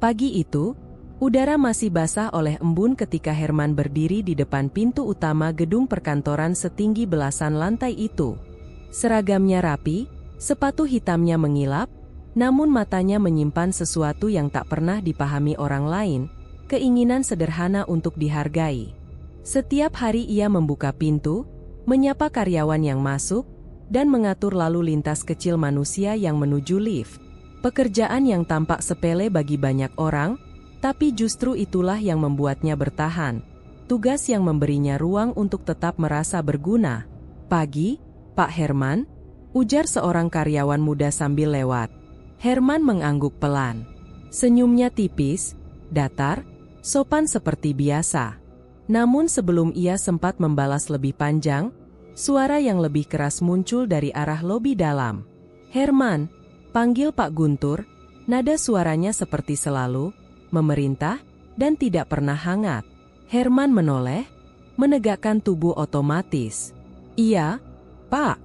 Pagi itu, udara masih basah oleh embun ketika Herman berdiri di depan pintu utama gedung perkantoran setinggi belasan lantai itu. Seragamnya rapi, sepatu hitamnya mengilap, namun matanya menyimpan sesuatu yang tak pernah dipahami orang lain, keinginan sederhana untuk dihargai. Setiap hari ia membuka pintu, menyapa karyawan yang masuk, dan mengatur lalu lintas kecil manusia yang menuju lift. Pekerjaan yang tampak sepele bagi banyak orang, tapi justru itulah yang membuatnya bertahan. Tugas yang memberinya ruang untuk tetap merasa berguna. "Pagi, Pak Herman," ujar seorang karyawan muda sambil lewat. Herman mengangguk pelan. Senyumnya tipis, datar, sopan seperti biasa. Namun sebelum ia sempat membalas lebih panjang, suara yang lebih keras muncul dari arah lobi dalam. "Herman, panggil Pak Guntur," nada suaranya seperti selalu, memerintah, dan tidak pernah hangat. Herman menoleh, menegakkan tubuh otomatis. "Iya, Pak."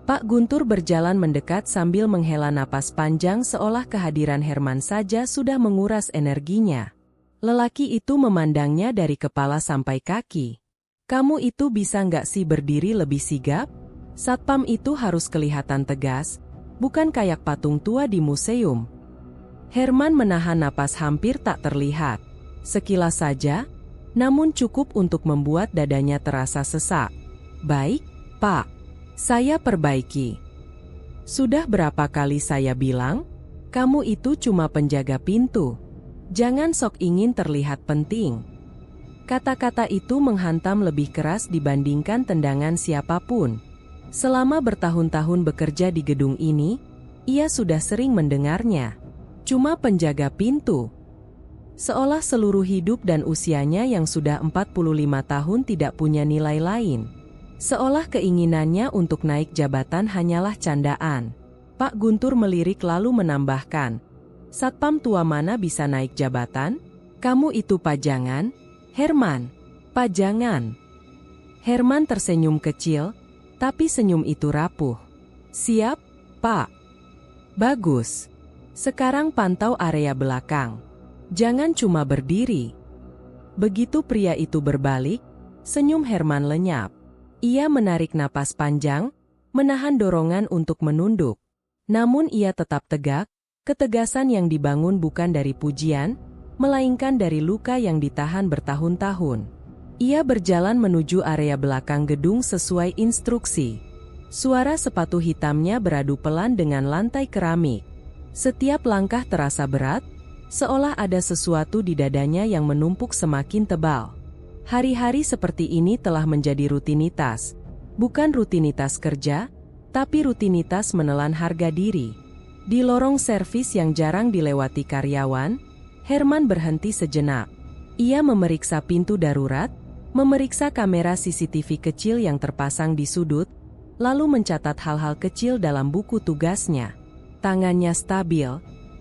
Pak Guntur berjalan mendekat sambil menghela napas panjang seolah kehadiran Herman saja sudah menguras energinya. Lelaki itu memandangnya dari kepala sampai kaki. "Kamu itu bisa nggak sih berdiri lebih sigap?" Satpam itu harus kelihatan tegas, bukan kayak patung tua di museum. Herman menahan napas hampir tak terlihat. Sekilas saja, namun cukup untuk membuat dadanya terasa sesak. "Baik, Pak. Saya perbaiki." "Sudah berapa kali saya bilang, kamu itu cuma penjaga pintu. Jangan sok ingin terlihat penting." Kata-kata itu menghantam lebih keras dibandingkan tendangan siapapun. Selama bertahun-tahun bekerja di gedung ini, ia sudah sering mendengarnya. Cuma penjaga pintu. Seolah seluruh hidup dan usianya yang sudah 45 tahun tidak punya nilai lain. Seolah keinginannya untuk naik jabatan hanyalah candaan. Pak Guntur melirik lalu menambahkan, "Satpam tua mana bisa naik jabatan? Kamu itu pajangan, Herman. Pajangan." Herman tersenyum kecil, tapi senyum itu rapuh. "Siap, Pak." "Bagus. Sekarang pantau area belakang. Jangan cuma berdiri." Begitu pria itu berbalik, senyum Herman lenyap. Ia menarik napas panjang, menahan dorongan untuk menunduk. Namun ia tetap tegak, ketegasan yang dibangun bukan dari pujian, melainkan dari luka yang ditahan bertahun-tahun. Ia berjalan menuju area belakang gedung sesuai instruksi. Suara sepatu hitamnya beradu pelan dengan lantai keramik. Setiap langkah terasa berat, seolah ada sesuatu di dadanya yang menumpuk semakin tebal. Hari-hari seperti ini telah menjadi rutinitas. Bukan rutinitas kerja, tapi rutinitas menelan harga diri. Di lorong servis yang jarang dilewati karyawan, Herman berhenti sejenak. Ia memeriksa pintu darurat, memeriksa kamera CCTV kecil yang terpasang di sudut, lalu mencatat hal-hal kecil dalam buku tugasnya. Tangannya stabil,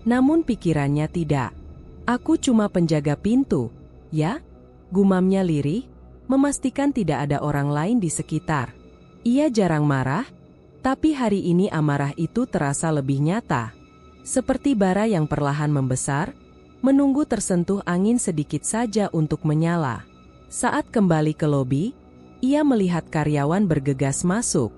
namun pikirannya tidak. "Aku cuma penjaga pintu, ya?" gumamnya lirih, memastikan tidak ada orang lain di sekitar. Ia jarang marah, tapi hari ini amarah itu terasa lebih nyata. Seperti bara yang perlahan membesar, menunggu tersentuh angin sedikit saja untuk menyala. Saat kembali ke lobi, ia melihat karyawan bergegas masuk.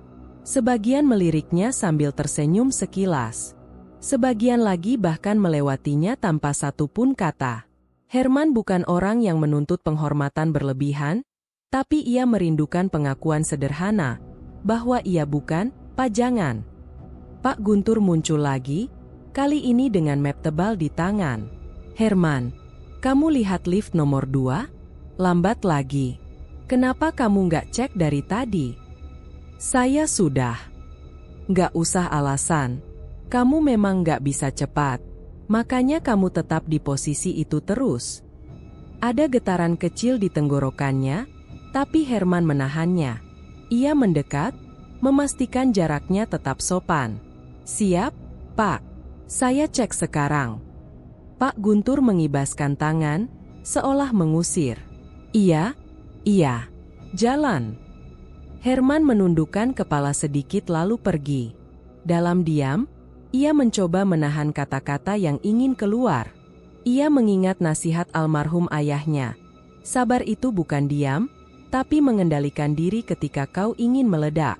Sebagian meliriknya sambil tersenyum sekilas. Sebagian lagi bahkan melewatinya tanpa satupun kata. Herman bukan orang yang menuntut penghormatan berlebihan, tapi ia merindukan pengakuan sederhana, bahwa ia bukan pajangan. Pak Guntur muncul lagi, kali ini dengan map tebal di tangan. "Herman, kamu lihat lift nomor 2? Lambat lagi. Kenapa kamu nggak cek dari tadi?" "Saya sudah." "Nggak usah alasan. Kamu memang nggak bisa cepat. Makanya kamu tetap di posisi itu terus." Ada getaran kecil di tenggorokannya, tapi Herman menahannya. Ia mendekat, memastikan jaraknya tetap sopan. "Siap, Pak. Saya cek sekarang." Pak Guntur mengibaskan tangan, seolah mengusir. Iya, jalan." Herman menundukkan kepala sedikit lalu pergi. Dalam diam, ia mencoba menahan kata-kata yang ingin keluar. Ia mengingat nasihat almarhum ayahnya. Sabar itu bukan diam, tapi mengendalikan diri ketika kau ingin meledak.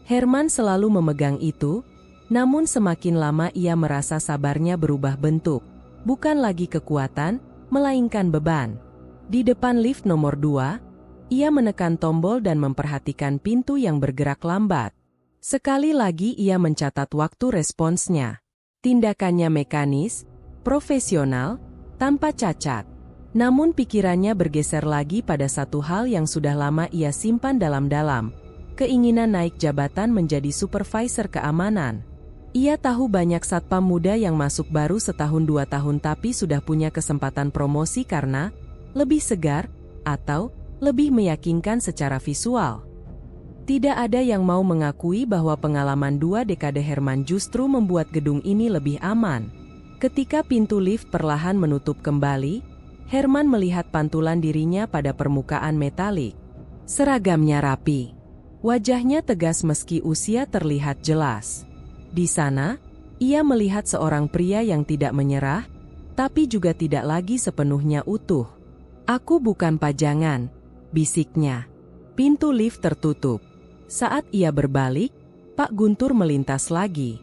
Herman selalu memegang itu, namun semakin lama ia merasa sabarnya berubah bentuk. Bukan lagi kekuatan, melainkan beban. Di depan lift nomor 2, ia menekan tombol dan memperhatikan pintu yang bergerak lambat. Sekali lagi ia mencatat waktu responsnya. Tindakannya mekanis, profesional, tanpa cacat. Namun pikirannya bergeser lagi pada satu hal yang sudah lama ia simpan dalam-dalam. Keinginan naik jabatan menjadi supervisor keamanan. Ia tahu banyak satpam muda yang masuk baru setahun 2 tahun tapi sudah punya kesempatan promosi karena lebih segar atau lebih meyakinkan secara visual. Tidak ada yang mau mengakui bahwa pengalaman 2 dekade Herman justru membuat gedung ini lebih aman. Ketika pintu lift perlahan menutup kembali, Herman melihat pantulan dirinya pada permukaan metalik. Seragamnya rapi. Wajahnya tegas meski usia terlihat jelas. Di sana, ia melihat seorang pria yang tidak menyerah, tapi juga tidak lagi sepenuhnya utuh. "Aku bukan pajangan," bisiknya. Pintu lift tertutup. Saat ia berbalik, Pak Guntur melintas lagi.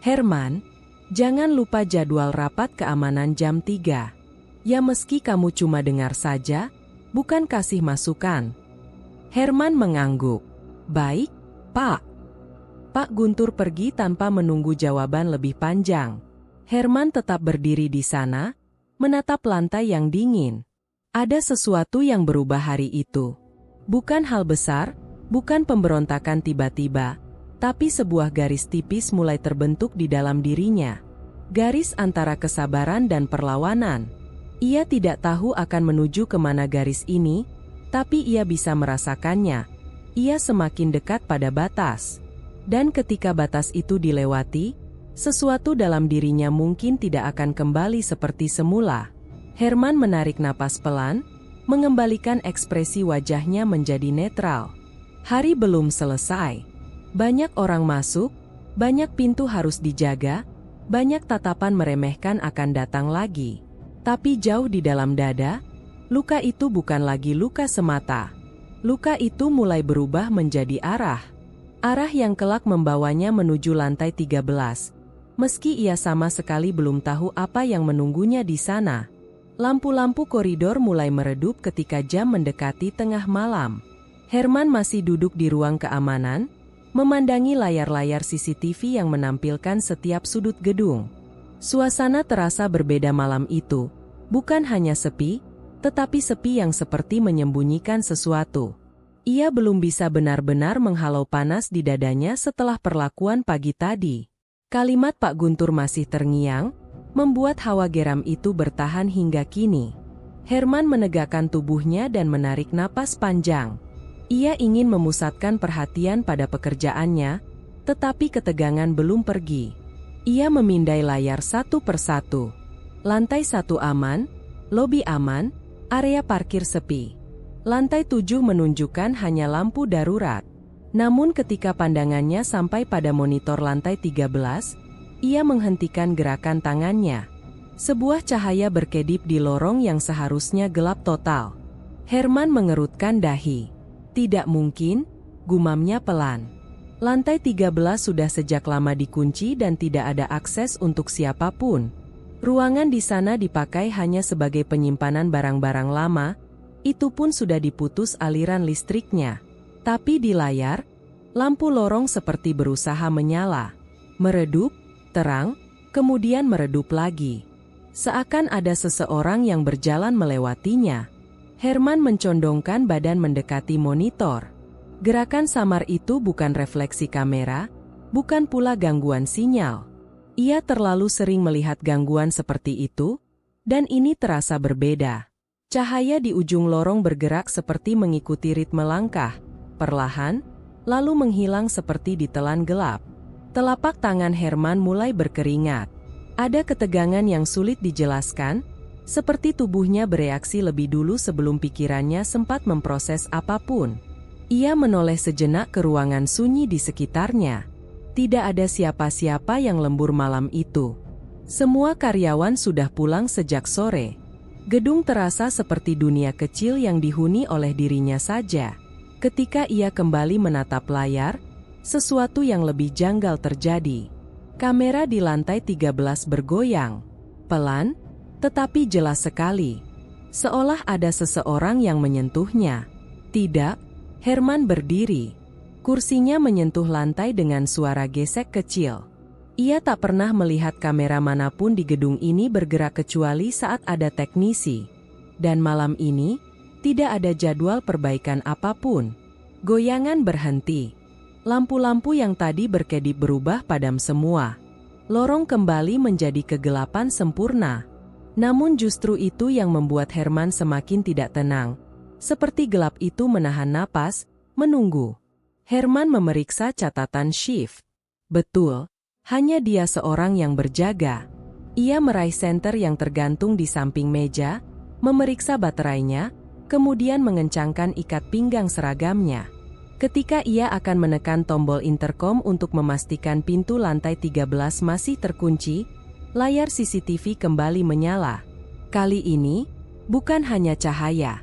Herman, jangan lupa jadwal rapat keamanan jam 3. Ya meski kamu cuma dengar saja, bukan kasih masukan." Herman mengangguk. "Baik, Pak." Pak Guntur pergi tanpa menunggu jawaban lebih panjang. Herman tetap berdiri di sana, menatap lantai yang dingin. Ada sesuatu yang berubah hari itu. Bukan hal besar, bukan pemberontakan tiba-tiba, tapi sebuah garis tipis mulai terbentuk di dalam dirinya. Garis antara kesabaran dan perlawanan. Ia tidak tahu akan menuju kemana garis ini, tapi ia bisa merasakannya. Ia semakin dekat pada batas. Dan ketika batas itu dilewati, sesuatu dalam dirinya mungkin tidak akan kembali seperti semula. Herman menarik napas pelan, mengembalikan ekspresi wajahnya menjadi netral. Hari belum selesai. Banyak orang masuk, banyak pintu harus dijaga, banyak tatapan meremehkan akan datang lagi. Tapi jauh di dalam dada, luka itu bukan lagi luka semata. Luka itu mulai berubah menjadi arah. Arah yang kelak membawanya menuju lantai 13. Meski ia sama sekali belum tahu apa yang menunggunya di sana. Lampu-lampu koridor mulai meredup ketika jam mendekati tengah malam. Herman masih duduk di ruang keamanan, memandangi layar-layar CCTV yang menampilkan setiap sudut gedung. Suasana terasa berbeda malam itu. Bukan hanya sepi, tetapi sepi yang seperti menyembunyikan sesuatu. Ia belum bisa benar-benar menghalau panas di dadanya setelah perlakuan pagi tadi. Kalimat Pak Guntur masih terngiang, membuat hawa geram itu bertahan hingga kini. Herman menegakkan tubuhnya dan menarik napas panjang. Ia ingin memusatkan perhatian pada pekerjaannya, tetapi ketegangan belum pergi. Ia memindai layar satu persatu. Lantai 1 aman, lobi aman, area parkir sepi. Lantai 7 menunjukkan hanya lampu darurat. Namun ketika pandangannya sampai pada monitor lantai 13, ia menghentikan gerakan tangannya. Sebuah cahaya berkedip di lorong yang seharusnya gelap total. Herman mengerutkan dahi. "Tidak mungkin," gumamnya pelan. Lantai 13 sudah sejak lama dikunci dan tidak ada akses untuk siapapun. Ruangan di sana dipakai hanya sebagai penyimpanan barang-barang lama, itu pun sudah diputus aliran listriknya. Tapi di layar, lampu lorong seperti berusaha menyala. Meredup, terang, kemudian meredup lagi. Seakan ada seseorang yang berjalan melewatinya. Herman mencondongkan badan mendekati monitor. Gerakan samar itu bukan refleksi kamera, bukan pula gangguan sinyal. Ia terlalu sering melihat gangguan seperti itu, dan ini terasa berbeda. Cahaya di ujung lorong bergerak seperti mengikuti ritme langkah, perlahan, lalu menghilang seperti ditelan gelap. Telapak tangan Herman mulai berkeringat. Ada ketegangan yang sulit dijelaskan, seperti tubuhnya bereaksi lebih dulu sebelum pikirannya sempat memproses apapun. Ia menoleh sejenak ke ruangan sunyi di sekitarnya. Tidak ada siapa-siapa yang lembur malam itu. Semua karyawan sudah pulang sejak sore. Gedung terasa seperti dunia kecil yang dihuni oleh dirinya saja. Ketika ia kembali menatap layar, sesuatu yang lebih janggal terjadi. Kamera di lantai 13 bergoyang. Pelan, tetapi jelas sekali. Seolah ada seseorang yang menyentuhnya. Tidak, Herman berdiri. Kursinya menyentuh lantai dengan suara gesek kecil. Ia tak pernah melihat kamera manapun di gedung ini bergerak kecuali saat ada teknisi. Dan malam ini, tidak ada jadwal perbaikan apapun. Goyangan berhenti. Lampu-lampu yang tadi berkedip berubah padam semua. Lorong kembali menjadi kegelapan sempurna. Namun justru itu yang membuat Herman semakin tidak tenang. Seperti gelap itu menahan napas, menunggu. Herman memeriksa catatan shift. Betul. Hanya dia seorang yang berjaga. Ia meraih senter yang tergantung di samping meja, memeriksa baterainya, kemudian mengencangkan ikat pinggang seragamnya. Ketika ia akan menekan tombol intercom untuk memastikan pintu lantai 13 masih terkunci, layar CCTV kembali menyala. Kali ini, bukan hanya cahaya.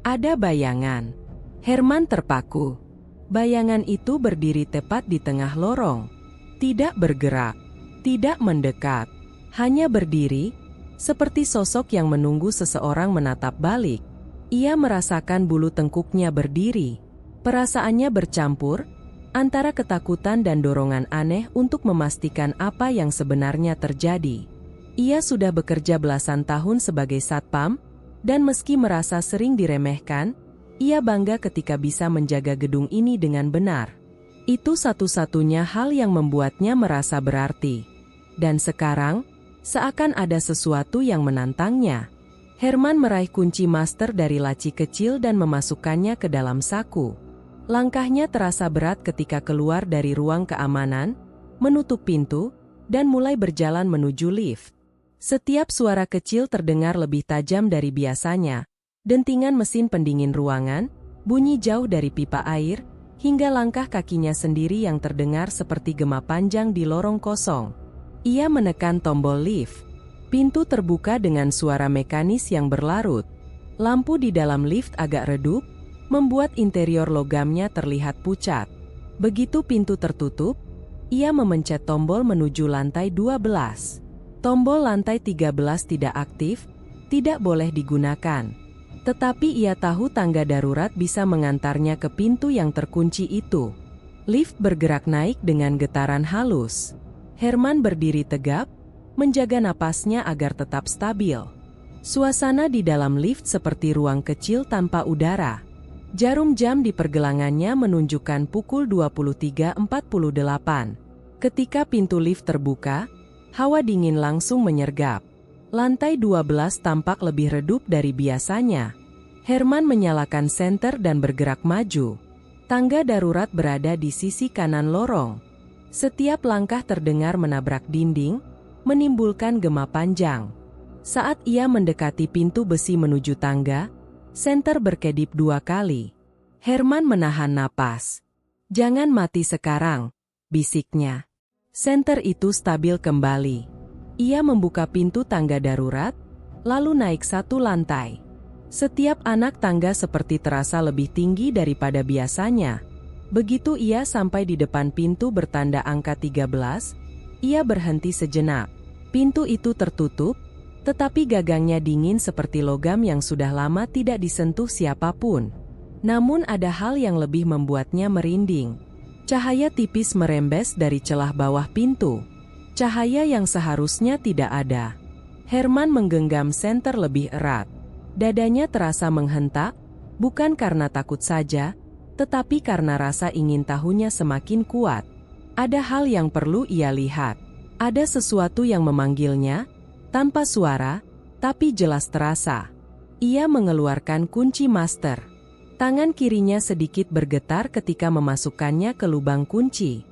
Ada bayangan. Herman terpaku. Bayangan itu berdiri tepat di tengah lorong. Tidak bergerak, tidak mendekat, hanya berdiri, seperti sosok yang menunggu seseorang menatap balik. Ia merasakan bulu tengkuknya berdiri. Perasaannya bercampur, antara ketakutan dan dorongan aneh untuk memastikan apa yang sebenarnya terjadi. Ia sudah bekerja belasan tahun sebagai satpam, dan meski merasa sering diremehkan, ia bangga ketika bisa menjaga gedung ini dengan benar. Itu satu-satunya hal yang membuatnya merasa berarti. Dan sekarang, seakan ada sesuatu yang menantangnya. Herman meraih kunci master dari laci kecil dan memasukkannya ke dalam saku. Langkahnya terasa berat ketika keluar dari ruang keamanan, menutup pintu, dan mulai berjalan menuju lift. Setiap suara kecil terdengar lebih tajam dari biasanya. Dentingan mesin pendingin ruangan, bunyi jauh dari pipa air, hingga langkah kakinya sendiri yang terdengar seperti gema panjang di lorong kosong. Ia menekan tombol lift. Pintu terbuka dengan suara mekanis yang berlarut. Lampu di dalam lift agak redup, membuat interior logamnya terlihat pucat. Begitu pintu tertutup, ia memencet tombol menuju lantai 12. Tombol lantai 13 tidak aktif, tidak boleh digunakan. Tetapi ia tahu tangga darurat bisa mengantarnya ke pintu yang terkunci itu. Lift bergerak naik dengan getaran halus. Herman berdiri tegap, menjaga napasnya agar tetap stabil. Suasana di dalam lift seperti ruang kecil tanpa udara. Jarum jam di pergelangannya menunjukkan pukul 23.48. Ketika pintu lift terbuka, hawa dingin langsung menyergap. Lantai 12 tampak lebih redup dari biasanya. Herman menyalakan senter dan bergerak maju. Tangga darurat berada di sisi kanan lorong. Setiap langkah terdengar menabrak dinding, menimbulkan gema panjang. Saat ia mendekati pintu besi menuju tangga, senter berkedip 2 kali. Herman menahan napas. "Jangan mati sekarang," bisiknya. Senter itu stabil kembali. Ia membuka pintu tangga darurat, lalu naik 1 lantai. Setiap anak tangga seperti terasa lebih tinggi daripada biasanya. Begitu ia sampai di depan pintu bertanda angka 13, ia berhenti sejenak. Pintu itu tertutup, tetapi gagangnya dingin seperti logam yang sudah lama tidak disentuh siapapun. Namun ada hal yang lebih membuatnya merinding. Cahaya tipis merembes dari celah bawah pintu. Cahaya yang seharusnya tidak ada. Herman menggenggam senter lebih erat. Dadanya terasa menghentak, bukan karena takut saja, tetapi karena rasa ingin tahunya semakin kuat. Ada hal yang perlu ia lihat. Ada sesuatu yang memanggilnya, tanpa suara, tapi jelas terasa. Ia mengeluarkan kunci master. Tangan kirinya sedikit bergetar ketika memasukkannya ke lubang kunci.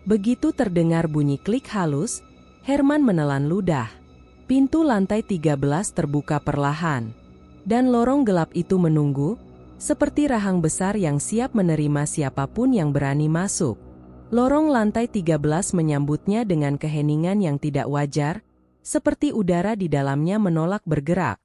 Begitu terdengar bunyi klik halus, Herman menelan ludah. Pintu lantai 13 terbuka perlahan. Dan lorong gelap itu menunggu, seperti rahang besar yang siap menerima siapapun yang berani masuk. Lorong lantai 13 menyambutnya dengan keheningan yang tidak wajar, seperti udara di dalamnya menolak bergerak.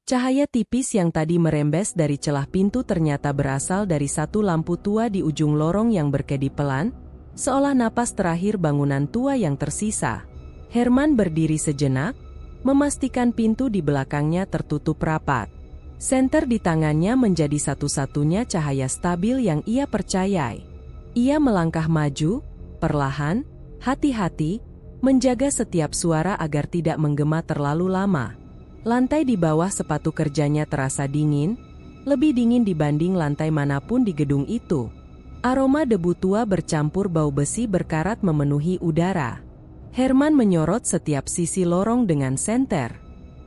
Cahaya tipis yang tadi merembes dari celah pintu ternyata berasal dari satu lampu tua di ujung lorong yang berkedip pelan, seolah napas terakhir bangunan tua yang tersisa. Herman berdiri sejenak, memastikan pintu di belakangnya tertutup rapat. Senter di tangannya menjadi satu-satunya cahaya stabil yang ia percayai. Ia melangkah maju, perlahan, hati-hati, menjaga setiap suara agar tidak menggema terlalu lama. Lantai di bawah sepatu kerjanya terasa dingin, lebih dingin dibanding lantai manapun di gedung itu. Aroma debu tua bercampur bau besi berkarat memenuhi udara. Herman menyorot setiap sisi lorong dengan senter.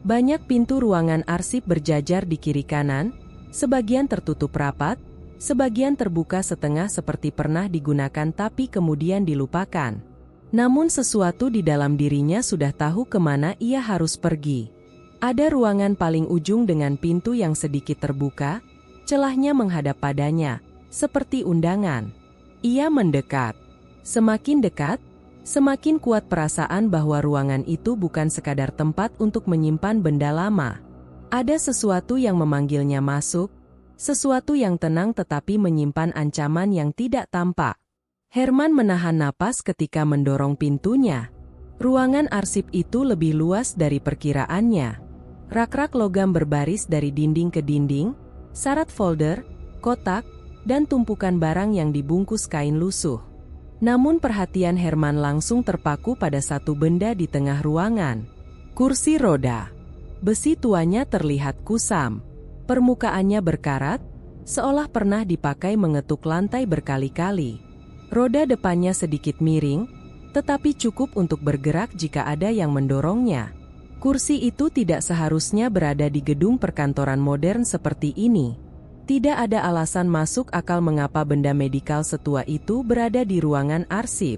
Banyak pintu ruangan arsip berjajar di kiri kanan, sebagian tertutup rapat, sebagian terbuka setengah seperti pernah digunakan tapi kemudian dilupakan. Namun sesuatu di dalam dirinya sudah tahu kemana ia harus pergi. Ada ruangan paling ujung dengan pintu yang sedikit terbuka, celahnya menghadap padanya, seperti undangan. Ia mendekat. Semakin dekat, semakin kuat perasaan bahwa ruangan itu bukan sekadar tempat untuk menyimpan benda lama. Ada sesuatu yang memanggilnya masuk, sesuatu yang tenang tetapi menyimpan ancaman yang tidak tampak. Herman menahan napas ketika mendorong pintunya. Ruangan arsip itu lebih luas dari perkiraannya. Rak-rak logam berbaris dari dinding ke dinding, sarat folder, kotak, dan tumpukan barang yang dibungkus kain lusuh. Namun perhatian Herman langsung terpaku pada satu benda di tengah ruangan. Kursi roda. Besi tuanya terlihat kusam. Permukaannya berkarat, seolah pernah dipakai mengetuk lantai berkali-kali. Roda depannya sedikit miring, tetapi cukup untuk bergerak jika ada yang mendorongnya. Kursi itu tidak seharusnya berada di gedung perkantoran modern seperti ini. Tidak ada alasan masuk akal mengapa benda medikal setua itu berada di ruangan arsip.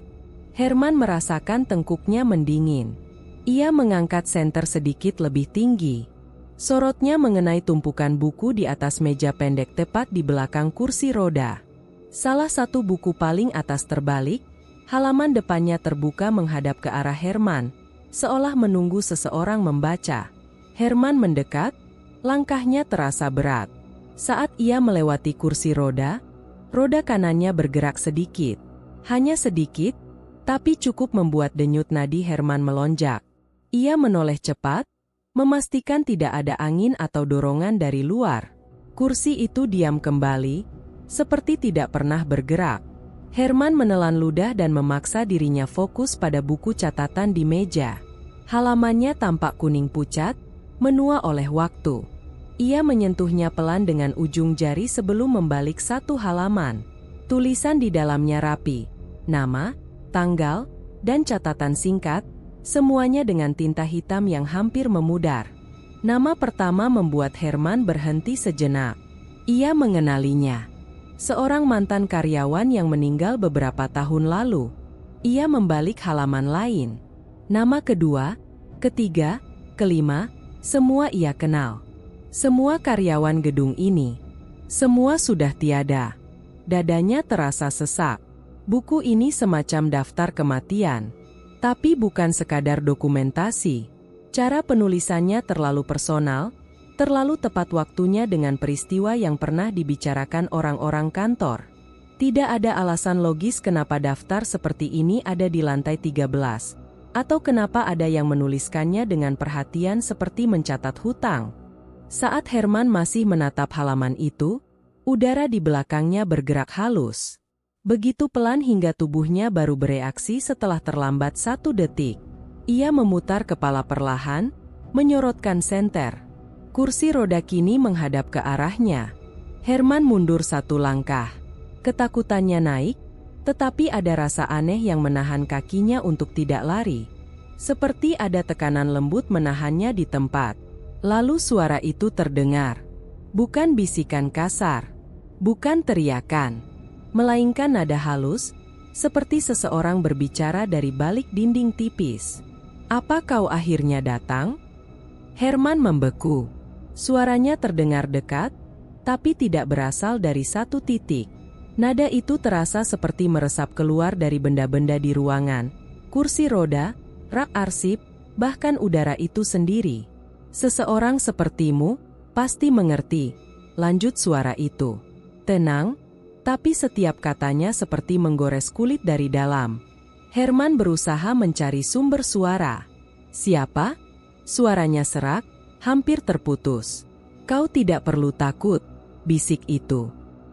Herman merasakan tengkuknya mendingin. Ia mengangkat senter sedikit lebih tinggi. Sorotnya mengenai tumpukan buku di atas meja pendek tepat di belakang kursi roda. Salah satu buku paling atas terbalik, halaman depannya terbuka menghadap ke arah Herman, seolah menunggu seseorang membaca. Herman mendekat, langkahnya terasa berat. Saat ia melewati kursi roda, roda kanannya bergerak sedikit. Hanya sedikit, tapi cukup membuat denyut nadi Herman melonjak. Ia menoleh cepat, memastikan tidak ada angin atau dorongan dari luar. Kursi itu diam kembali, seperti tidak pernah bergerak. Herman menelan ludah dan memaksa dirinya fokus pada buku catatan di meja. Halamannya tampak kuning pucat, menua oleh waktu. Ia menyentuhnya pelan dengan ujung jari sebelum membalik satu halaman. Tulisan di dalamnya rapi, nama, tanggal, dan catatan singkat, semuanya dengan tinta hitam yang hampir memudar. Nama pertama membuat Herman berhenti sejenak. Ia mengenalinya. Seorang mantan karyawan yang meninggal beberapa tahun lalu. Ia membalik halaman lain. Nama kedua, ketiga, kelima, semua ia kenal. Semua karyawan gedung ini. Semua sudah tiada. Dadanya terasa sesak. Buku ini semacam daftar kematian. Tapi bukan sekadar dokumentasi. Cara penulisannya terlalu personal, terlalu tepat waktunya dengan peristiwa yang pernah dibicarakan orang-orang kantor. Tidak ada alasan logis kenapa daftar seperti ini ada di lantai 13, atau kenapa ada yang menuliskannya dengan perhatian seperti mencatat hutang. Saat Herman masih menatap halaman itu, udara di belakangnya bergerak halus. Begitu pelan hingga tubuhnya baru bereaksi setelah terlambat 1 detik. Ia memutar kepala perlahan, menyorotkan senter. Kursi roda kini menghadap ke arahnya. Herman mundur 1 langkah. Ketakutannya naik, tetapi ada rasa aneh yang menahan kakinya untuk tidak lari. Seperti ada tekanan lembut menahannya di tempat. Lalu suara itu terdengar. Bukan bisikan kasar, bukan teriakan, melainkan nada halus, seperti seseorang berbicara dari balik dinding tipis. "Apa kau akhirnya datang?" Herman membeku. Suaranya terdengar dekat, tapi tidak berasal dari 1 titik. Nada itu terasa seperti meresap keluar dari benda-benda di ruangan. Kursi roda, rak arsip, bahkan udara itu sendiri. Seseorang sepertimu pasti mengerti, lanjut suara itu. Tenang, tapi setiap katanya seperti menggores kulit dari dalam. Herman berusaha mencari sumber suara. Siapa? Suaranya serak, hampir terputus. Kau tidak perlu takut, bisik itu.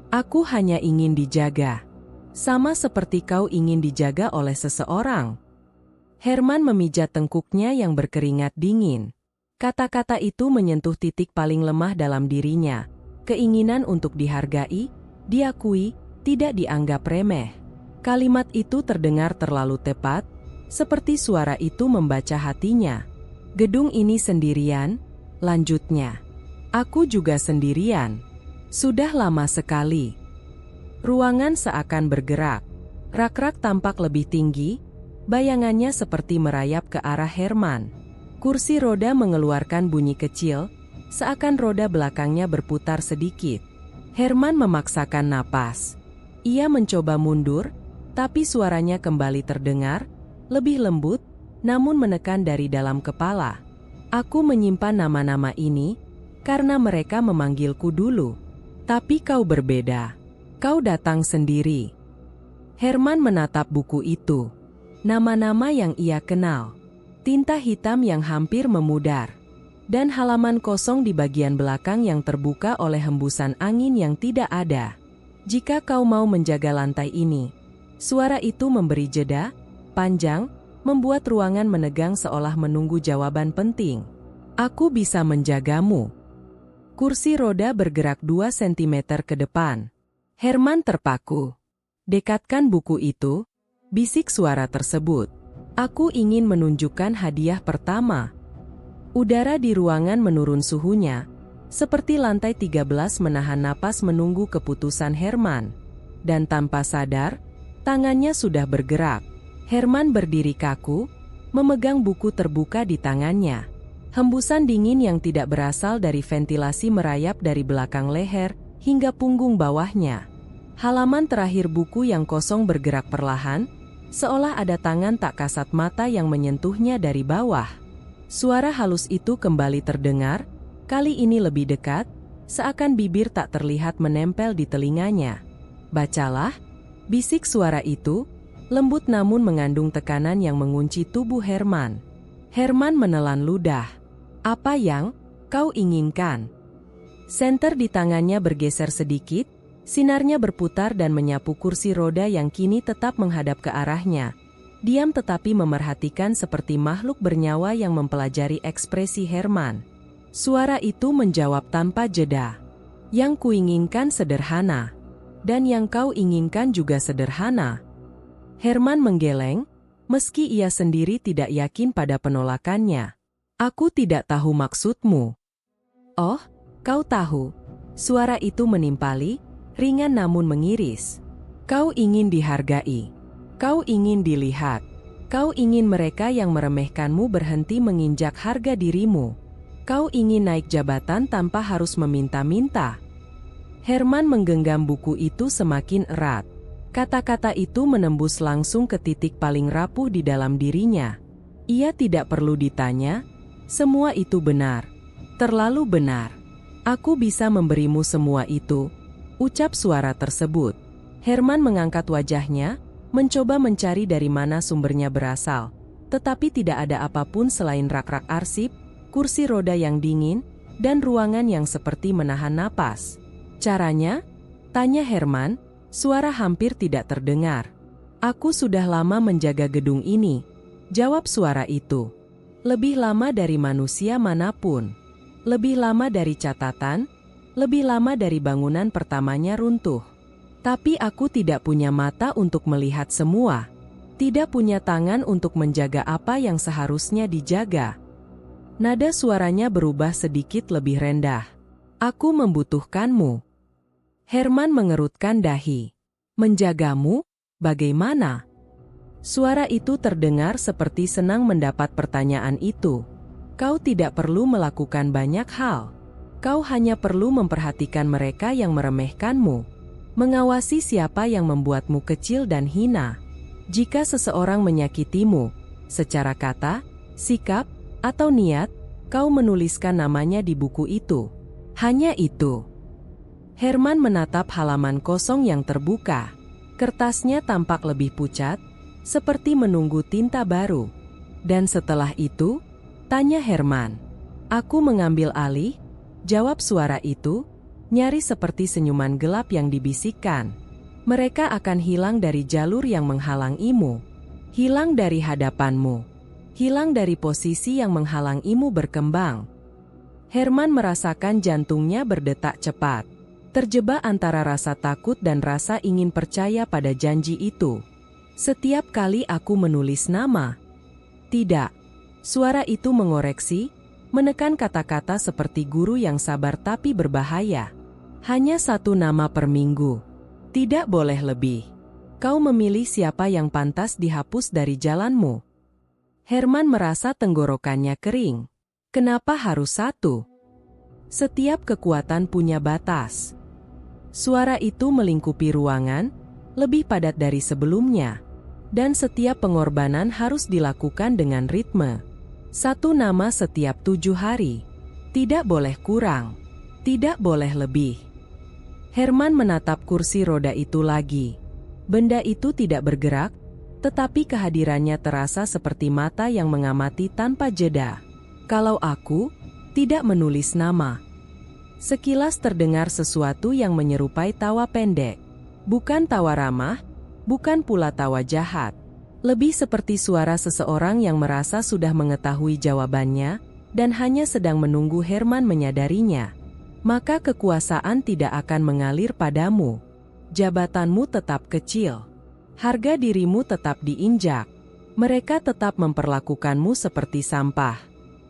Aku hanya ingin dijaga. Sama seperti kau ingin dijaga oleh seseorang. Herman memijat tengkuknya yang berkeringat dingin. Kata-kata itu menyentuh titik paling lemah dalam dirinya. Keinginan untuk dihargai, diakui, tidak dianggap remeh. Kalimat itu terdengar terlalu tepat, seperti suara itu membaca hatinya. Gedung ini sendirian, lanjutnya. Aku juga sendirian. Sudah lama sekali. Ruangan seakan bergerak. Rak-rak tampak lebih tinggi, bayangannya seperti merayap ke arah Herman. Kursi roda mengeluarkan bunyi kecil, seakan roda belakangnya berputar sedikit. Herman memaksakan napas. Ia mencoba mundur, tapi suaranya kembali terdengar, lebih lembut, namun menekan dari dalam kepala. Aku menyimpan nama-nama ini, karena mereka memanggilku dulu. Tapi kau berbeda. Kau datang sendiri. Herman menatap buku itu. Nama-nama yang ia kenal. Tinta hitam yang hampir memudar. Dan halaman kosong di bagian belakang yang terbuka oleh hembusan angin yang tidak ada. Jika kau mau menjaga lantai ini. Suara itu memberi jeda, panjang, membuat ruangan menegang seolah menunggu jawaban penting. Aku bisa menjagamu. Kursi roda bergerak 2 cm ke depan. Herman terpaku. Dekatkan buku itu, bisik suara tersebut. Aku ingin menunjukkan hadiah pertama. Udara di ruangan menurun suhunya, seperti lantai 13 menahan napas menunggu keputusan Herman. Dan tanpa sadar, tangannya sudah bergerak. Herman berdiri kaku, memegang buku terbuka di tangannya. Hembusan dingin yang tidak berasal dari ventilasi merayap dari belakang leher hingga punggung bawahnya. Halaman terakhir buku yang kosong bergerak perlahan, seolah ada tangan tak kasat mata yang menyentuhnya dari bawah. Suara halus itu kembali terdengar, kali ini lebih dekat, seakan bibir tak terlihat menempel di telinganya. Bacalah, bisik suara itu, lembut namun mengandung tekanan yang mengunci tubuh Herman. Herman menelan ludah. Apa yang kau inginkan? Senter di tangannya bergeser sedikit, sinarnya berputar dan menyapu kursi roda yang kini tetap menghadap ke arahnya. Diam tetapi memerhatikan seperti makhluk bernyawa yang mempelajari ekspresi Herman. Suara itu menjawab tanpa jeda. Yang kuinginkan sederhana. Dan yang kau inginkan juga sederhana. Herman menggeleng, meski ia sendiri tidak yakin pada penolakannya. Aku tidak tahu maksudmu. Oh, kau tahu. Suara itu menimpali, ringan namun mengiris. Kau ingin dihargai. Kau ingin dilihat. Kau ingin mereka yang meremehkanmu berhenti menginjak harga dirimu. Kau ingin naik jabatan tanpa harus meminta-minta. Herman menggenggam buku itu semakin erat. Kata-kata itu menembus langsung ke titik paling rapuh di dalam dirinya. Ia tidak perlu ditanya, semua itu benar. Terlalu benar. Aku bisa memberimu semua itu, ucap suara tersebut. Herman mengangkat wajahnya, mencoba mencari dari mana sumbernya berasal. Tetapi tidak ada apapun selain rak-rak arsip, kursi roda yang dingin, dan ruangan yang seperti menahan napas. Caranya? Tanya Herman, suara hampir tidak terdengar. Aku sudah lama menjaga gedung ini, jawab suara itu. Lebih lama dari manusia manapun. Lebih lama dari catatan, lebih lama dari bangunan pertamanya runtuh. Tapi aku tidak punya mata untuk melihat semua. Tidak punya tangan untuk menjaga apa yang seharusnya dijaga. Nada suaranya berubah sedikit lebih rendah. Aku membutuhkanmu. Herman mengerutkan dahi. Menjagamu? Bagaimana? Suara itu terdengar seperti senang mendapat pertanyaan itu. Kau tidak perlu melakukan banyak hal. Kau hanya perlu memperhatikan mereka yang meremehkanmu. Mengawasi siapa yang membuatmu kecil dan hina. Jika seseorang menyakitimu, secara kata, sikap, Atau niat, kau menuliskan namanya di buku itu? Hanya itu. Herman menatap halaman kosong yang terbuka. Kertasnya tampak lebih pucat, seperti menunggu tinta baru. Dan setelah itu, tanya Herman. Aku mengambil alih, jawab suara itu, nyaris seperti senyuman gelap yang dibisikkan. Mereka akan hilang dari jalur yang menghalangimu. Hilang dari hadapanmu. Hilang dari posisi yang menghalangimu berkembang. Herman merasakan jantungnya berdetak cepat. Terjebak antara rasa takut dan rasa ingin percaya pada janji itu. Setiap kali aku menulis nama. Tidak. Suara itu mengoreksi, menekan kata-kata seperti guru yang sabar tapi berbahaya. Hanya satu nama per minggu. Tidak boleh lebih. Kau memilih siapa yang pantas dihapus dari jalanmu. Herman merasa tenggorokannya kering. Kenapa harus satu? Setiap kekuatan punya batas. Suara itu melingkupi ruangan, lebih padat dari sebelumnya. Dan setiap pengorbanan harus dilakukan dengan ritme. Satu nama setiap 7 hari. Tidak boleh kurang. Tidak boleh lebih. Herman menatap kursi roda itu lagi. Benda itu tidak bergerak, tetapi kehadirannya terasa seperti mata yang mengamati tanpa jeda. Kalau aku tidak menulis nama. Sekilas terdengar sesuatu yang menyerupai tawa pendek. Bukan tawa ramah, bukan pula tawa jahat. Lebih seperti suara seseorang yang merasa sudah mengetahui jawabannya, dan hanya sedang menunggu Herman menyadarinya. Maka kekuasaan tidak akan mengalir padamu. Jabatanmu tetap kecil. Harga dirimu tetap diinjak. Mereka tetap memperlakukanmu seperti sampah.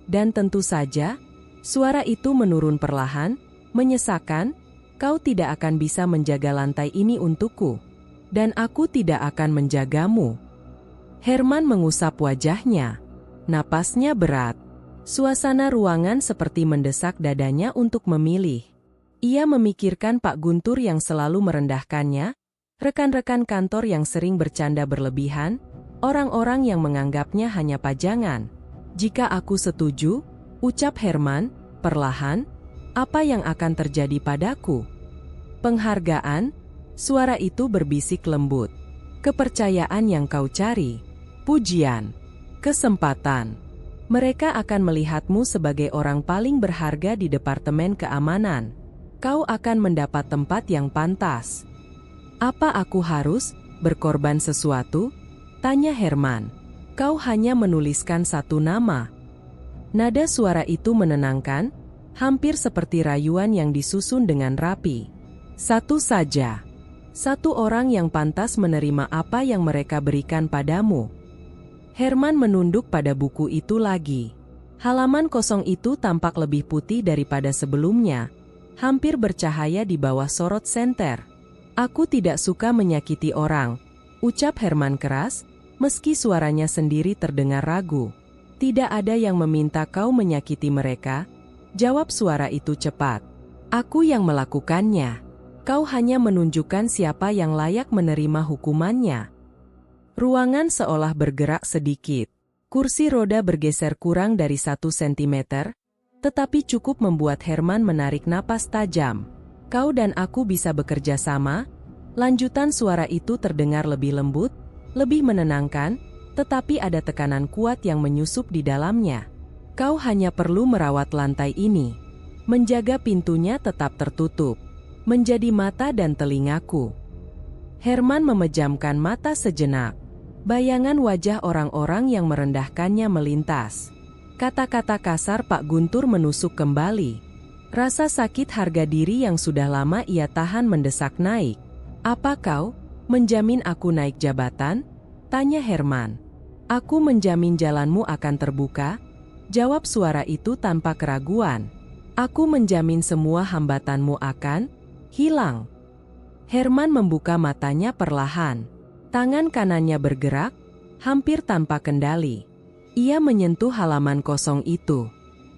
Dan tentu saja, suara itu menurun perlahan, menyesakan, kau tidak akan bisa menjaga lantai ini untukku. Dan aku tidak akan menjagamu. Herman mengusap wajahnya. Napasnya berat. Suasana ruangan seperti mendesak dadanya untuk memilih. Ia memikirkan Pak Guntur yang selalu merendahkannya, rekan-rekan kantor yang sering bercanda berlebihan, orang-orang yang menganggapnya hanya pajangan. Jika aku setuju, ucap Herman, perlahan, apa yang akan terjadi padaku? Penghargaan, suara itu berbisik lembut. Kepercayaan yang kau cari, pujian, kesempatan. Mereka akan melihatmu sebagai orang paling berharga di Departemen Keamanan. Kau akan mendapat tempat yang pantas. Apa aku harus berkorban sesuatu? Tanya Herman. Kau hanya menuliskan satu nama. Nada suara itu menenangkan, hampir seperti rayuan yang disusun dengan rapi. Satu saja. Satu orang yang pantas menerima apa yang mereka berikan padamu. Herman menunduk pada buku itu lagi. Halaman kosong itu tampak lebih putih daripada sebelumnya, hampir bercahaya di bawah sorot senter. Aku tidak suka menyakiti orang, ucap Herman keras, meski suaranya sendiri terdengar ragu. Tidak ada yang meminta kau menyakiti mereka, jawab suara itu cepat. Aku yang melakukannya. Kau hanya menunjukkan siapa yang layak menerima hukumannya. Ruangan seolah bergerak sedikit. Kursi roda bergeser kurang dari 1 sentimeter, tetapi cukup membuat Herman menarik napas tajam. Kau dan aku bisa bekerja sama. Lanjutan suara itu terdengar lebih lembut, lebih menenangkan, tetapi ada tekanan kuat yang menyusup di dalamnya. Kau hanya perlu merawat lantai ini. Menjaga pintunya tetap tertutup. Menjadi mata dan telingaku. Herman memejamkan mata sejenak. Bayangan wajah orang-orang yang merendahkannya melintas. Kata-kata kasar Pak Guntur menusuk kembali. Rasa sakit harga diri yang sudah lama ia tahan mendesak naik. Apa kau menjamin aku naik jabatan? Tanya Herman. Aku menjamin jalanmu akan terbuka, jawab suara itu tanpa keraguan. Aku menjamin semua hambatanmu akan hilang. Herman membuka matanya perlahan. Tangan kanannya bergerak, hampir tanpa kendali. Ia menyentuh halaman kosong itu.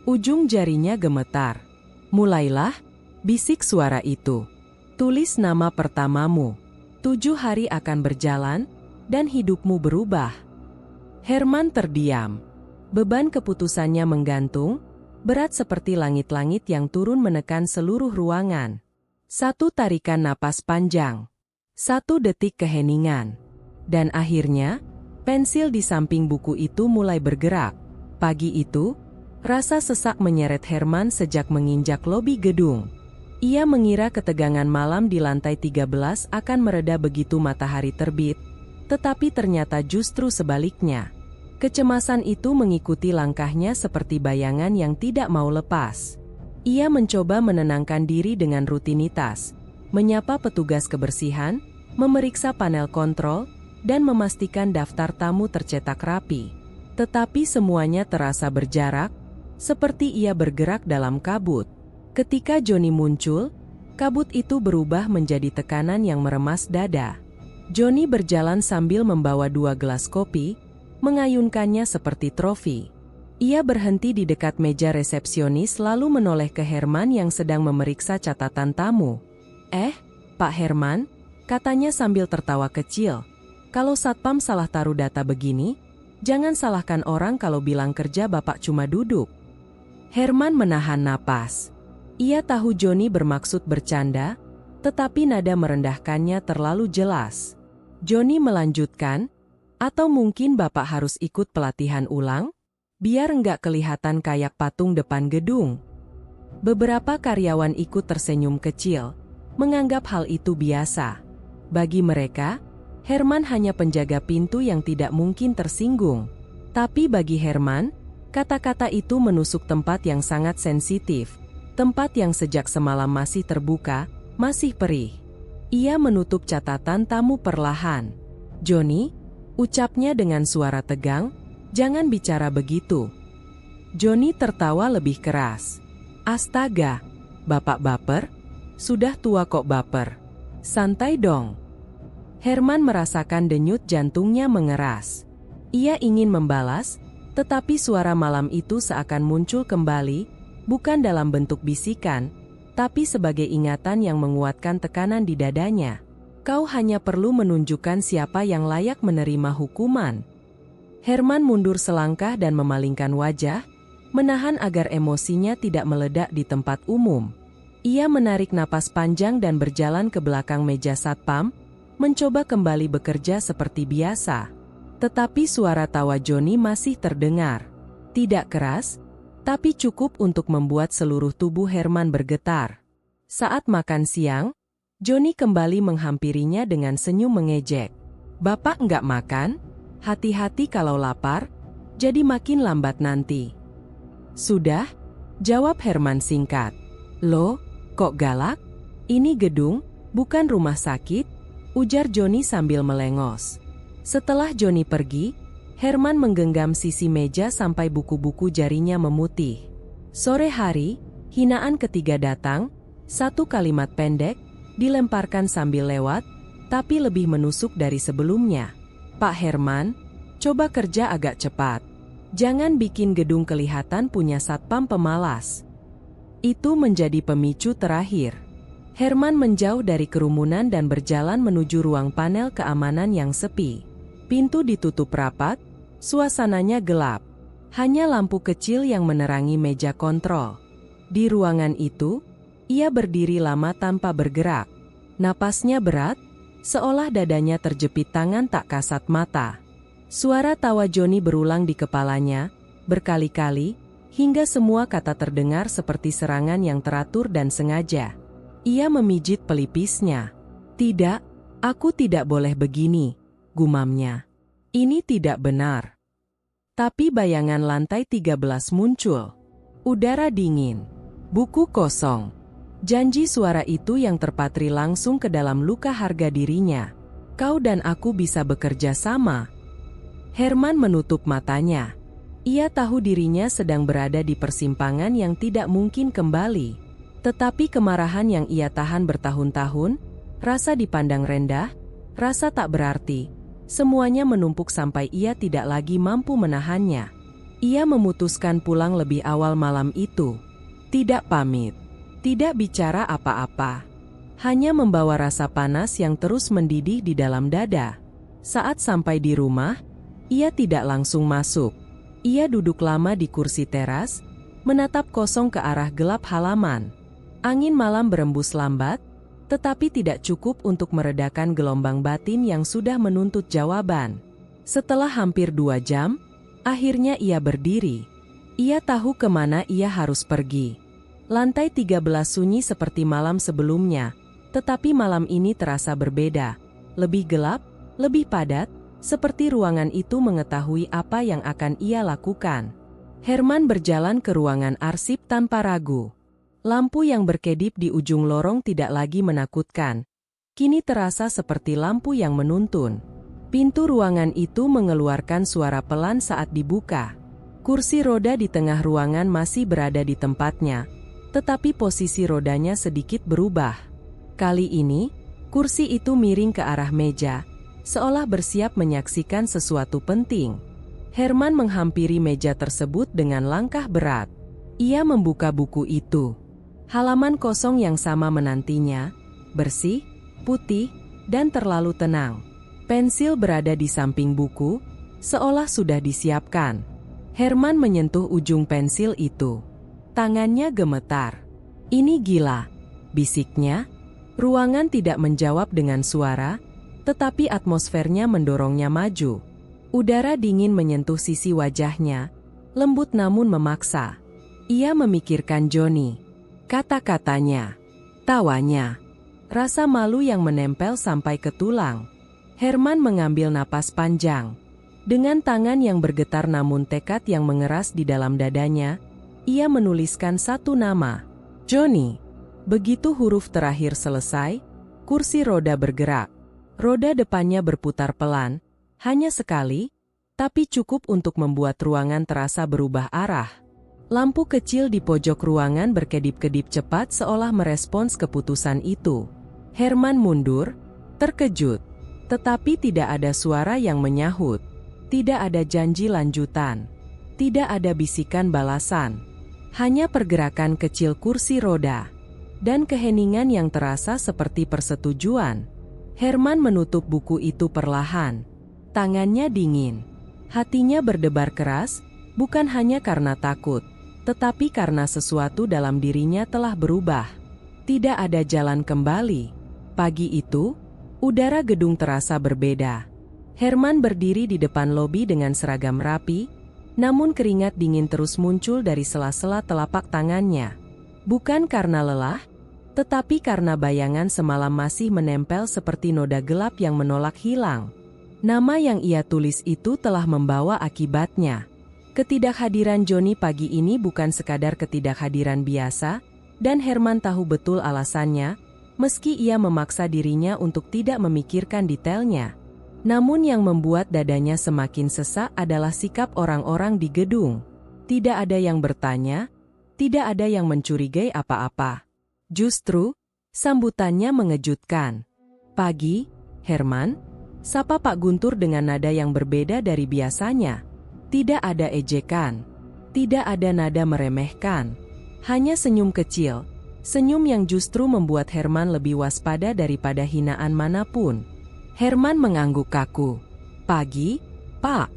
Ujung jarinya gemetar. Mulailah, bisik suara itu. Tulis nama pertamamu. 7 hari akan berjalan, dan hidupmu berubah. Herman terdiam. Beban keputusannya menggantung, berat seperti langit-langit yang turun menekan seluruh ruangan. Satu tarikan napas panjang. 1 detik keheningan. Dan akhirnya, pensil di samping buku itu mulai bergerak. Pagi itu, rasa sesak menyeret Herman sejak menginjak lobi gedung. Ia mengira ketegangan malam di lantai 13 akan mereda begitu matahari terbit, tetapi ternyata justru sebaliknya. Kecemasan itu mengikuti langkahnya seperti bayangan yang tidak mau lepas. Ia mencoba menenangkan diri dengan rutinitas, menyapa petugas kebersihan, memeriksa panel kontrol, dan memastikan daftar tamu tercetak rapi. Tetapi semuanya terasa berjarak, seperti ia bergerak dalam kabut. Ketika Johnny muncul, kabut itu berubah menjadi tekanan yang meremas dada. Johnny berjalan sambil membawa 2 gelas kopi, mengayunkannya seperti trofi. Ia berhenti di dekat meja resepsionis lalu menoleh ke Herman yang sedang memeriksa catatan tamu. Pak Herman, katanya sambil tertawa kecil. Kalau satpam salah taruh data begini, jangan salahkan orang kalau bilang kerja Bapak cuma duduk. Herman menahan napas. Ia tahu Johnny bermaksud bercanda, tetapi nada merendahkannya terlalu jelas. Johnny melanjutkan, atau mungkin Bapak harus ikut pelatihan ulang? Biar nggak kelihatan kayak patung depan gedung. Beberapa karyawan ikut tersenyum kecil, menganggap hal itu biasa. Bagi mereka, Herman hanya penjaga pintu yang tidak mungkin tersinggung. Tapi bagi Herman, kata-kata itu menusuk tempat yang sangat sensitif, tempat yang sejak semalam masih terbuka, masih perih. Ia menutup catatan tamu perlahan. Johnny, ucapnya dengan suara tegang, jangan bicara begitu. Johnny tertawa lebih keras. Astaga, Bapak baper? Sudah tua kok baper. Santai dong. Herman merasakan denyut jantungnya mengeras. Ia ingin membalas, tetapi suara malam itu seakan muncul kembali, bukan dalam bentuk bisikan, tapi sebagai ingatan yang menguatkan tekanan di dadanya. Kau hanya perlu menunjukkan siapa yang layak menerima hukuman. Herman mundur selangkah dan memalingkan wajah, menahan agar emosinya tidak meledak di tempat umum. Ia menarik napas panjang dan berjalan ke belakang meja satpam, mencoba kembali bekerja seperti biasa. Tetapi suara tawa Johnny masih terdengar. Tidak keras, tapi cukup untuk membuat seluruh tubuh Herman bergetar. Saat makan siang, Johnny kembali menghampirinya dengan senyum mengejek. Bapak nggak makan? Hati-hati kalau lapar, jadi makin lambat nanti. Sudah, jawab Herman singkat. Loh, kok galak? Ini gedung, bukan rumah sakit, ujar Johnny sambil melengos. Setelah Johnny pergi, Herman menggenggam sisi meja sampai buku-buku jarinya memutih. Sore hari, hinaan ketiga datang, 1 kalimat pendek, dilemparkan sambil lewat, tapi lebih menusuk dari sebelumnya. Pak Herman, coba kerja agak cepat. Jangan bikin gedung kelihatan punya satpam pemalas. Itu menjadi pemicu terakhir. Herman menjauh dari kerumunan dan berjalan menuju ruang panel keamanan yang sepi. Pintu ditutup rapat, suasananya gelap. Hanya lampu kecil yang menerangi meja kontrol. Di ruangan itu, ia berdiri lama tanpa bergerak. Napasnya berat, seolah dadanya terjepit tangan tak kasat mata. Suara tawa Johnny berulang di kepalanya, berkali-kali, hingga semua kata terdengar seperti serangan yang teratur dan sengaja. Ia memijit pelipisnya. Tidak, aku tidak boleh begini, gumamnya. Ini tidak benar. Tapi bayangan lantai 13 muncul. Udara dingin. Buku kosong. Janji suara itu yang terpatri langsung ke dalam luka harga dirinya. Kau dan aku bisa bekerja sama. Herman menutup matanya. Ia tahu dirinya sedang berada di persimpangan yang tidak mungkin kembali. Tetapi kemarahan yang ia tahan bertahun-tahun, rasa dipandang rendah, rasa tak berarti, semuanya menumpuk sampai ia tidak lagi mampu menahannya. Ia memutuskan pulang lebih awal malam itu. Tidak pamit. Tidak bicara apa-apa. Hanya membawa rasa panas yang terus mendidih di dalam dada. Saat sampai di rumah, ia tidak langsung masuk. Ia duduk lama di kursi teras, menatap kosong ke arah gelap halaman. Angin malam berembus lambat, tetapi tidak cukup untuk meredakan gelombang batin yang sudah menuntut jawaban. Setelah hampir 2 jam, akhirnya ia berdiri. Ia tahu kemana ia harus pergi. Lantai 13 sunyi seperti malam sebelumnya, tetapi malam ini terasa berbeda. Lebih gelap, lebih padat, seperti ruangan itu mengetahui apa yang akan ia lakukan. Herman berjalan ke ruangan arsip tanpa ragu. Lampu yang berkedip di ujung lorong tidak lagi menakutkan. Kini terasa seperti lampu yang menuntun. Pintu ruangan itu mengeluarkan suara pelan saat dibuka. Kursi roda di tengah ruangan masih berada di tempatnya, tetapi posisi rodanya sedikit berubah. Kali ini, kursi itu miring ke arah meja, seolah bersiap menyaksikan sesuatu penting. Herman menghampiri meja tersebut dengan langkah berat. Ia membuka buku itu. Halaman kosong yang sama menantinya, bersih, putih, dan terlalu tenang. Pensil berada di samping buku, seolah sudah disiapkan. Herman menyentuh ujung pensil itu. Tangannya gemetar. "Ini gila," bisiknya. Ruangan tidak menjawab dengan suara, tetapi atmosfernya mendorongnya maju. Udara dingin menyentuh sisi wajahnya, lembut namun memaksa. Ia memikirkan Johnny. Kata-katanya, tawanya, rasa malu yang menempel sampai ke tulang. Herman mengambil napas panjang. Dengan tangan yang bergetar namun tekad yang mengeras di dalam dadanya, ia menuliskan satu nama, Johnny. Begitu huruf terakhir selesai, kursi roda bergerak. Roda depannya berputar pelan, hanya sekali, tapi cukup untuk membuat ruangan terasa berubah arah. Lampu kecil di pojok ruangan berkedip-kedip cepat seolah merespons keputusan itu. Herman mundur, terkejut. Tetapi tidak ada suara yang menyahut. Tidak ada janji lanjutan. Tidak ada bisikan balasan. Hanya pergerakan kecil kursi roda. Dan keheningan yang terasa seperti persetujuan. Herman menutup buku itu perlahan. Tangannya dingin. Hatinya berdebar keras, bukan hanya karena takut, tetapi karena sesuatu dalam dirinya telah berubah. Tidak ada jalan kembali. Pagi itu, udara gedung terasa berbeda. Herman berdiri di depan lobi dengan seragam rapi, namun keringat dingin terus muncul dari sela-sela telapak tangannya. Bukan karena lelah, tetapi karena bayangan semalam masih menempel seperti noda gelap yang menolak hilang. Nama yang ia tulis itu telah membawa akibatnya. Ketidakhadiran Johnny pagi ini bukan sekadar ketidakhadiran biasa, dan Herman tahu betul alasannya, meski ia memaksa dirinya untuk tidak memikirkan detailnya. Namun yang membuat dadanya semakin sesak adalah sikap orang-orang di gedung. Tidak ada yang bertanya, tidak ada yang mencurigai apa-apa. Justru, sambutannya mengejutkan. "Pagi, Herman," sapa Pak Guntur dengan nada yang berbeda dari biasanya. Tidak ada ejekan, tidak ada nada meremehkan. Hanya senyum kecil, senyum yang justru membuat Herman lebih waspada daripada hinaan manapun. Herman mengangguk kaku. "Pagi, Pak."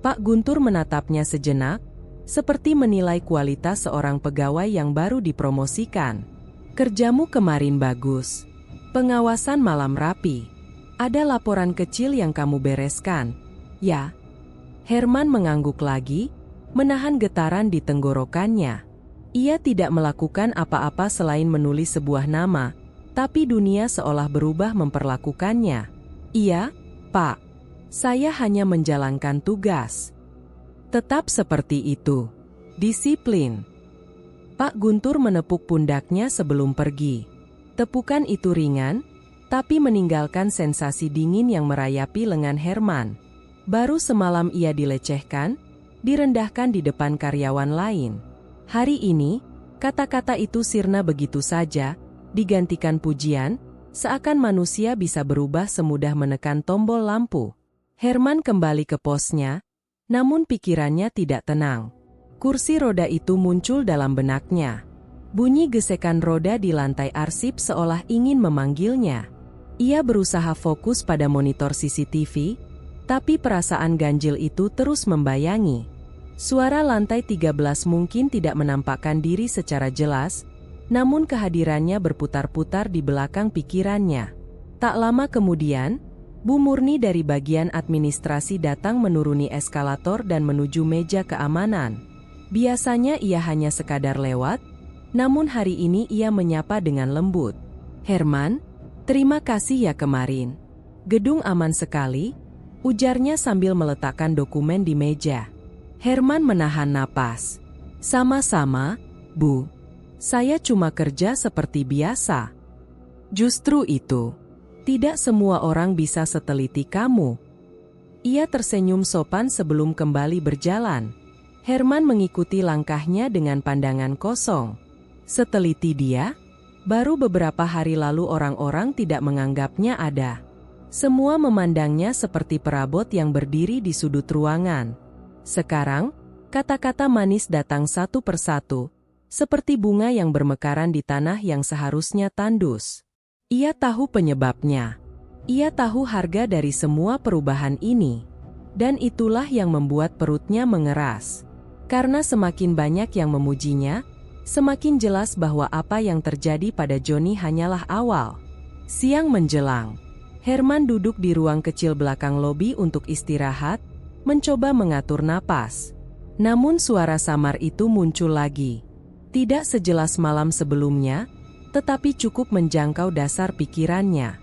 Pak Guntur menatapnya sejenak, seperti menilai kualitas seorang pegawai yang baru dipromosikan. "Kerjamu kemarin bagus. Pengawasan malam rapi. Ada laporan kecil yang kamu bereskan, ya?" Herman mengangguk lagi, menahan getaran di tenggorokannya. Ia tidak melakukan apa-apa selain menulis sebuah nama, tapi dunia seolah berubah memperlakukannya. "Iya, Pak. Saya hanya menjalankan tugas." "Tetap seperti itu. Disiplin." Pak Guntur menepuk pundaknya sebelum pergi. Tepukan itu ringan, tapi meninggalkan sensasi dingin yang merayapi lengan Herman. Baru semalam ia dilecehkan, direndahkan di depan karyawan lain. Hari ini, kata-kata itu sirna begitu saja, digantikan pujian, seakan manusia bisa berubah semudah menekan tombol lampu. Herman kembali ke posnya, namun pikirannya tidak tenang. Kursi roda itu muncul dalam benaknya. Bunyi gesekan roda di lantai arsip seolah ingin memanggilnya. Ia berusaha fokus pada monitor CCTV, tapi perasaan ganjil itu terus membayangi. Suara lantai 13 mungkin tidak menampakkan diri secara jelas, namun kehadirannya berputar-putar di belakang pikirannya. Tak lama kemudian, Bu Murni dari bagian administrasi datang menuruni eskalator dan menuju meja keamanan. Biasanya ia hanya sekadar lewat, namun hari ini ia menyapa dengan lembut. "Herman, terima kasih ya kemarin. Gedung aman sekali," ujarnya sambil meletakkan dokumen di meja. Herman menahan napas. "Sama-sama, Bu. Saya cuma kerja seperti biasa." "Justru itu. Tidak semua orang bisa seteliti kamu." Ia tersenyum sopan sebelum kembali berjalan. Herman mengikuti langkahnya dengan pandangan kosong. Seteliti dia? Baru beberapa hari lalu orang-orang tidak menganggapnya ada. Semua memandangnya seperti perabot yang berdiri di sudut ruangan. Sekarang, kata-kata manis datang satu persatu, seperti bunga yang bermekaran di tanah yang seharusnya tandus. Ia tahu penyebabnya. Ia tahu harga dari semua perubahan ini. Dan itulah yang membuat perutnya mengeras. Karena semakin banyak yang memujinya, semakin jelas bahwa apa yang terjadi pada Johnny hanyalah awal. Siang menjelang, Herman duduk di ruang kecil belakang lobi untuk istirahat, mencoba mengatur napas. Namun suara samar itu muncul lagi. Tidak sejelas malam sebelumnya, tetapi cukup menjangkau dasar pikirannya.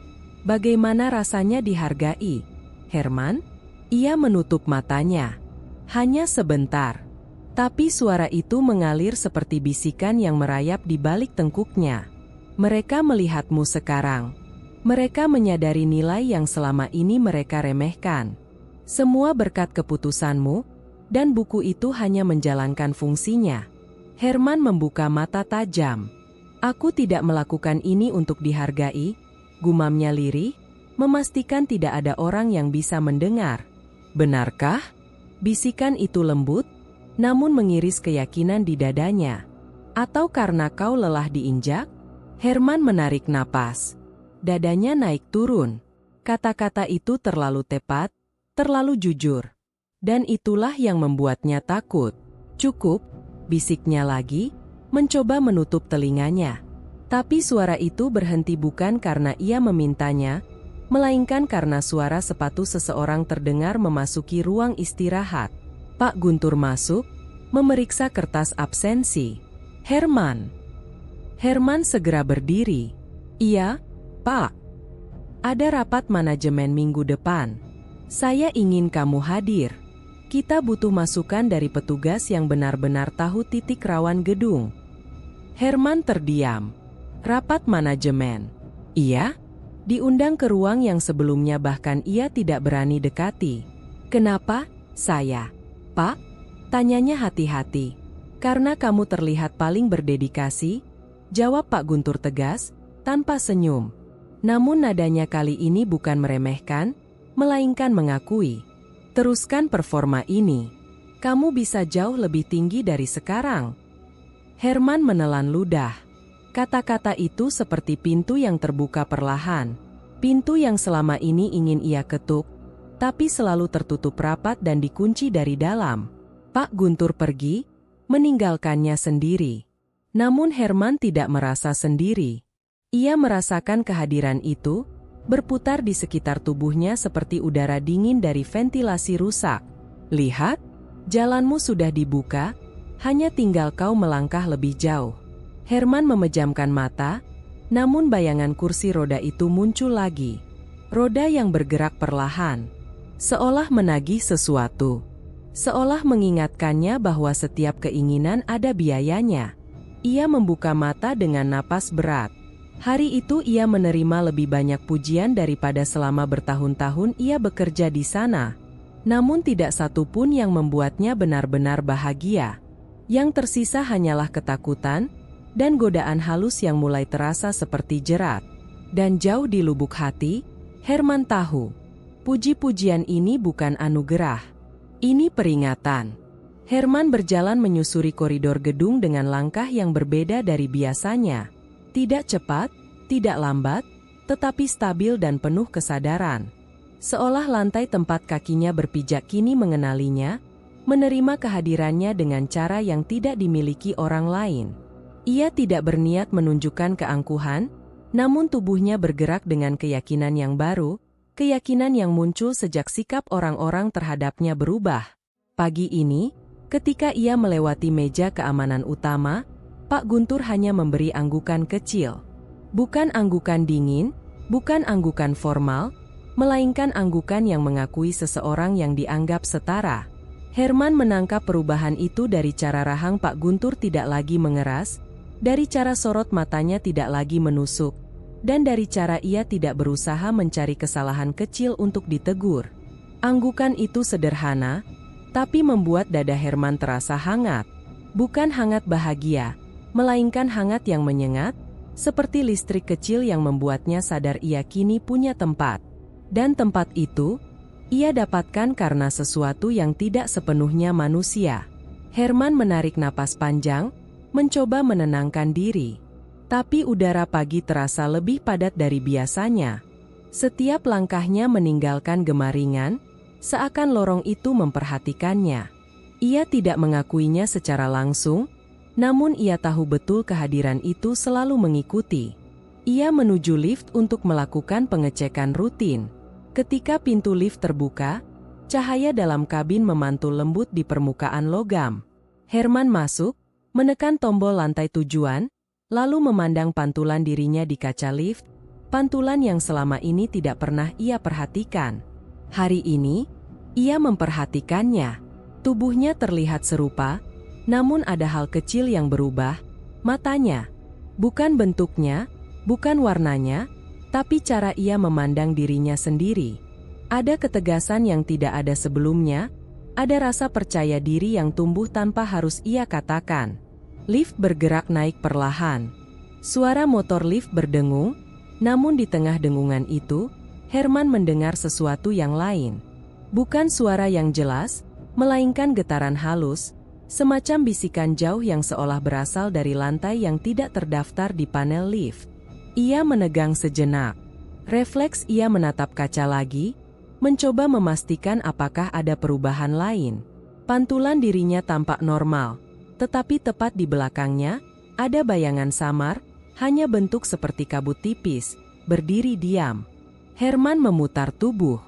Bagaimana rasanya dihargai, Herman? Ia menutup matanya. Hanya sebentar. Tapi suara itu mengalir seperti bisikan yang merayap di balik tengkuknya. "Mereka melihatmu sekarang. Mereka menyadari nilai yang selama ini mereka remehkan. Semua berkat keputusanmu, dan buku itu hanya menjalankan fungsinya." Herman membuka mata tajam. "Aku tidak melakukan ini untuk dihargai," gumamnya lirih, memastikan tidak ada orang yang bisa mendengar. "Benarkah?" Bisikan itu lembut, namun mengiris keyakinan di dadanya. "Atau karena kau lelah diinjak?" Herman menarik napas. Dadanya naik turun. Kata-kata itu terlalu tepat, terlalu jujur. Dan itulah yang membuatnya takut. "Cukup," bisiknya lagi, mencoba menutup telinganya. Tapi suara itu berhenti bukan karena ia memintanya, melainkan karena suara sepatu seseorang terdengar memasuki ruang istirahat. Pak Guntur masuk, memeriksa kertas absensi. "Herman." Herman segera berdiri. "Iya, Pak. Ada rapat manajemen minggu depan. Saya ingin kamu hadir. Kita butuh masukan dari petugas yang benar-benar tahu titik rawan gedung." Herman terdiam. "Rapat manajemen?" "Iya." Diundang ke ruang yang sebelumnya bahkan ia tidak berani dekati. "Kenapa, saya?" "Pak?" tanyanya hati-hati. "Karena kamu terlihat paling berdedikasi," jawab Pak Guntur tegas, tanpa senyum. Namun nadanya kali ini bukan meremehkan, melainkan mengakui. "Teruskan performa ini. Kamu bisa jauh lebih tinggi dari sekarang." Herman menelan ludah. Kata-kata itu seperti pintu yang terbuka perlahan. Pintu yang selama ini ingin ia ketuk, tapi selalu tertutup rapat dan dikunci dari dalam. Pak Guntur pergi, meninggalkannya sendiri. Namun Herman tidak merasa sendiri. Ia merasakan kehadiran itu, berputar di sekitar tubuhnya seperti udara dingin dari ventilasi rusak. "Lihat, jalanmu sudah dibuka, hanya tinggal kau melangkah lebih jauh." Herman memejamkan mata, namun bayangan kursi roda itu muncul lagi. Roda yang bergerak perlahan, seolah menagih sesuatu. Seolah mengingatkannya bahwa setiap keinginan ada biayanya. Ia membuka mata dengan napas berat. Hari itu ia menerima lebih banyak pujian daripada selama bertahun-tahun ia bekerja di sana. Namun tidak satu pun yang membuatnya benar-benar bahagia. Yang tersisa hanyalah ketakutan, dan godaan halus yang mulai terasa seperti jerat. Dan jauh di lubuk hati, Herman tahu, puji-pujian ini bukan anugerah. Ini peringatan. Herman berjalan menyusuri koridor gedung dengan langkah yang berbeda dari biasanya. Tidak cepat, tidak lambat, tetapi stabil dan penuh kesadaran. Seolah lantai tempat kakinya berpijak kini mengenalinya, menerima kehadirannya dengan cara yang tidak dimiliki orang lain. Ia tidak berniat menunjukkan keangkuhan, namun tubuhnya bergerak dengan keyakinan yang baru, keyakinan yang muncul sejak sikap orang-orang terhadapnya berubah. Pagi ini, ketika ia melewati meja keamanan utama, Pak Guntur hanya memberi anggukan kecil. Bukan anggukan dingin, bukan anggukan formal, melainkan anggukan yang mengakui seseorang yang dianggap setara. Herman menangkap perubahan itu dari cara rahang Pak Guntur tidak lagi mengeras, dari cara sorot matanya tidak lagi menusuk, dan dari cara ia tidak berusaha mencari kesalahan kecil untuk ditegur. Anggukan itu sederhana, tapi membuat dada Herman terasa hangat. Bukan hangat bahagia, melainkan hangat yang menyengat, seperti listrik kecil yang membuatnya sadar ia kini punya tempat. Dan tempat itu, ia dapatkan karena sesuatu yang tidak sepenuhnya manusia. Herman menarik napas panjang, mencoba menenangkan diri. Tapi udara pagi terasa lebih padat dari biasanya. Setiap langkahnya meninggalkan gemaringan, seakan lorong itu memperhatikannya. Ia tidak mengakuinya secara langsung, namun ia tahu betul kehadiran itu selalu mengikuti. Ia menuju lift untuk melakukan pengecekan rutin. Ketika pintu lift terbuka, cahaya dalam kabin memantul lembut di permukaan logam. Herman masuk, menekan tombol lantai tujuan, lalu memandang pantulan dirinya di kaca lift, pantulan yang selama ini tidak pernah ia perhatikan. Hari ini, ia memperhatikannya. Tubuhnya terlihat serupa, namun ada hal kecil yang berubah, matanya. Bukan bentuknya, bukan warnanya, tapi cara ia memandang dirinya sendiri. Ada ketegasan yang tidak ada sebelumnya, ada rasa percaya diri yang tumbuh tanpa harus ia katakan. Lift bergerak naik perlahan. Suara motor lift berdengung, namun di tengah dengungan itu, Herman mendengar sesuatu yang lain. Bukan suara yang jelas, melainkan getaran halus, semacam bisikan jauh yang seolah berasal dari lantai yang tidak terdaftar di panel lift. Ia menegang sejenak. Refleks ia menatap kaca lagi, mencoba memastikan apakah ada perubahan lain. Pantulan dirinya tampak normal. Tetapi tepat di belakangnya, ada bayangan samar, hanya bentuk seperti kabut tipis, berdiri diam. Herman memutar tubuh.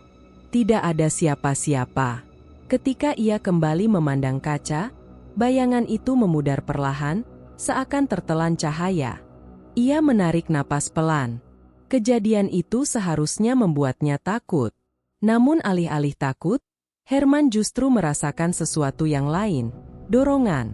Tidak ada siapa-siapa. Ketika ia kembali memandang kaca, bayangan itu memudar perlahan, seakan tertelan cahaya. Ia menarik napas pelan. Kejadian itu seharusnya membuatnya takut. Namun alih-alih takut, Herman justru merasakan sesuatu yang lain, dorongan.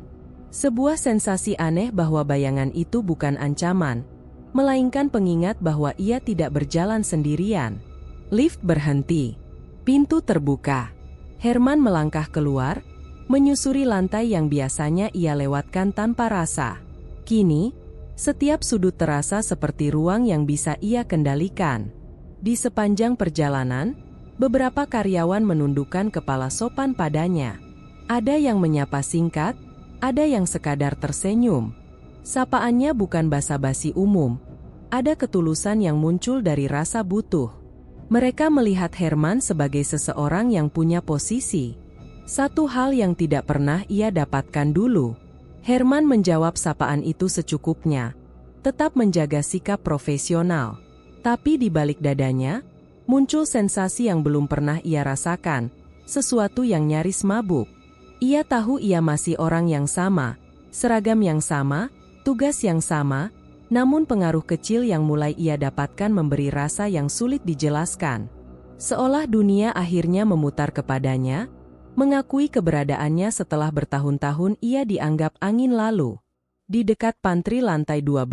Sebuah sensasi aneh bahwa bayangan itu bukan ancaman, melainkan pengingat bahwa ia tidak berjalan sendirian. Lift berhenti. Pintu terbuka. Herman melangkah keluar, menyusuri lantai yang biasanya ia lewatkan tanpa rasa. Kini, setiap sudut terasa seperti ruang yang bisa ia kendalikan. Di sepanjang perjalanan, beberapa karyawan menundukkan kepala sopan padanya. Ada yang menyapa singkat, ada yang sekadar tersenyum. Sapaannya bukan basa-basi umum. Ada ketulusan yang muncul dari rasa butuh. Mereka melihat Herman sebagai seseorang yang punya posisi. Satu hal yang tidak pernah ia dapatkan dulu. Herman menjawab sapaan itu secukupnya, tetap menjaga sikap profesional. Tapi di balik dadanya, muncul sensasi yang belum pernah ia rasakan, sesuatu yang nyaris mabuk. Ia tahu ia masih orang yang sama, seragam yang sama, tugas yang sama, namun pengaruh kecil yang mulai ia dapatkan memberi rasa yang sulit dijelaskan. Seolah dunia akhirnya memutar kepadanya, mengakui keberadaannya setelah bertahun-tahun ia dianggap angin lalu. Di dekat pantry lantai 12,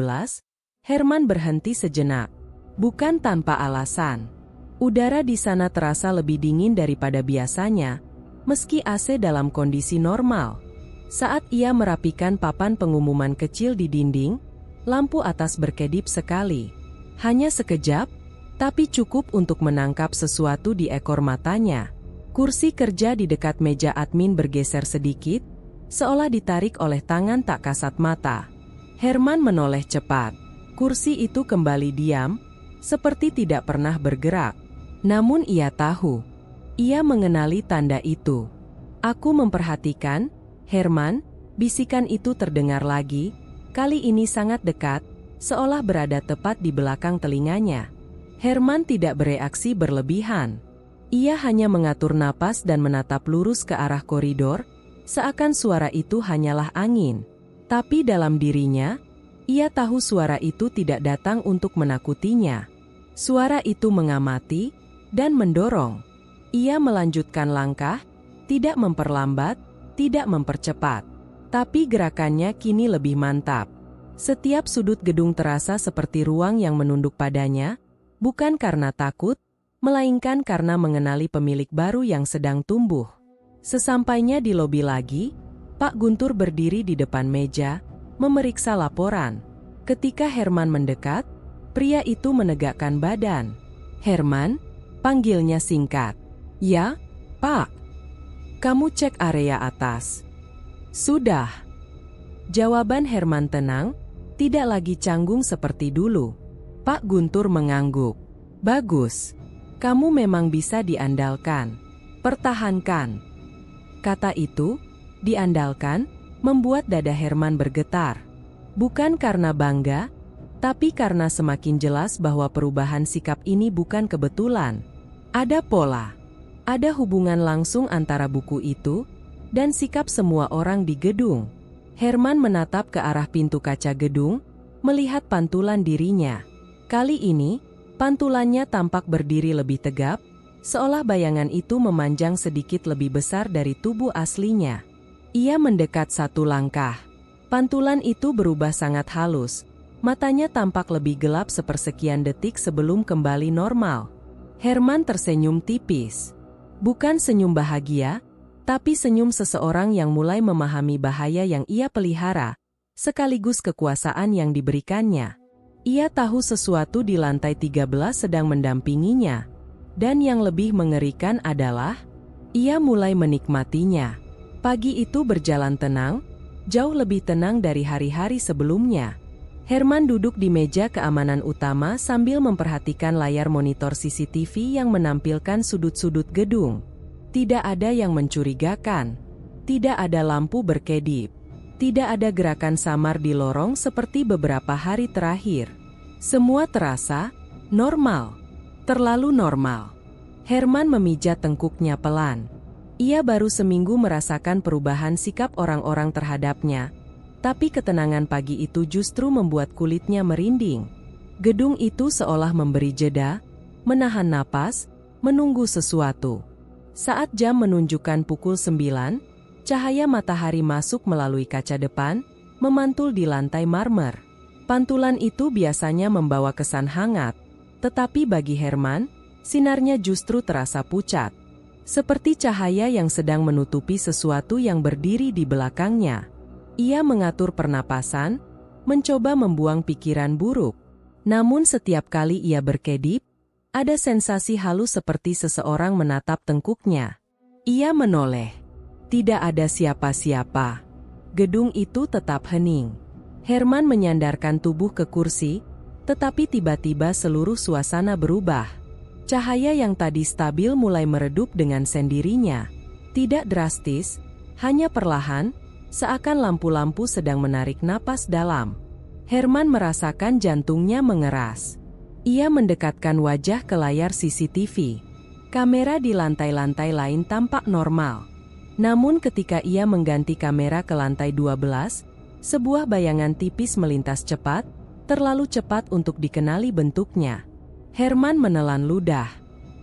Herman berhenti sejenak. Bukan tanpa alasan. Udara di sana terasa lebih dingin daripada biasanya, meski AC dalam kondisi normal. Saat ia merapikan papan pengumuman kecil di dinding, lampu atas berkedip sekali. Hanya sekejap, tapi cukup untuk menangkap sesuatu di ekor matanya. Kursi kerja di dekat meja admin bergeser sedikit, seolah ditarik oleh tangan tak kasat mata. Herman menoleh cepat. Kursi itu kembali diam, seperti tidak pernah bergerak. Namun ia tahu. Ia mengenali tanda itu. Aku memperhatikan, Herman, bisikan itu terdengar lagi, kali ini sangat dekat, seolah berada tepat di belakang telinganya. Herman tidak bereaksi berlebihan. Ia hanya mengatur napas dan menatap lurus ke arah koridor, seakan suara itu hanyalah angin. Tapi dalam dirinya, ia tahu suara itu tidak datang untuk menakutinya. Suara itu mengamati dan mendorong. Ia melanjutkan langkah, tidak memperlambat, tidak mempercepat. Tapi gerakannya kini lebih mantap. Setiap sudut gedung terasa seperti ruang yang menunduk padanya, bukan karena takut, melainkan karena mengenali pemilik baru yang sedang tumbuh. Sesampainya di lobi lagi, Pak Guntur berdiri di depan meja, memeriksa laporan. Ketika Herman mendekat, pria itu menegakkan badan. "Herman?" panggilnya singkat. "Ya, Pak." "Kamu cek area atas?" "Sudah." Jawaban Herman tenang, tidak lagi canggung seperti dulu. Pak Guntur mengangguk. "Bagus. Kamu memang bisa diandalkan. Pertahankan." Kata itu, diandalkan, membuat dada Herman bergetar. Bukan karena bangga, tapi karena semakin jelas bahwa perubahan sikap ini bukan kebetulan. Ada pola. Ada hubungan langsung antara buku itu dan sikap semua orang di gedung. Herman menatap ke arah pintu kaca gedung, melihat pantulan dirinya. Kali ini, pantulannya tampak berdiri lebih tegap, seolah bayangan itu memanjang sedikit lebih besar dari tubuh aslinya. Ia mendekat satu langkah. Pantulan itu berubah sangat halus. Matanya tampak lebih gelap sepersekian detik sebelum kembali normal. Herman tersenyum tipis. Bukan senyum bahagia, tapi senyum seseorang yang mulai memahami bahaya yang ia pelihara, sekaligus kekuasaan yang diberikannya. Ia tahu sesuatu di lantai 13 sedang mendampinginya. Dan yang lebih mengerikan adalah, ia mulai menikmatinya. Pagi itu berjalan tenang, jauh lebih tenang dari hari-hari sebelumnya. Herman duduk di meja keamanan utama sambil memperhatikan layar monitor CCTV yang menampilkan sudut-sudut gedung. Tidak ada yang mencurigakan. Tidak ada lampu berkedip. Tidak ada gerakan samar di lorong seperti beberapa hari terakhir. Semua terasa normal. Terlalu normal. Herman memijat tengkuknya pelan. Ia baru seminggu merasakan perubahan sikap orang-orang terhadapnya, tapi ketenangan pagi itu justru membuat kulitnya merinding. Gedung itu seolah memberi jeda, menahan napas, menunggu sesuatu. Saat jam menunjukkan pukul 9, cahaya matahari masuk melalui kaca depan, memantul di lantai marmer. Pantulan itu biasanya membawa kesan hangat, tetapi bagi Herman, sinarnya justru terasa pucat. Seperti cahaya yang sedang menutupi sesuatu yang berdiri di belakangnya. Ia mengatur pernapasan, mencoba membuang pikiran buruk. Namun setiap kali ia berkedip, ada sensasi halus seperti seseorang menatap tengkuknya. Ia menoleh. Tidak ada siapa-siapa. Gedung itu tetap hening. Herman menyandarkan tubuh ke kursi, tetapi tiba-tiba seluruh suasana berubah. Cahaya yang tadi stabil mulai meredup dengan sendirinya. Tidak drastis, hanya perlahan, seakan lampu-lampu sedang menarik napas dalam. Herman merasakan jantungnya mengeras. Ia mendekatkan wajah ke layar CCTV. Kamera di lantai-lantai lain tampak normal. Namun ketika ia mengganti kamera ke lantai 12, sebuah bayangan tipis melintas cepat, terlalu cepat untuk dikenali bentuknya. Herman menelan ludah.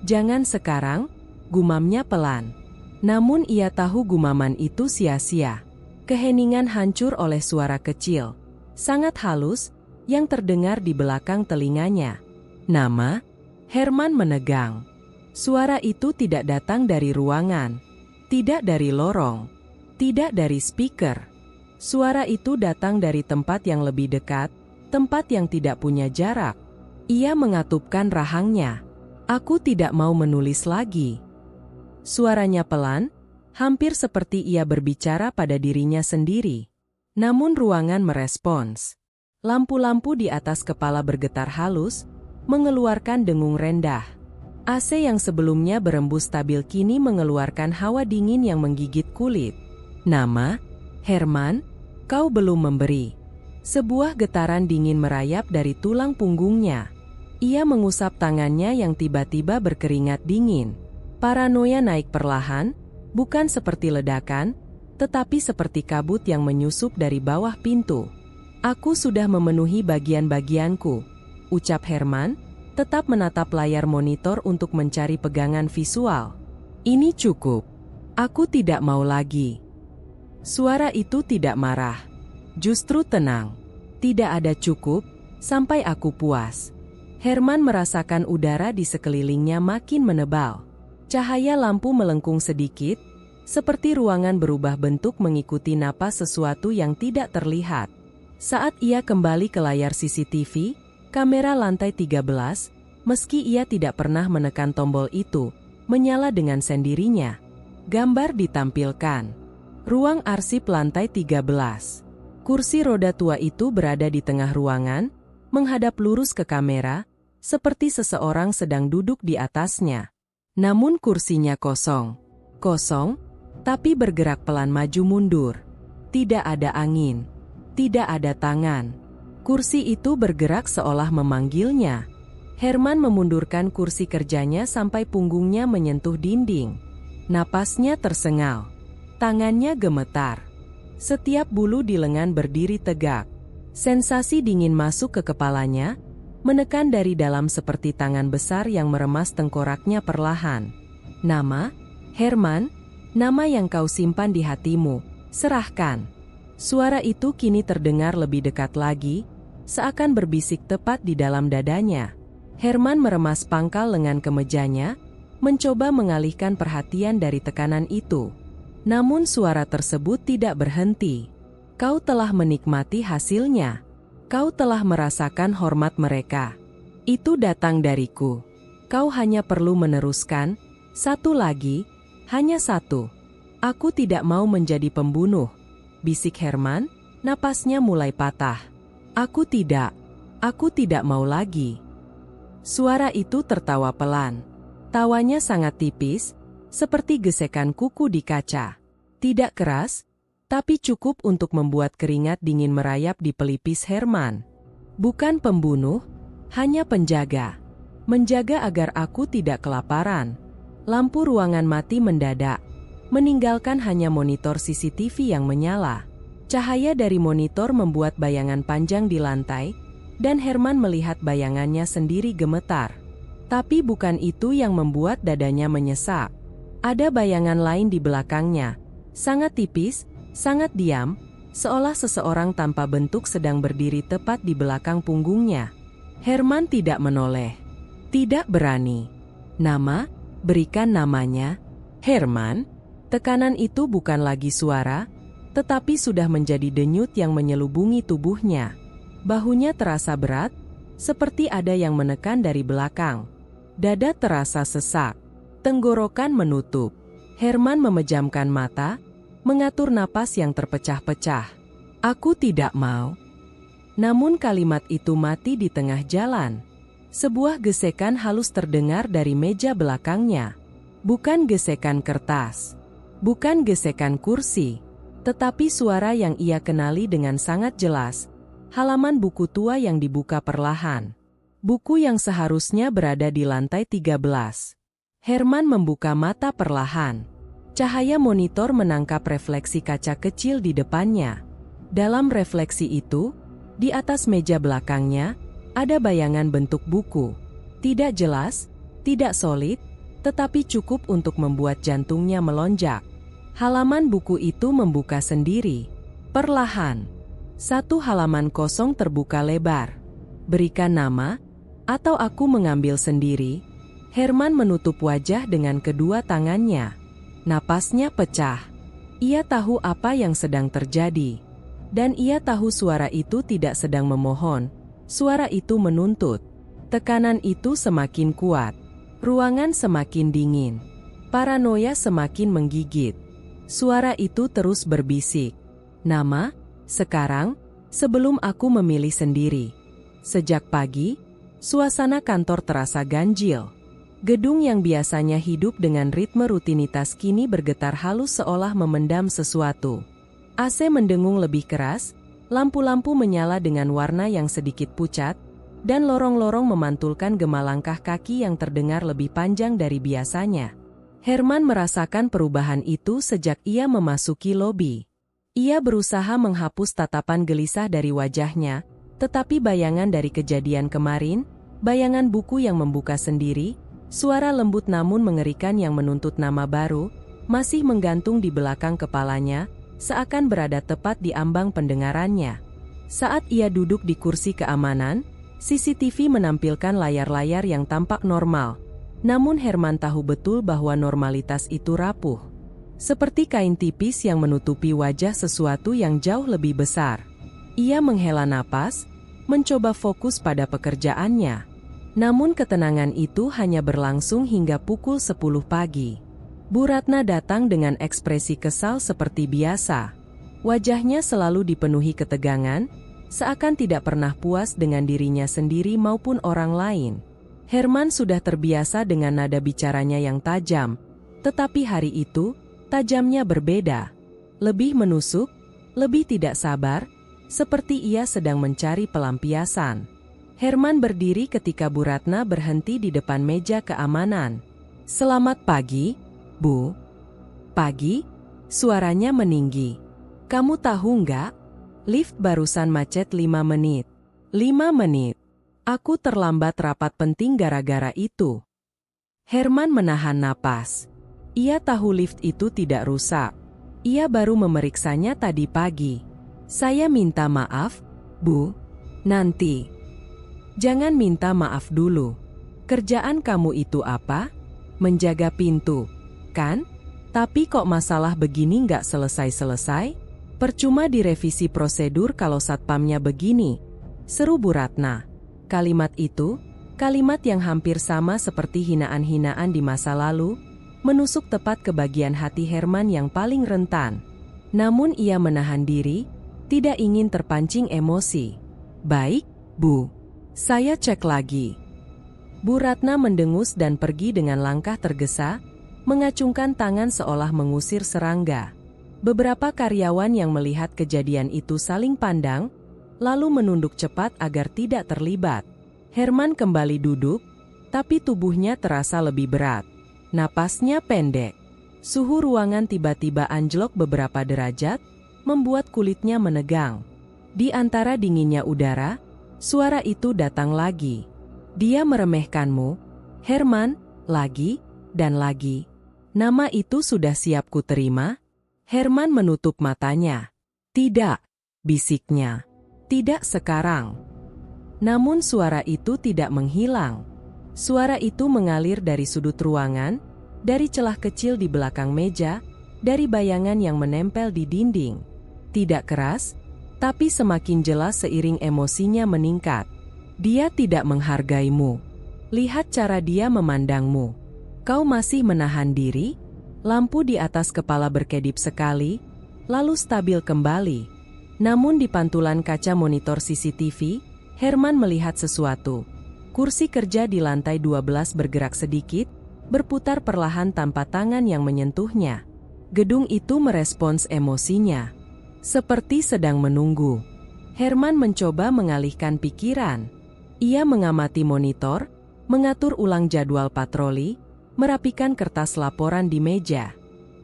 "Jangan sekarang," gumamnya pelan. Namun ia tahu gumaman itu sia-sia. Keheningan hancur oleh suara kecil, sangat halus, yang terdengar di belakang telinganya. "Nama?" Herman menegang. Suara itu tidak datang dari ruangan, tidak dari lorong, tidak dari speaker. Suara itu datang dari tempat yang lebih dekat, tempat yang tidak punya jarak. Ia mengatupkan rahangnya. "Aku tidak mau menulis lagi." Suaranya pelan, hampir seperti ia berbicara pada dirinya sendiri. Namun ruangan merespons. Lampu-lampu di atas kepala bergetar halus, mengeluarkan dengung rendah. AC yang sebelumnya berembus stabil kini mengeluarkan hawa dingin yang menggigit kulit. "Nama? Herman? Kau belum memberi." Sebuah getaran dingin merayap dari tulang punggungnya. Ia mengusap tangannya yang tiba-tiba berkeringat dingin. Paranoia naik perlahan, bukan seperti ledakan, tetapi seperti kabut yang menyusup dari bawah pintu. "Aku sudah memenuhi bagian-bagianku," ucap Herman, tetap menatap layar monitor untuk mencari pegangan visual. "Ini cukup. Aku tidak mau lagi." Suara itu tidak marah. Justru tenang. "Tidak ada cukup, sampai aku puas." Herman merasakan udara di sekelilingnya makin menebal. Cahaya lampu melengkung sedikit, seperti ruangan berubah bentuk mengikuti napas sesuatu yang tidak terlihat. Saat ia kembali ke layar CCTV, kamera lantai 13, meski ia tidak pernah menekan tombol itu, menyala dengan sendirinya. Gambar ditampilkan. Ruang arsip lantai 13. Kursi roda tua itu berada di tengah ruangan, menghadap lurus ke kamera, seperti seseorang sedang duduk di atasnya. Namun kursinya kosong. Kosong, tapi bergerak pelan maju mundur. Tidak ada angin. Tidak ada tangan. Kursi itu bergerak seolah memanggilnya. Herman memundurkan kursi kerjanya sampai punggungnya menyentuh dinding. Napasnya tersengal. Tangannya gemetar. Setiap bulu di lengan berdiri tegak. Sensasi dingin masuk ke kepalanya, menekan dari dalam seperti tangan besar yang meremas tengkoraknya perlahan. "Nama? Herman? Nama yang kau simpan di hatimu, serahkan." Suara itu kini terdengar lebih dekat lagi, seakan berbisik tepat di dalam dadanya. Herman meremas pangkal lengan kemejanya, mencoba mengalihkan perhatian dari tekanan itu. Namun suara tersebut tidak berhenti. "Kau telah menikmati hasilnya. Kau telah merasakan hormat mereka. Itu datang dariku. Kau hanya perlu meneruskan. Satu lagi, hanya satu. Aku tidak mau menjadi pembunuh," bisik Herman, napasnya mulai patah. Aku tidak mau lagi." Suara itu tertawa pelan. Tawanya sangat tipis, seperti gesekan kuku di kaca. Tidak keras, tapi cukup untuk membuat keringat dingin merayap di pelipis Herman. "Bukan pembunuh, hanya penjaga. Menjaga agar aku tidak kelaparan." Lampu ruangan mati mendadak, meninggalkan hanya monitor CCTV yang menyala. Cahaya dari monitor membuat bayangan panjang di lantai, dan Herman melihat bayangannya sendiri gemetar. Tapi bukan itu yang membuat dadanya menyesak. Ada bayangan lain di belakangnya, sangat tipis, sangat diam, seolah seseorang tanpa bentuk sedang berdiri tepat di belakang punggungnya. Herman tidak menoleh. Tidak berani. "Nama? Berikan namanya." "Herman?" Tekanan itu bukan lagi suara, tetapi sudah menjadi denyut yang menyelubungi tubuhnya. Bahunya terasa berat, seperti ada yang menekan dari belakang. Dada terasa sesak. Tenggorokan menutup. Herman memejamkan mata, mengatur napas yang terpecah-pecah. "Aku tidak mau." Namun kalimat itu mati di tengah jalan. Sebuah gesekan halus terdengar dari meja belakangnya. Bukan gesekan kertas. Bukan gesekan kursi. Tetapi suara yang ia kenali dengan sangat jelas, halaman buku tua yang dibuka perlahan. Buku yang seharusnya berada di lantai 13. Herman membuka mata perlahan. Cahaya monitor menangkap refleksi kaca kecil di depannya. Dalam refleksi itu, di atas meja belakangnya, ada bayangan bentuk buku. Tidak jelas, tidak solid, tetapi cukup untuk membuat jantungnya melonjak. Halaman buku itu membuka sendiri. Perlahan. Satu halaman kosong terbuka lebar. "Berikan nama, atau aku mengambil sendiri." Herman menutup wajah dengan kedua tangannya. Napasnya pecah. Ia tahu apa yang sedang terjadi. Dan ia tahu suara itu tidak sedang memohon. Suara itu menuntut. Tekanan itu semakin kuat. Ruangan semakin dingin. Paranoia semakin menggigit. Suara itu terus berbisik. "Nama? Sekarang, sebelum aku memilih sendiri." Sejak pagi, suasana kantor terasa ganjil. Gedung yang biasanya hidup dengan ritme rutinitas kini bergetar halus seolah memendam sesuatu. AC mendengung lebih keras, lampu-lampu menyala dengan warna yang sedikit pucat, dan lorong-lorong memantulkan gema langkah kaki yang terdengar lebih panjang dari biasanya. Herman merasakan perubahan itu sejak ia memasuki lobi. Ia berusaha menghapus tatapan gelisah dari wajahnya, tetapi bayangan dari kejadian kemarin, bayangan buku yang membuka sendiri, suara lembut namun mengerikan yang menuntut nama baru, masih menggantung di belakang kepalanya, seakan berada tepat di ambang pendengarannya. Saat ia duduk di kursi keamanan, CCTV menampilkan layar-layar yang tampak normal. Namun Herman tahu betul bahwa normalitas itu rapuh. Seperti kain tipis yang menutupi wajah sesuatu yang jauh lebih besar. Ia menghela napas, mencoba fokus pada pekerjaannya. Namun ketenangan itu hanya berlangsung hingga pukul 10 pagi. Bu Ratna datang dengan ekspresi kesal seperti biasa. Wajahnya selalu dipenuhi ketegangan, seakan tidak pernah puas dengan dirinya sendiri maupun orang lain. Herman sudah terbiasa dengan nada bicaranya yang tajam, tetapi hari itu, tajamnya berbeda. Lebih menusuk, lebih tidak sabar, seperti ia sedang mencari pelampiasan. Herman berdiri ketika Bu Ratna berhenti di depan meja keamanan. "Selamat pagi, Bu." "Pagi?" Suaranya meninggi. "Kamu tahu nggak? Lift barusan macet 5 menit. 5 menit. Aku terlambat rapat penting gara-gara itu." Herman menahan napas. Ia tahu lift itu tidak rusak. Ia baru memeriksanya tadi pagi. "Saya minta maaf, Bu. Nanti." "Jangan minta maaf dulu. Kerjaan kamu itu apa? Menjaga pintu, kan? Tapi kok masalah begini nggak selesai-selesai? Percuma direvisi prosedur kalau satpamnya begini," seru Bu Ratna. Kalimat itu, kalimat yang hampir sama seperti hinaan-hinaan di masa lalu, menusuk tepat ke bagian hati Herman yang paling rentan. Namun ia menahan diri, tidak ingin terpancing emosi. "Baik, Bu. Saya cek lagi." Bu Ratna mendengus dan pergi dengan langkah tergesa, mengacungkan tangan seolah mengusir serangga. Beberapa karyawan yang melihat kejadian itu saling pandang, lalu menunduk cepat agar tidak terlibat. Herman kembali duduk, tapi tubuhnya terasa lebih berat. Napasnya pendek. Suhu ruangan tiba-tiba anjlok beberapa derajat, membuat kulitnya menegang. Di antara dinginnya udara, suara itu datang lagi. "Dia meremehkanmu, Herman, lagi, dan lagi. Nama itu sudah siap ku terima?" Herman menutup matanya. "Tidak," bisiknya. "Tidak sekarang." Namun suara itu tidak menghilang. Suara itu mengalir dari sudut ruangan, dari celah kecil di belakang meja, dari bayangan yang menempel di dinding. Tidak keras, tapi semakin jelas seiring emosinya meningkat. "Dia tidak menghargaimu. Lihat cara dia memandangmu. Kau masih menahan diri?" Lampu di atas kepala berkedip sekali, lalu stabil kembali. Namun di pantulan kaca monitor CCTV, Herman melihat sesuatu. Kursi kerja di lantai 12 bergerak sedikit, berputar perlahan tanpa tangan yang menyentuhnya. Gedung itu merespons emosinya. Seperti sedang menunggu. Herman mencoba mengalihkan pikiran. Ia mengamati monitor, mengatur ulang jadwal patroli, merapikan kertas laporan di meja.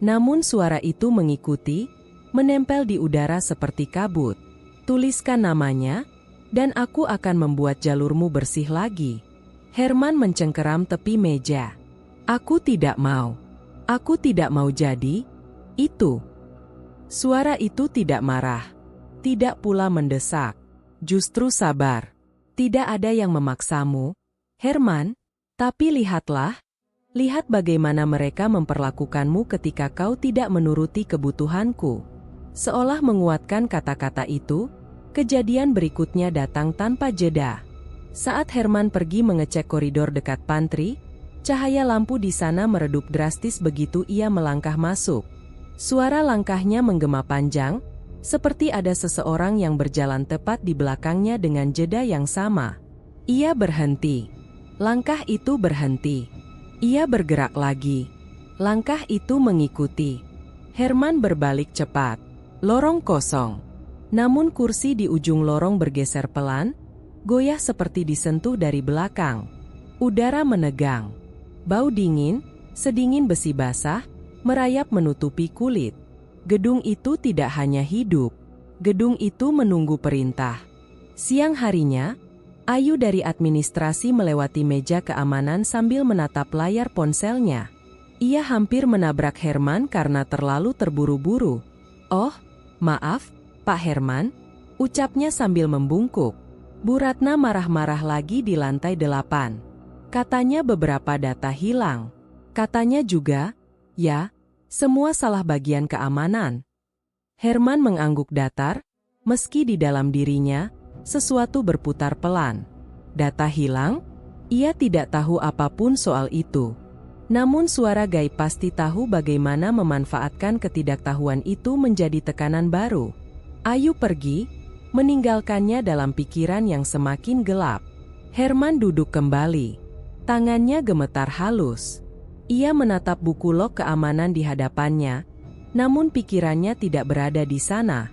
Namun suara itu mengikuti, menempel di udara seperti kabut. "Tuliskan namanya, dan aku akan membuat jalurmu bersih lagi." Herman mencengkeram tepi meja. "Aku tidak mau. Aku tidak mau jadi itu." Suara itu tidak marah, tidak pula mendesak, justru sabar. "Tidak ada yang memaksamu, Herman, tapi lihatlah, lihat bagaimana mereka memperlakukanmu ketika kau tidak menuruti kebutuhanku." Seolah menguatkan kata-kata itu, kejadian berikutnya datang tanpa jeda. Saat Herman pergi mengecek koridor dekat pantry, cahaya lampu di sana meredup drastis begitu ia melangkah masuk. Suara langkahnya menggema panjang, seperti ada seseorang yang berjalan tepat di belakangnya dengan jeda yang sama. Ia berhenti. Langkah itu berhenti. Ia bergerak lagi. Langkah itu mengikuti. Herman berbalik cepat. Lorong kosong. Namun kursi di ujung lorong bergeser pelan, goyah seperti disentuh dari belakang. Udara menegang. Bau dingin, sedingin besi basah, merayap menutupi kulit. Gedung itu tidak hanya hidup. Gedung itu menunggu perintah. Siang harinya, Ayu dari administrasi melewati meja keamanan sambil menatap layar ponselnya. Ia hampir menabrak Herman karena terlalu terburu-buru. "Oh, maaf, Pak Herman," ucapnya sambil membungkuk. Bu Ratna marah-marah lagi di lantai 8. Katanya beberapa data hilang. Katanya juga, ya, semua salah bagian keamanan. Herman mengangguk datar, meski di dalam dirinya, sesuatu berputar pelan. Data hilang? Ia tidak tahu apapun soal itu. Namun suara gaib pasti tahu bagaimana memanfaatkan ketidaktahuan itu menjadi tekanan baru. Ayu pergi, meninggalkannya dalam pikiran yang semakin gelap. Herman duduk kembali. Tangannya gemetar halus. Ia menatap buku log keamanan di hadapannya, namun pikirannya tidak berada di sana.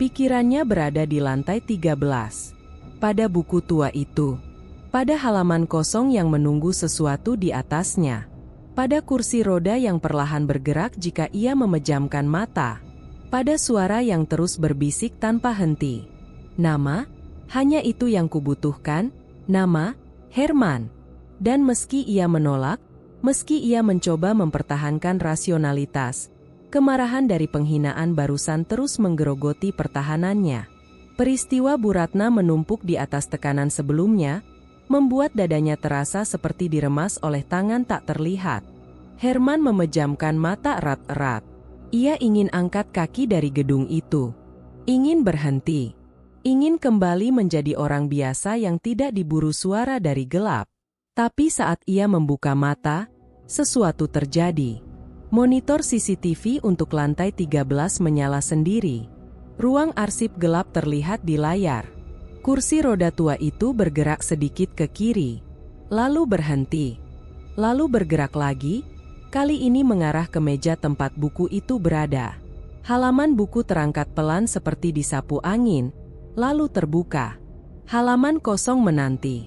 Pikirannya berada di lantai 13. Pada buku tua itu. Pada halaman kosong yang menunggu sesuatu di atasnya. Pada kursi roda yang perlahan bergerak jika ia memejamkan mata. Pada suara yang terus berbisik tanpa henti. Nama, hanya itu yang kubutuhkan, nama, Herman. Dan meski ia menolak, meski ia mencoba mempertahankan rasionalitas, kemarahan dari penghinaan barusan terus menggerogoti pertahanannya. Peristiwa Bu Ratna menumpuk di atas tekanan sebelumnya, membuat dadanya terasa seperti diremas oleh tangan tak terlihat. Herman memejamkan mata erat-erat. Ia ingin angkat kaki dari gedung itu. Ingin berhenti. Ingin kembali menjadi orang biasa yang tidak diburu suara dari gelap. Tapi saat ia membuka mata, sesuatu terjadi. Monitor CCTV untuk lantai 13 menyala sendiri. Ruang arsip gelap terlihat di layar. Kursi roda tua itu bergerak sedikit ke kiri. Lalu berhenti. Lalu bergerak lagi, kali ini mengarah ke meja tempat buku itu berada. Halaman buku terangkat pelan seperti disapu angin, lalu terbuka. Halaman kosong menanti.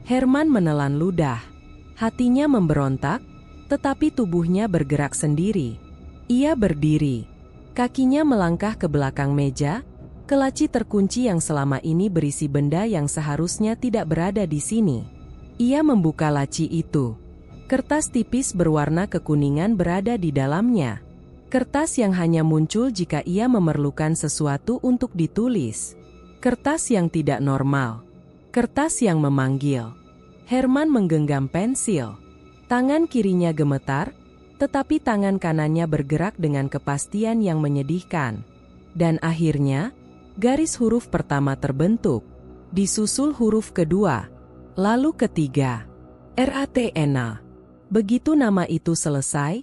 Herman menelan ludah. Hatinya memberontak, tetapi tubuhnya bergerak sendiri. Ia berdiri. Kakinya melangkah ke belakang meja, ke laci terkunci yang selama ini berisi benda yang seharusnya tidak berada di sini. Ia membuka laci itu. Kertas tipis berwarna kekuningan berada di dalamnya. Kertas yang hanya muncul jika ia memerlukan sesuatu untuk ditulis. Kertas yang tidak normal. Kertas yang memanggil. Herman menggenggam pensil. Tangan kirinya gemetar, tetapi tangan kanannya bergerak dengan kepastian yang menyedihkan. Dan akhirnya, garis huruf pertama terbentuk, disusul huruf kedua, lalu ketiga. RATNA. Begitu nama itu selesai,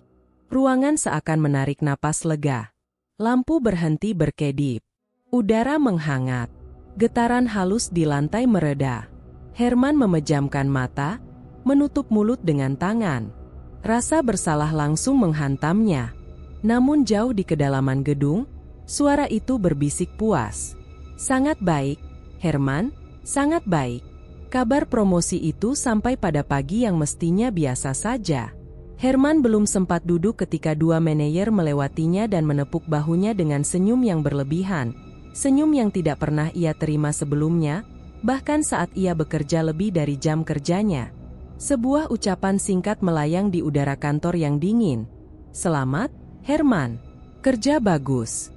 ruangan seakan menarik napas lega. Lampu berhenti berkedip. Udara menghangat. Getaran halus di lantai mereda. Herman memejamkan mata, menutup mulut dengan tangan. Rasa bersalah langsung menghantamnya. Namun jauh di kedalaman gedung, suara itu berbisik puas. "Sangat baik, Herman, sangat baik." Kabar promosi itu sampai pada pagi yang mestinya biasa saja. Herman belum sempat duduk ketika dua manajer melewatinya dan menepuk bahunya dengan senyum yang berlebihan. Senyum yang tidak pernah ia terima sebelumnya, bahkan saat ia bekerja lebih dari jam kerjanya. Sebuah ucapan singkat melayang di udara kantor yang dingin. "Selamat, Herman. Kerja bagus."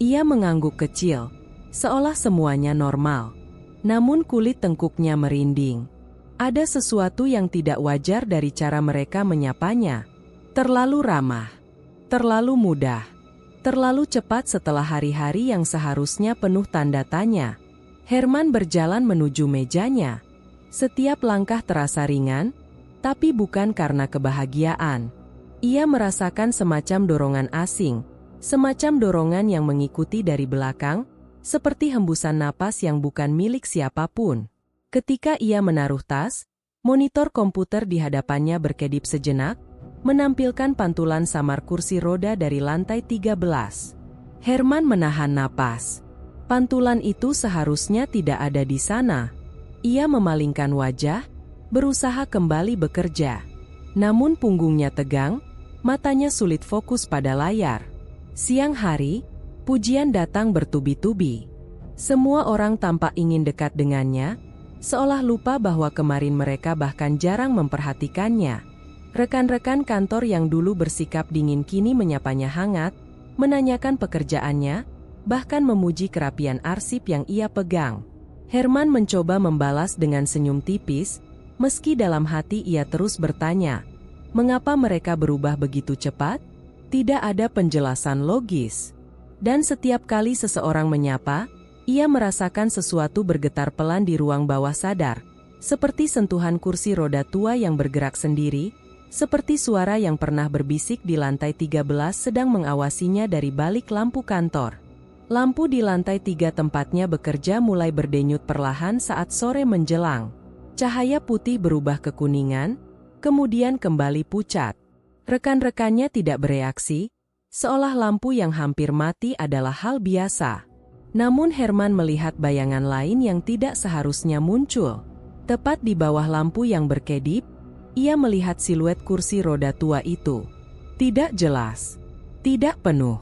Ia mengangguk kecil, seolah semuanya normal. Namun kulit tengkuknya merinding. Ada sesuatu yang tidak wajar dari cara mereka menyapanya. Terlalu ramah. Terlalu mudah. Terlalu cepat setelah hari-hari yang seharusnya penuh tanda tanya. Herman berjalan menuju mejanya. Setiap langkah terasa ringan, tapi bukan karena kebahagiaan. Ia merasakan semacam dorongan asing, semacam dorongan yang mengikuti dari belakang, seperti hembusan napas yang bukan milik siapapun. Ketika ia menaruh tas, Monitor komputer di hadapannya berkedip sejenak, menampilkan pantulan samar kursi roda dari lantai 13. Herman menahan napas. Pantulan itu seharusnya tidak ada di sana. Ia memalingkan wajah, berusaha kembali bekerja. Namun punggungnya tegang, matanya sulit fokus pada layar. Siang hari, pujian datang bertubi-tubi. Semua orang tampak ingin dekat dengannya, seolah lupa bahwa kemarin mereka bahkan jarang memperhatikannya. Rekan-rekan kantor yang dulu bersikap dingin kini menyapanya hangat, menanyakan pekerjaannya, bahkan memuji kerapian arsip yang ia pegang. Herman mencoba membalas dengan senyum tipis, meski dalam hati ia terus bertanya, mengapa mereka berubah begitu cepat? Tidak ada penjelasan logis. Dan setiap kali seseorang menyapa, ia merasakan sesuatu bergetar pelan di ruang bawah sadar, seperti sentuhan kursi roda tua yang bergerak sendiri, seperti suara yang pernah berbisik di lantai 13 sedang mengawasinya dari balik lampu kantor. Lampu di lantai 3 tempatnya bekerja mulai berdenyut perlahan saat sore menjelang. Cahaya putih berubah ke kuningan, kemudian kembali pucat. Rekan-rekannya tidak bereaksi, seolah lampu yang hampir mati adalah hal biasa. Namun Herman melihat bayangan lain yang tidak seharusnya muncul. Tepat di bawah lampu yang berkedip, ia melihat siluet kursi roda tua itu. Tidak jelas, tidak penuh.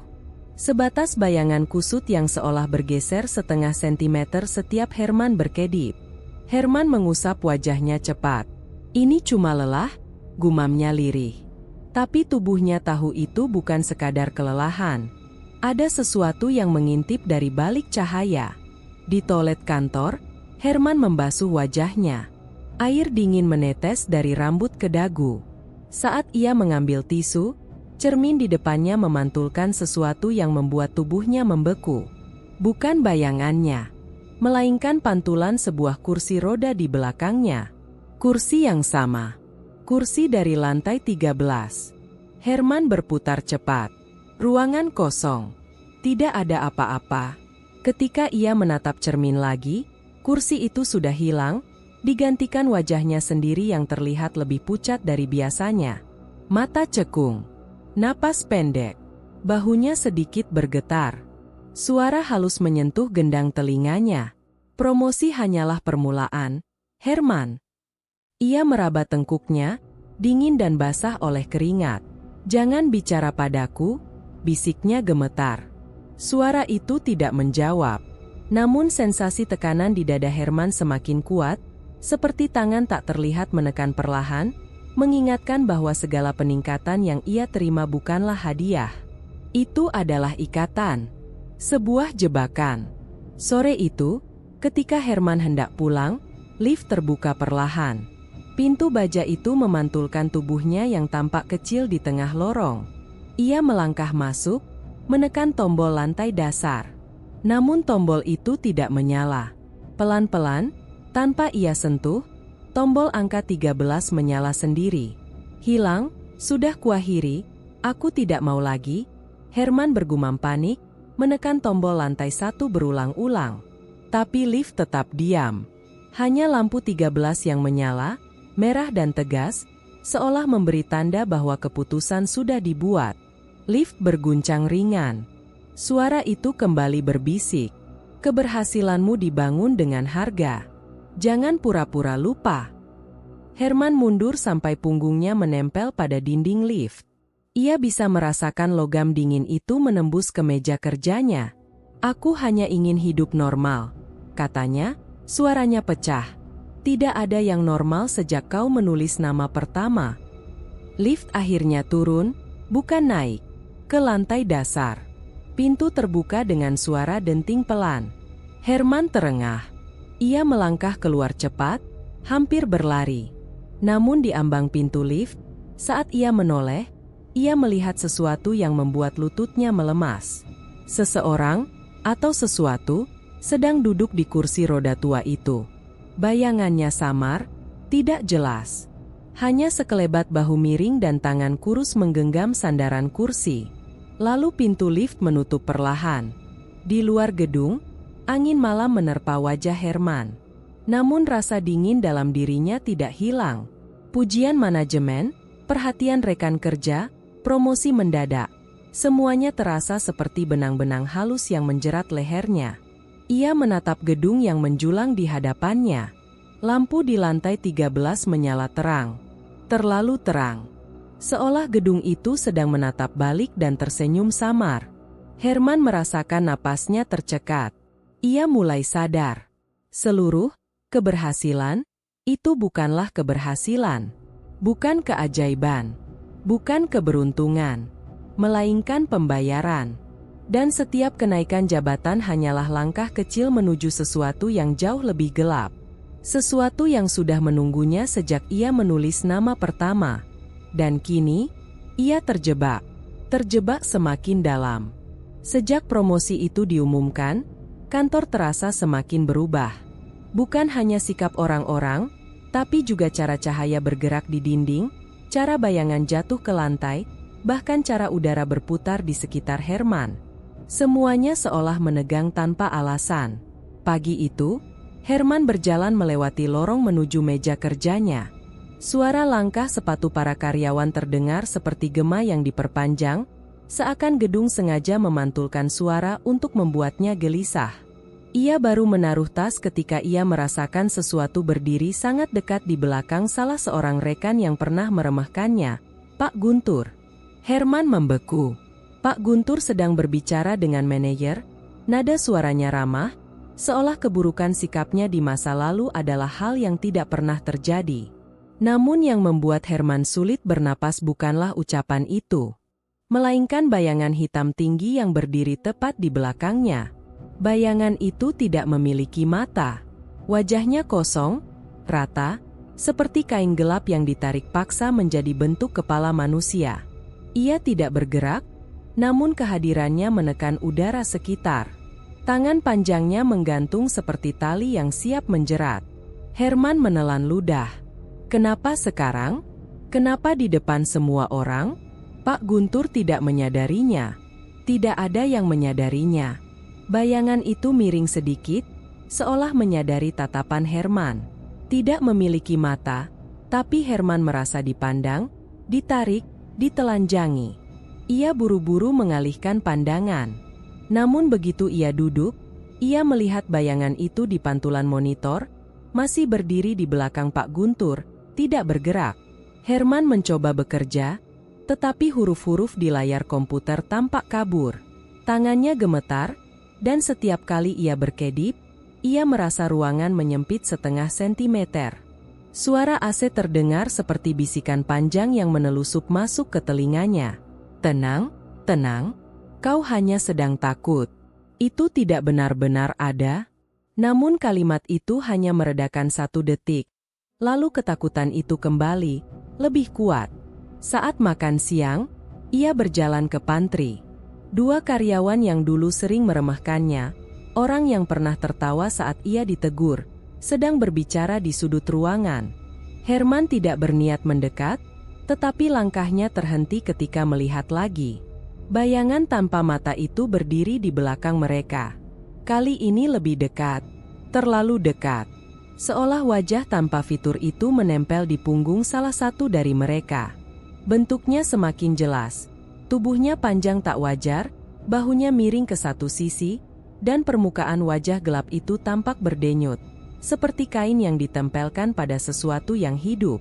Sebatas bayangan kusut yang seolah bergeser setengah sentimeter setiap Herman berkedip. Herman mengusap wajahnya cepat. Ini cuma lelah, gumamnya lirih. Tapi tubuhnya tahu itu bukan sekadar kelelahan. Ada sesuatu yang mengintip dari balik cahaya. Di toilet kantor, Herman membasuh wajahnya. Air dingin menetes dari rambut ke dagu. Saat ia mengambil tisu, cermin di depannya memantulkan sesuatu yang membuat tubuhnya membeku. Bukan bayangannya, melainkan pantulan sebuah kursi roda di belakangnya. Kursi yang sama. Kursi dari lantai 13. Herman berputar cepat. Ruangan kosong. Tidak ada apa-apa. Ketika ia menatap cermin lagi, kursi itu sudah hilang, digantikan wajahnya sendiri yang terlihat lebih pucat dari biasanya. Mata cekung. Napas pendek. Bahunya sedikit bergetar. Suara halus menyentuh gendang telinganya. Promosi hanyalah permulaan, Herman. Ia meraba tengkuknya, dingin dan basah oleh keringat. Jangan bicara padaku, bisiknya gemetar. Suara itu tidak menjawab. Namun sensasi tekanan di dada Herman semakin kuat, seperti tangan tak terlihat menekan perlahan, mengingatkan bahwa segala peningkatan yang ia terima bukanlah hadiah. Itu adalah ikatan. Sebuah jebakan. Sore itu, ketika Herman hendak pulang, lift terbuka perlahan. Pintu baja itu memantulkan tubuhnya yang tampak kecil di tengah lorong. Ia melangkah masuk, menekan tombol lantai dasar. Namun tombol itu tidak menyala. Pelan-pelan, tanpa ia sentuh, tombol angka 13 menyala sendiri. Hilang, sudah kuakhiri, aku tidak mau lagi. Herman bergumam panik, menekan tombol lantai 1 berulang-ulang. Tapi lift tetap diam. Hanya lampu 13 yang menyala, merah dan tegas, seolah memberi tanda bahwa keputusan sudah dibuat. Lift berguncang ringan. Suara itu kembali berbisik. Keberhasilanmu dibangun dengan harga. Jangan pura-pura lupa. Herman mundur sampai punggungnya menempel pada dinding lift. Ia bisa merasakan logam dingin itu menembus ke meja kerjanya. Aku hanya ingin hidup normal, katanya, suaranya pecah. Tidak ada yang normal sejak kau menulis nama pertama. Lift akhirnya turun, bukan naik, ke lantai dasar. Pintu terbuka dengan suara denting pelan. Herman terengah. Ia melangkah keluar cepat, hampir berlari. Namun di ambang pintu lift, saat ia menoleh, ia melihat sesuatu yang membuat lututnya melemas. Seseorang, atau sesuatu, sedang duduk di kursi roda tua itu. Bayangannya samar, tidak jelas. Hanya sekelebat bahu miring dan tangan kurus menggenggam sandaran kursi. Lalu pintu lift menutup perlahan. Di luar gedung, angin malam menerpa wajah Herman. Namun rasa dingin dalam dirinya tidak hilang. Pujian manajemen, perhatian rekan kerja, promosi mendadak. Semuanya terasa seperti benang-benang halus yang menjerat lehernya. Ia menatap gedung yang menjulang di hadapannya. Lampu di lantai 13 menyala terang. Terlalu terang. Seolah gedung itu sedang menatap balik dan tersenyum samar. Herman merasakan napasnya tercekat. Ia mulai sadar. Seluruh keberhasilan itu bukanlah keberhasilan. Bukan keajaiban. Bukan keberuntungan. Melainkan pembayaran. Dan setiap kenaikan jabatan hanyalah langkah kecil menuju sesuatu yang jauh lebih gelap. Sesuatu yang sudah menunggunya sejak ia menulis nama pertama. Dan kini, ia terjebak. Terjebak semakin dalam. Sejak promosi itu diumumkan, kantor terasa semakin berubah. Bukan hanya sikap orang-orang, tapi juga cara cahaya bergerak di dinding, cara bayangan jatuh ke lantai, bahkan cara udara berputar di sekitar Herman. Semuanya seolah menegang tanpa alasan. Pagi itu, Herman berjalan melewati lorong menuju meja kerjanya. Suara langkah sepatu para karyawan terdengar seperti gema yang diperpanjang, seakan gedung sengaja memantulkan suara untuk membuatnya gelisah. Ia baru menaruh tas ketika ia merasakan sesuatu berdiri sangat dekat di belakang salah seorang rekan yang pernah meremehkannya, Pak Guntur. Herman membeku. Pak Guntur sedang berbicara dengan manajer, nada suaranya ramah, seolah keburukan sikapnya di masa lalu adalah hal yang tidak pernah terjadi. Namun yang membuat Herman sulit bernapas bukanlah ucapan itu, melainkan bayangan hitam tinggi yang berdiri tepat di belakangnya. Bayangan itu tidak memiliki mata. Wajahnya kosong, rata, seperti kain gelap yang ditarik paksa menjadi bentuk kepala manusia. Ia tidak bergerak, namun kehadirannya menekan udara sekitar. Tangan panjangnya menggantung seperti tali yang siap menjerat. Herman menelan ludah. Kenapa sekarang? Kenapa di depan semua orang? Pak Guntur tidak menyadarinya. Tidak ada yang menyadarinya. Bayangan itu miring sedikit, seolah menyadari tatapan Herman. Tidak memiliki mata, tapi Herman merasa dipandang, ditarik, ditelanjangi. Ia buru-buru mengalihkan pandangan. Namun begitu ia duduk, ia melihat bayangan itu di pantulan monitor, masih berdiri di belakang Pak Guntur, tidak bergerak. Herman mencoba bekerja, tetapi huruf-huruf di layar komputer tampak kabur. Tangannya gemetar, dan setiap kali ia berkedip, ia merasa ruangan menyempit setengah sentimeter. Suara AC terdengar seperti bisikan panjang yang menelusup masuk ke telinganya. Tenang, tenang, kau hanya sedang takut. Itu tidak benar-benar ada. Namun kalimat itu hanya meredakan 1 detik. Lalu ketakutan itu kembali, lebih kuat. Saat makan siang, ia berjalan ke pantry. 2 karyawan yang dulu sering meremehkannya, orang yang pernah tertawa saat ia ditegur, sedang berbicara di sudut ruangan. Herman tidak berniat mendekat, tetapi langkahnya terhenti ketika melihat lagi. Bayangan tanpa mata itu berdiri di belakang mereka. Kali ini lebih dekat, terlalu dekat. Seolah wajah tanpa fitur itu menempel di punggung salah satu dari mereka. Bentuknya semakin jelas. Tubuhnya panjang tak wajar, bahunya miring ke satu sisi, dan permukaan wajah gelap itu tampak berdenyut, seperti kain yang ditempelkan pada sesuatu yang hidup.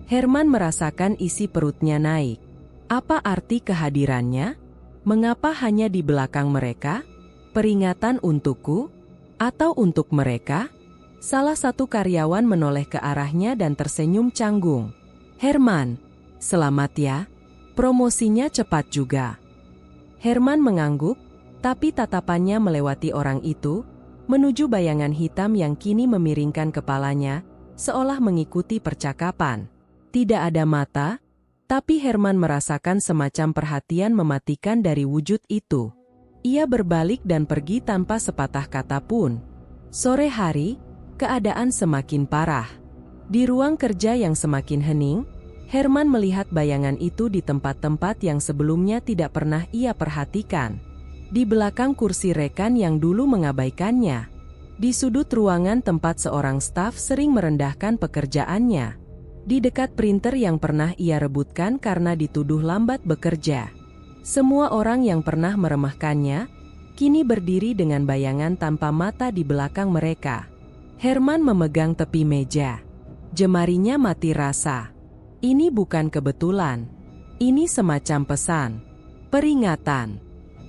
Herman merasakan isi perutnya naik. Apa arti kehadirannya? Mengapa hanya di belakang mereka? Peringatan untukku? Atau untuk mereka? Salah satu karyawan menoleh ke arahnya dan tersenyum canggung. Herman, selamat ya. Promosinya cepat juga. Herman mengangguk, tapi tatapannya melewati orang itu, menuju bayangan hitam yang kini memiringkan kepalanya, seolah mengikuti percakapan. Tidak ada mata, tapi Herman merasakan semacam perhatian mematikan dari wujud itu. Ia berbalik dan pergi tanpa sepatah kata pun. Sore hari, keadaan semakin parah. Di ruang kerja yang semakin hening, Herman melihat bayangan itu di tempat-tempat yang sebelumnya tidak pernah ia perhatikan. Di belakang kursi rekan yang dulu mengabaikannya. Di sudut ruangan tempat seorang staf sering merendahkan pekerjaannya. Di dekat printer yang pernah ia rebutkan karena dituduh lambat bekerja. Semua orang yang pernah meremehkannya, kini berdiri dengan bayangan tanpa mata di belakang mereka. Herman memegang tepi meja. Jemarinya mati rasa. Ini bukan kebetulan. Ini semacam pesan, peringatan,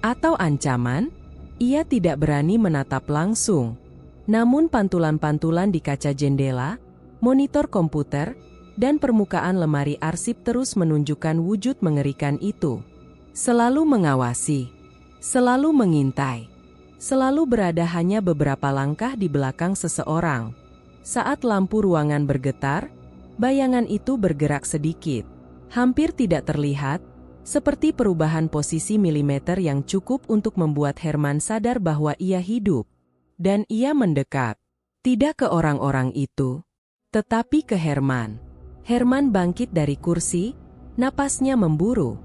atau ancaman. Ia tidak berani menatap langsung. Namun pantulan-pantulan di kaca jendela, monitor komputer, dan permukaan lemari arsip terus menunjukkan wujud mengerikan itu. Selalu mengawasi, selalu mengintai, selalu berada hanya beberapa langkah di belakang seseorang. Saat lampu ruangan bergetar, bayangan itu bergerak sedikit. Hampir tidak terlihat, seperti perubahan posisi milimeter yang cukup untuk membuat Herman sadar bahwa ia hidup. Dan ia mendekat, tidak ke orang-orang itu, tetapi ke Herman. Herman bangkit dari kursi, napasnya memburu.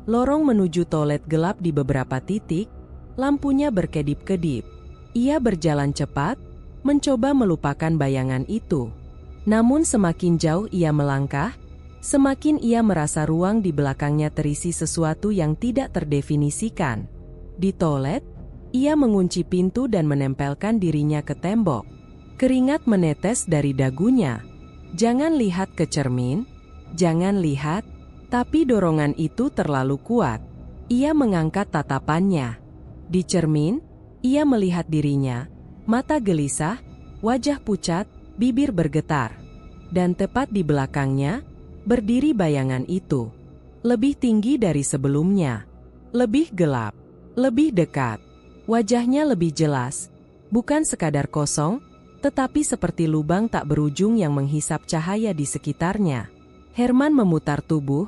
Lorong menuju toilet gelap di beberapa titik, lampunya berkedip-kedip. Ia berjalan cepat, mencoba melupakan bayangan itu. Namun semakin jauh ia melangkah, semakin ia merasa ruang di belakangnya terisi sesuatu yang tidak terdefinisikan. Di toilet, ia mengunci pintu dan menempelkan dirinya ke tembok. Keringat menetes dari dagunya. Jangan lihat ke cermin, jangan lihat, tapi dorongan itu terlalu kuat. Ia mengangkat tatapannya. Di cermin, ia melihat dirinya, mata gelisah, wajah pucat, bibir bergetar. Dan tepat di belakangnya, berdiri bayangan itu. Lebih tinggi dari sebelumnya. Lebih gelap, lebih dekat. Wajahnya lebih jelas, bukan sekadar kosong, tetapi seperti lubang tak berujung yang menghisap cahaya di sekitarnya. Herman memutar tubuh,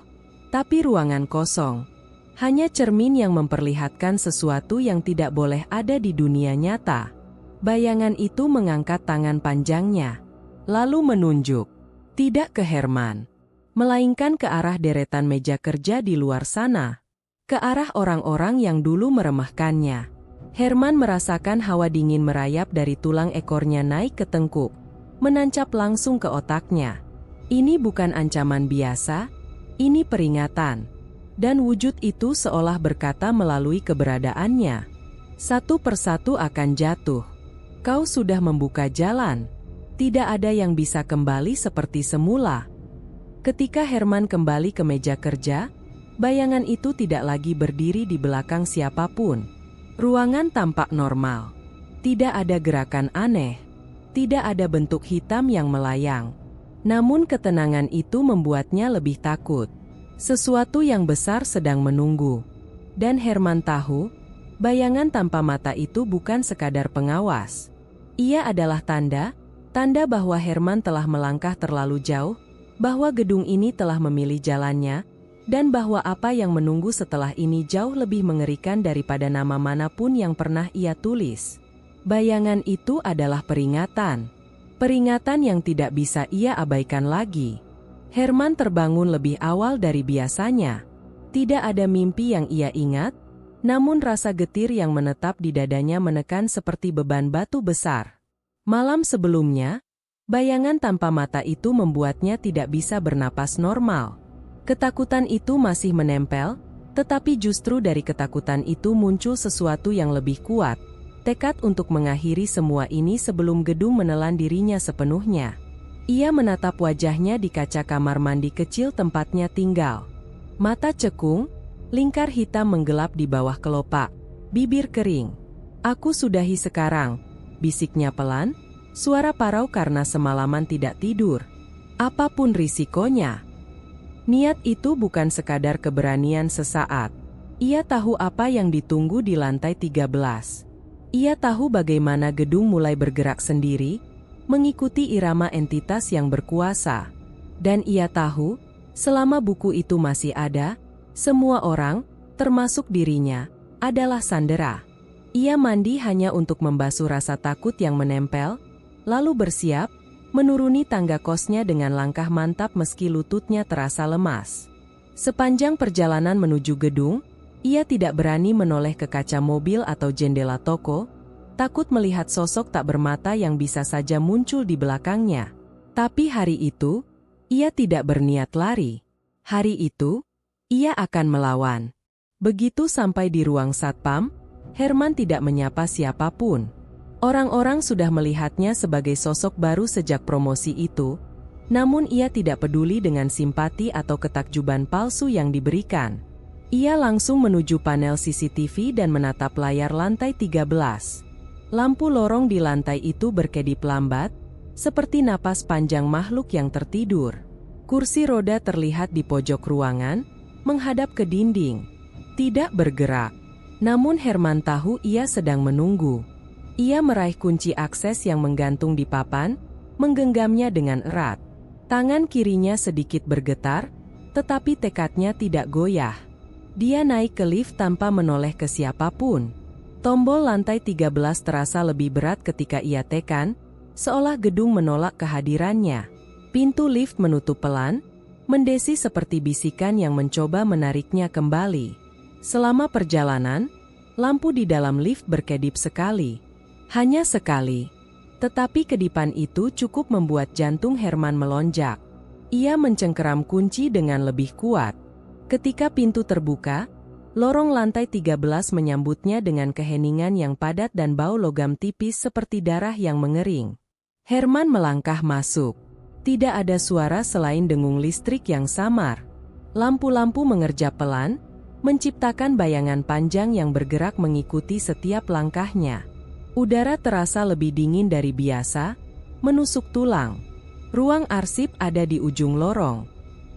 tapi ruangan kosong. Hanya cermin yang memperlihatkan sesuatu yang tidak boleh ada di dunia nyata. Bayangan itu mengangkat tangan panjangnya, lalu menunjuk, tidak ke Herman, melainkan ke arah deretan meja kerja di luar sana. Ke arah orang-orang yang dulu meremehkannya. Herman merasakan hawa dingin merayap dari tulang ekornya naik ke tengkuk, menancap langsung ke otaknya. Ini bukan ancaman biasa, ini peringatan. Dan wujud itu seolah berkata melalui keberadaannya. Satu persatu akan jatuh. Kau sudah membuka jalan. Tidak ada yang bisa kembali seperti semula. Ketika Herman kembali ke meja kerja, bayangan itu tidak lagi berdiri di belakang siapapun. Ruangan tampak normal. Tidak ada gerakan aneh. Tidak ada bentuk hitam yang melayang. Namun ketenangan itu membuatnya lebih takut. Sesuatu yang besar sedang menunggu. Dan Herman tahu, bayangan tanpa mata itu bukan sekadar pengawas. Ia adalah tanda bahwa Herman telah melangkah terlalu jauh, bahwa gedung ini telah memilih jalannya, dan bahwa apa yang menunggu setelah ini jauh lebih mengerikan daripada nama manapun yang pernah ia tulis. Bayangan itu adalah peringatan. Peringatan yang tidak bisa ia abaikan lagi. Herman terbangun lebih awal dari biasanya. Tidak ada mimpi yang ia ingat, namun rasa getir yang menetap di dadanya menekan seperti beban batu besar. Malam sebelumnya, bayangan tanpa mata itu membuatnya tidak bisa bernapas normal. Ketakutan itu masih menempel, tetapi justru dari ketakutan itu muncul sesuatu yang lebih kuat, tekad untuk mengakhiri semua ini sebelum gedung menelan dirinya sepenuhnya. Ia menatap wajahnya di kaca kamar mandi kecil tempatnya tinggal. Mata cekung, lingkar hitam menggelap di bawah kelopak, bibir kering. Aku sudahi sekarang, bisiknya pelan, suara parau karena semalaman tidak tidur. Apapun risikonya. Niat itu bukan sekadar keberanian sesaat. Ia tahu apa yang ditunggu di lantai 13. Ia tahu bagaimana gedung mulai bergerak sendiri, mengikuti irama entitas yang berkuasa. Dan ia tahu, selama buku itu masih ada, semua orang, termasuk dirinya, adalah sandera. Ia mandi hanya untuk membasuh rasa takut yang menempel, lalu bersiap, menuruni tangga kosnya dengan langkah mantap meski lututnya terasa lemas. Sepanjang perjalanan menuju gedung, ia tidak berani menoleh ke kaca mobil atau jendela toko, takut melihat sosok tak bermata yang bisa saja muncul di belakangnya. Tapi hari itu, ia tidak berniat lari. Hari itu, ia akan melawan. Begitu sampai di ruang satpam, Herman tidak menyapa siapapun. Orang-orang sudah melihatnya sebagai sosok baru sejak promosi itu, namun ia tidak peduli dengan simpati atau ketakjuban palsu yang diberikan. Ia langsung menuju panel CCTV dan menatap layar lantai 13. Lampu lorong di lantai itu berkedip lambat, seperti napas panjang makhluk yang tertidur. Kursi roda terlihat di pojok ruangan, menghadap ke dinding. Tidak bergerak. Namun Herman tahu ia sedang menunggu. Ia meraih kunci akses yang menggantung di papan, menggenggamnya dengan erat. Tangan kirinya sedikit bergetar, tetapi tekadnya tidak goyah. Dia naik ke lift tanpa menoleh ke siapapun. Tombol lantai 13 terasa lebih berat ketika ia tekan, seolah gedung menolak kehadirannya. Pintu lift menutup pelan, mendesi seperti bisikan yang mencoba menariknya kembali. Selama perjalanan, lampu di dalam lift berkedip sekali. Hanya sekali. Tetapi kedipan itu cukup membuat jantung Herman melonjak. Ia mencengkeram kunci dengan lebih kuat. Ketika pintu terbuka, lorong lantai 13 menyambutnya dengan keheningan yang padat dan bau logam tipis seperti darah yang mengering. Herman melangkah masuk. Tidak ada suara selain dengung listrik yang samar. Lampu-lampu mengerjap pelan, menciptakan bayangan panjang yang bergerak mengikuti setiap langkahnya. Udara terasa lebih dingin dari biasa, menusuk tulang. Ruang arsip ada di ujung lorong.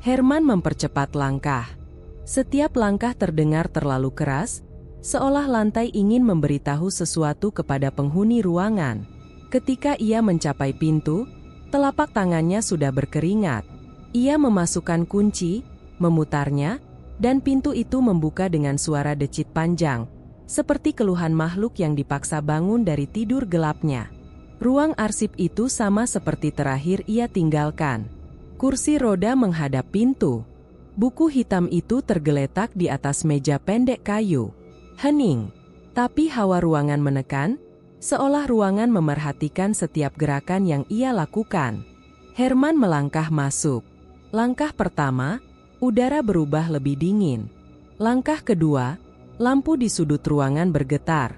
Herman mempercepat langkah. Setiap langkah terdengar terlalu keras, seolah lantai ingin memberitahu sesuatu kepada penghuni ruangan. Ketika ia mencapai pintu, telapak tangannya sudah berkeringat. Ia memasukkan kunci, memutarnya, dan pintu itu membuka dengan suara decit panjang, seperti keluhan makhluk yang dipaksa bangun dari tidur gelapnya. Ruang arsip itu sama seperti terakhir ia tinggalkan. Kursi roda menghadap pintu. Buku hitam itu tergeletak di atas meja pendek kayu. Hening. Tapi hawa ruangan menekan, seolah ruangan memerhatikan setiap gerakan yang ia lakukan. Herman melangkah masuk. Langkah pertama, udara berubah lebih dingin. Langkah kedua, lampu di sudut ruangan bergetar.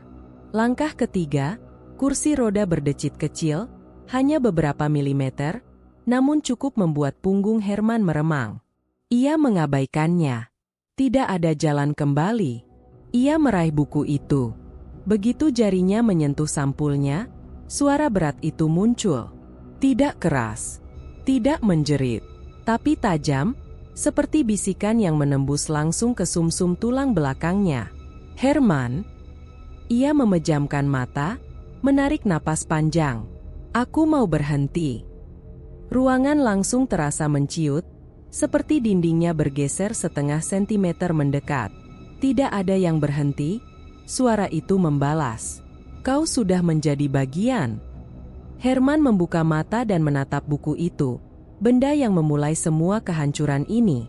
Langkah ketiga, kursi roda berdecit kecil, hanya beberapa milimeter, namun cukup membuat punggung Herman meremang. Ia mengabaikannya. Tidak ada jalan kembali. Ia meraih buku itu. Begitu jarinya menyentuh sampulnya, suara berat itu muncul. Tidak keras, tidak menjerit, tapi tajam, seperti bisikan yang menembus langsung ke sumsum tulang belakangnya. Herman. Ia memejamkan mata, menarik napas panjang. Aku mau berhenti. Ruangan langsung terasa menciut, seperti dindingnya bergeser setengah sentimeter mendekat. Tidak ada yang berhenti, suara itu membalas. Kau sudah menjadi bagian. Herman membuka mata dan menatap buku itu. Benda yang memulai semua kehancuran ini.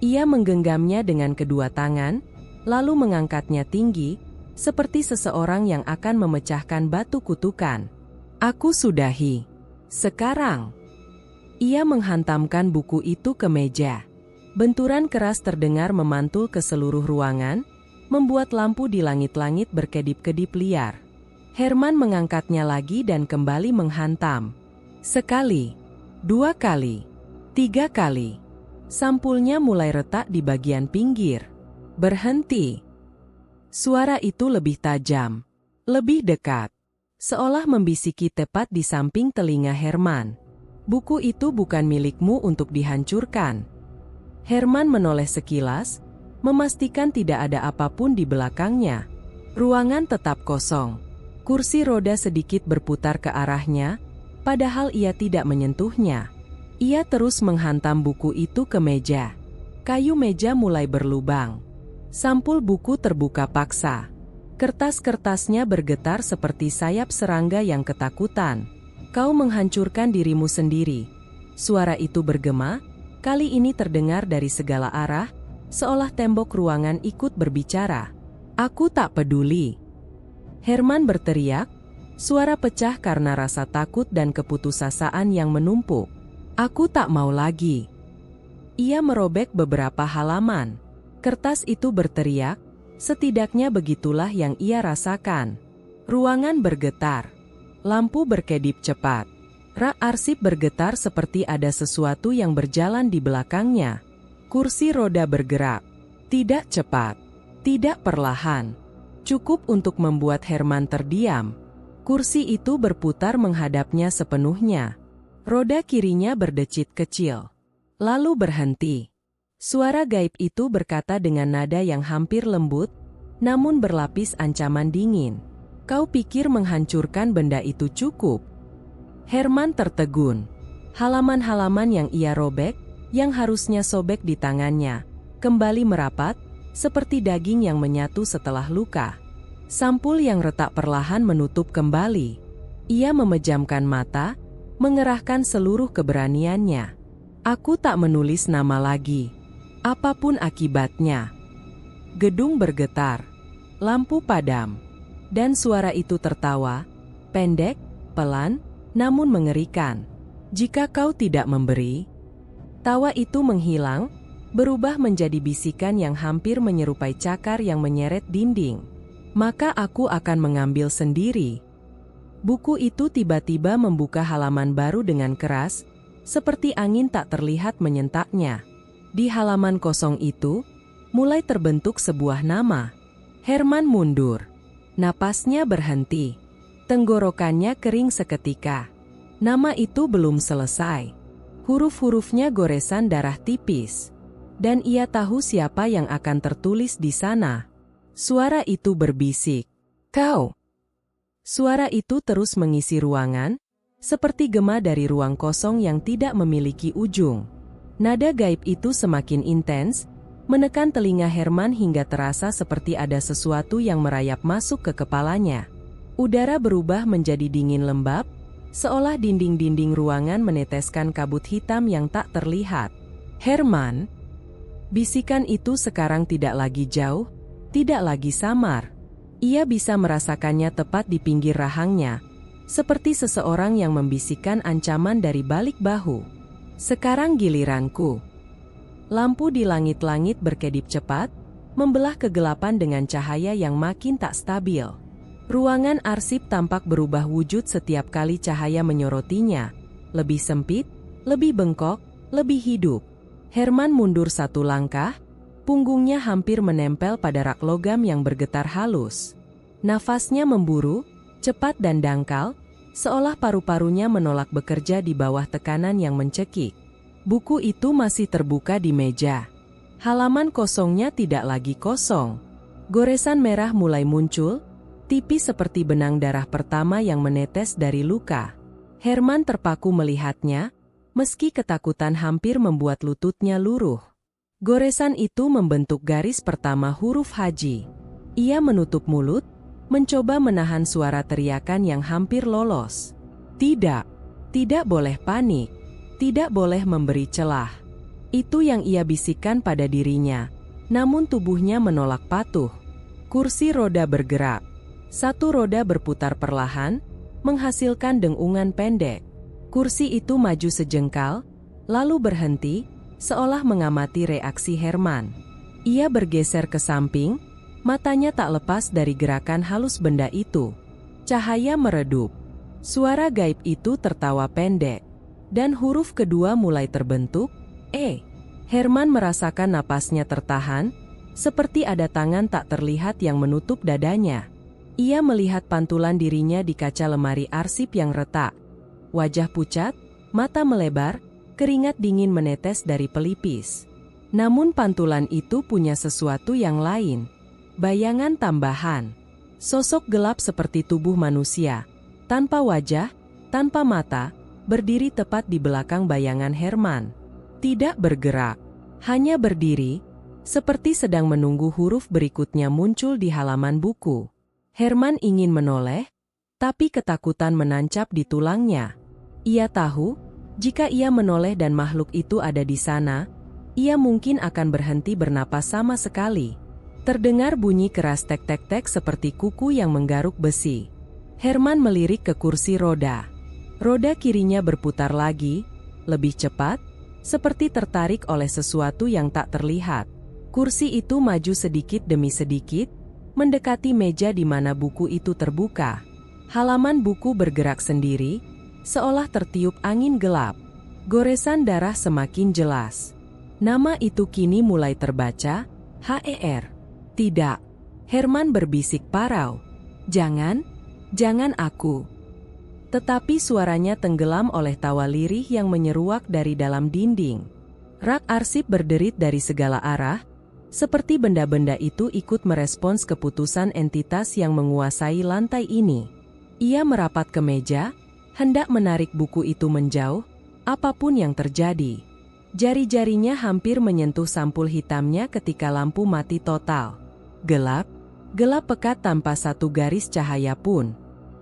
Ia menggenggamnya dengan kedua tangan, lalu mengangkatnya tinggi, seperti seseorang yang akan memecahkan batu kutukan. Aku sudahi. Sekarang. Ia menghantamkan buku itu ke meja. Benturan keras terdengar memantul ke seluruh ruangan, membuat lampu di langit-langit berkedip-kedip liar. Herman mengangkatnya lagi dan kembali menghantam. Sekali. 2 kali, 3 kali. Sampulnya mulai retak di bagian pinggir. Berhenti. Suara itu lebih tajam, lebih dekat, seolah membisiki tepat di samping telinga Herman. Buku itu bukan milikmu untuk dihancurkan. Herman menoleh sekilas, memastikan tidak ada apapun di belakangnya. Ruangan tetap kosong. Kursi roda sedikit berputar ke arahnya, padahal ia tidak menyentuhnya. Ia terus menghantam buku itu ke meja. Kayu meja mulai berlubang. Sampul buku terbuka paksa. Kertas-kertasnya bergetar seperti sayap serangga yang ketakutan. Kau menghancurkan dirimu sendiri. Suara itu bergema, kali ini terdengar dari segala arah, seolah tembok ruangan ikut berbicara. Aku tak peduli. Herman berteriak, Suara pecah karena rasa takut dan keputusasaan yang menumpuk. Aku tak mau lagi. Ia merobek beberapa halaman. Kertas itu berteriak, setidaknya begitulah yang ia rasakan. Ruangan bergetar. Lampu berkedip cepat. Rak arsip bergetar seperti ada sesuatu yang berjalan di belakangnya. Kursi roda bergerak. Tidak cepat. Tidak perlahan. Cukup untuk membuat Herman terdiam. Kursi itu berputar menghadapnya sepenuhnya. Roda kirinya berdecit kecil. Lalu berhenti. Suara gaib itu berkata dengan nada yang hampir lembut, namun berlapis ancaman dingin. Kau pikir menghancurkan benda itu cukup? Herman tertegun. Halaman-halaman yang ia robek, yang harusnya sobek di tangannya, kembali merapat, seperti daging yang menyatu setelah luka. Sampul yang retak perlahan menutup kembali. Ia memejamkan mata, mengerahkan seluruh keberaniannya. Aku tak menulis nama lagi. Apapun akibatnya. Gedung bergetar. Lampu padam. Dan suara itu tertawa. Pendek, pelan, namun mengerikan. Jika kau tidak memberi. Tawa itu menghilang, berubah menjadi bisikan yang hampir menyerupai cakar yang menyeret dinding. Maka aku akan mengambil sendiri. Buku itu tiba-tiba membuka halaman baru dengan keras, seperti angin tak terlihat menyentaknya. Di halaman kosong itu, mulai terbentuk sebuah nama. Herman mundur. Napasnya berhenti. Tenggorokannya kering seketika. Nama itu belum selesai. Huruf-hurufnya goresan darah tipis. Dan ia tahu siapa yang akan tertulis di sana. Suara itu berbisik. Kau. Suara itu terus mengisi ruangan, seperti gema dari ruang kosong yang tidak memiliki ujung. Nada gaib itu semakin intens, menekan telinga Herman hingga terasa seperti ada sesuatu yang merayap masuk ke kepalanya. Udara berubah menjadi dingin lembab, seolah dinding-dinding ruangan meneteskan kabut hitam yang tak terlihat. Herman. Bisikan itu sekarang tidak lagi jauh, tidak lagi samar. Ia bisa merasakannya tepat di pinggir rahangnya, seperti seseorang yang membisikkan ancaman dari balik bahu. Sekarang giliranku. Lampu di langit-langit berkedip cepat, membelah kegelapan dengan cahaya yang makin tak stabil. Ruangan arsip tampak berubah wujud setiap kali cahaya menyorotinya. Lebih sempit, lebih bengkok, lebih hidup. Herman mundur satu langkah, punggungnya hampir menempel pada rak logam yang bergetar halus. Nafasnya memburu, cepat dan dangkal, seolah paru-parunya menolak bekerja di bawah tekanan yang mencekik. Buku itu masih terbuka di meja. Halaman kosongnya tidak lagi kosong. Goresan merah mulai muncul, tipis seperti benang darah pertama yang menetes dari luka. Herman terpaku melihatnya, meski ketakutan hampir membuat lututnya luruh. Goresan itu membentuk garis pertama huruf Haji. Ia menutup mulut, mencoba menahan suara teriakan yang hampir lolos. Tidak, tidak boleh panik, tidak boleh memberi celah. Itu yang ia bisikkan pada dirinya, namun tubuhnya menolak patuh. Kursi roda bergerak. Satu roda berputar perlahan, menghasilkan dengungan pendek. Kursi itu maju sejengkal, lalu berhenti, seolah mengamati reaksi Herman. Ia bergeser ke samping, matanya tak lepas dari gerakan halus benda itu. Cahaya meredup. Suara gaib itu tertawa pendek. Dan huruf kedua mulai terbentuk, E. Herman merasakan napasnya tertahan, seperti ada tangan tak terlihat yang menutup dadanya. Ia melihat pantulan dirinya di kaca lemari arsip yang retak. Wajah pucat, mata melebar, keringat dingin menetes dari pelipis. Namun pantulan itu punya sesuatu yang lain. Bayangan tambahan. Sosok gelap seperti tubuh manusia, tanpa wajah, tanpa mata, berdiri tepat di belakang bayangan Herman. Tidak bergerak, hanya berdiri, seperti sedang menunggu huruf berikutnya muncul di halaman buku. Herman ingin menoleh, tapi ketakutan menancap di tulangnya. Ia tahu, jika ia menoleh dan makhluk itu ada di sana, ia mungkin akan berhenti bernapas sama sekali. Terdengar bunyi keras tek-tek-tek seperti kuku yang menggaruk besi. Herman melirik ke kursi roda. Roda kirinya berputar lagi, lebih cepat, seperti tertarik oleh sesuatu yang tak terlihat. Kursi itu maju sedikit demi sedikit, mendekati meja di mana buku itu terbuka. Halaman buku bergerak sendiri, seolah tertiup angin gelap. Goresan darah semakin jelas. Nama itu kini mulai terbaca, HER. Tidak. Herman berbisik parau. Jangan aku. Tetapi suaranya tenggelam oleh tawa lirih yang menyeruak dari dalam dinding. Rak arsip berderit dari segala arah, seperti benda-benda itu ikut merespons keputusan entitas yang menguasai lantai ini. Ia merapat ke meja, hendak menarik buku itu menjauh, apapun yang terjadi. Jari-jarinya hampir menyentuh sampul hitamnya ketika lampu mati total. Gelap pekat tanpa satu garis cahaya pun.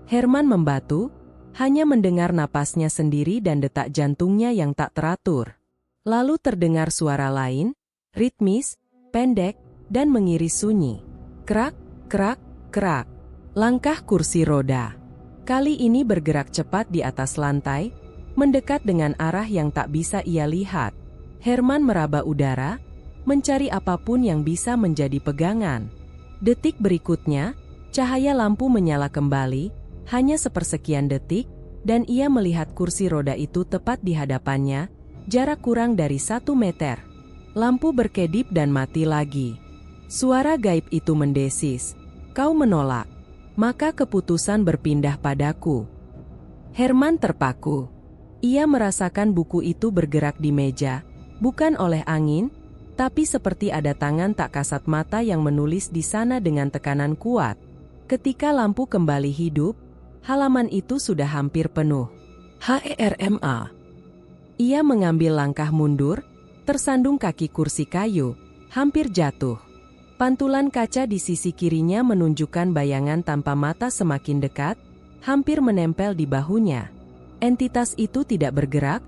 Herman membatu, hanya mendengar napasnya sendiri dan detak jantungnya yang tak teratur. Lalu terdengar suara lain, ritmis, pendek, dan mengiris sunyi. Krak, krak, krak. Langkah kursi roda. Kali ini bergerak cepat di atas lantai, mendekat dengan arah yang tak bisa ia lihat. Herman meraba udara, mencari apapun yang bisa menjadi pegangan. Detik berikutnya, cahaya lampu menyala kembali, hanya sepersekian detik, dan ia melihat kursi roda itu tepat di hadapannya, jarak kurang dari 1 meter. Lampu berkedip dan mati lagi. Suara gaib itu mendesis, "Kau menolak, maka keputusan berpindah padaku." Herman terpaku. Ia merasakan buku itu bergerak di meja, bukan oleh angin, tapi seperti ada tangan tak kasat mata yang menulis di sana dengan tekanan kuat. Ketika lampu kembali hidup, halaman itu sudah hampir penuh. HERMA. Ia mengambil langkah mundur, tersandung kaki kursi kayu, hampir jatuh. Pantulan kaca di sisi kirinya menunjukkan bayangan tanpa mata semakin dekat, hampir menempel di bahunya. Entitas itu tidak bergerak,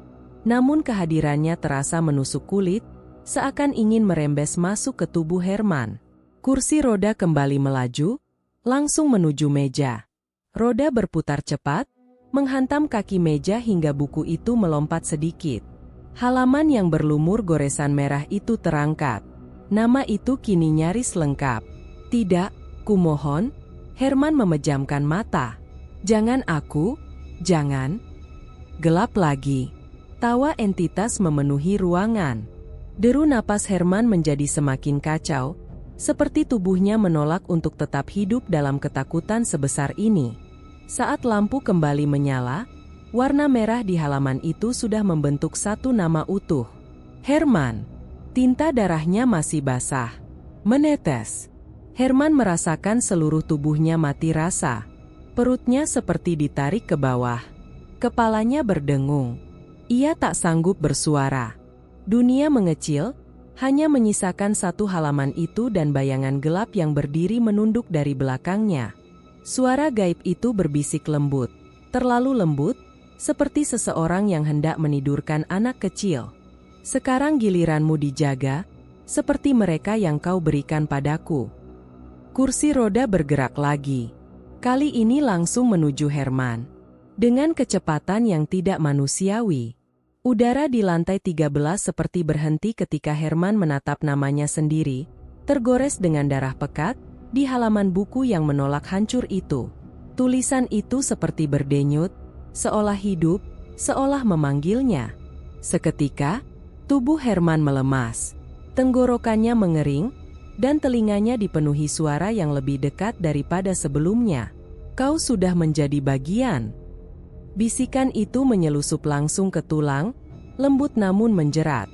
namun kehadirannya terasa menusuk kulit, seakan ingin merembes masuk ke tubuh Herman. Kursi roda kembali melaju, langsung menuju meja. Roda berputar cepat, menghantam kaki meja hingga buku itu melompat sedikit. Halaman yang berlumur goresan merah itu terangkat. Nama itu kini nyaris lengkap. "Tidak, kumohon." Herman memejamkan mata. "Jangan aku, jangan." Gelap lagi. Tawa entitas memenuhi ruangan. Deru napas Herman menjadi semakin kacau, seperti tubuhnya menolak untuk tetap hidup dalam ketakutan sebesar ini. Saat lampu kembali menyala, warna merah di halaman itu sudah membentuk satu nama utuh. Herman. Tinta darahnya masih basah. Menetes. Herman merasakan seluruh tubuhnya mati rasa. Perutnya seperti ditarik ke bawah. Kepalanya berdengung. Ia tak sanggup bersuara. Dunia mengecil, hanya menyisakan satu halaman itu dan bayangan gelap yang berdiri menunduk dari belakangnya. Suara gaib itu berbisik lembut, terlalu lembut, seperti seseorang yang hendak menidurkan anak kecil. "Sekarang giliranmu dijaga, seperti mereka yang kau berikan padaku." Kursi roda bergerak lagi. Kali ini langsung menuju Herman. Dengan kecepatan yang tidak manusiawi. Udara di lantai 13 seperti berhenti ketika Herman menatap namanya sendiri, tergores dengan darah pekat, di halaman buku yang menolak hancur itu. Tulisan itu seperti berdenyut, seolah hidup, seolah memanggilnya. Seketika, tubuh Herman melemas. Tenggorokannya mengering, dan telinganya dipenuhi suara yang lebih dekat daripada sebelumnya. "Kau sudah menjadi bagian." Bisikan itu menyelusup langsung ke tulang, lembut namun menjerat.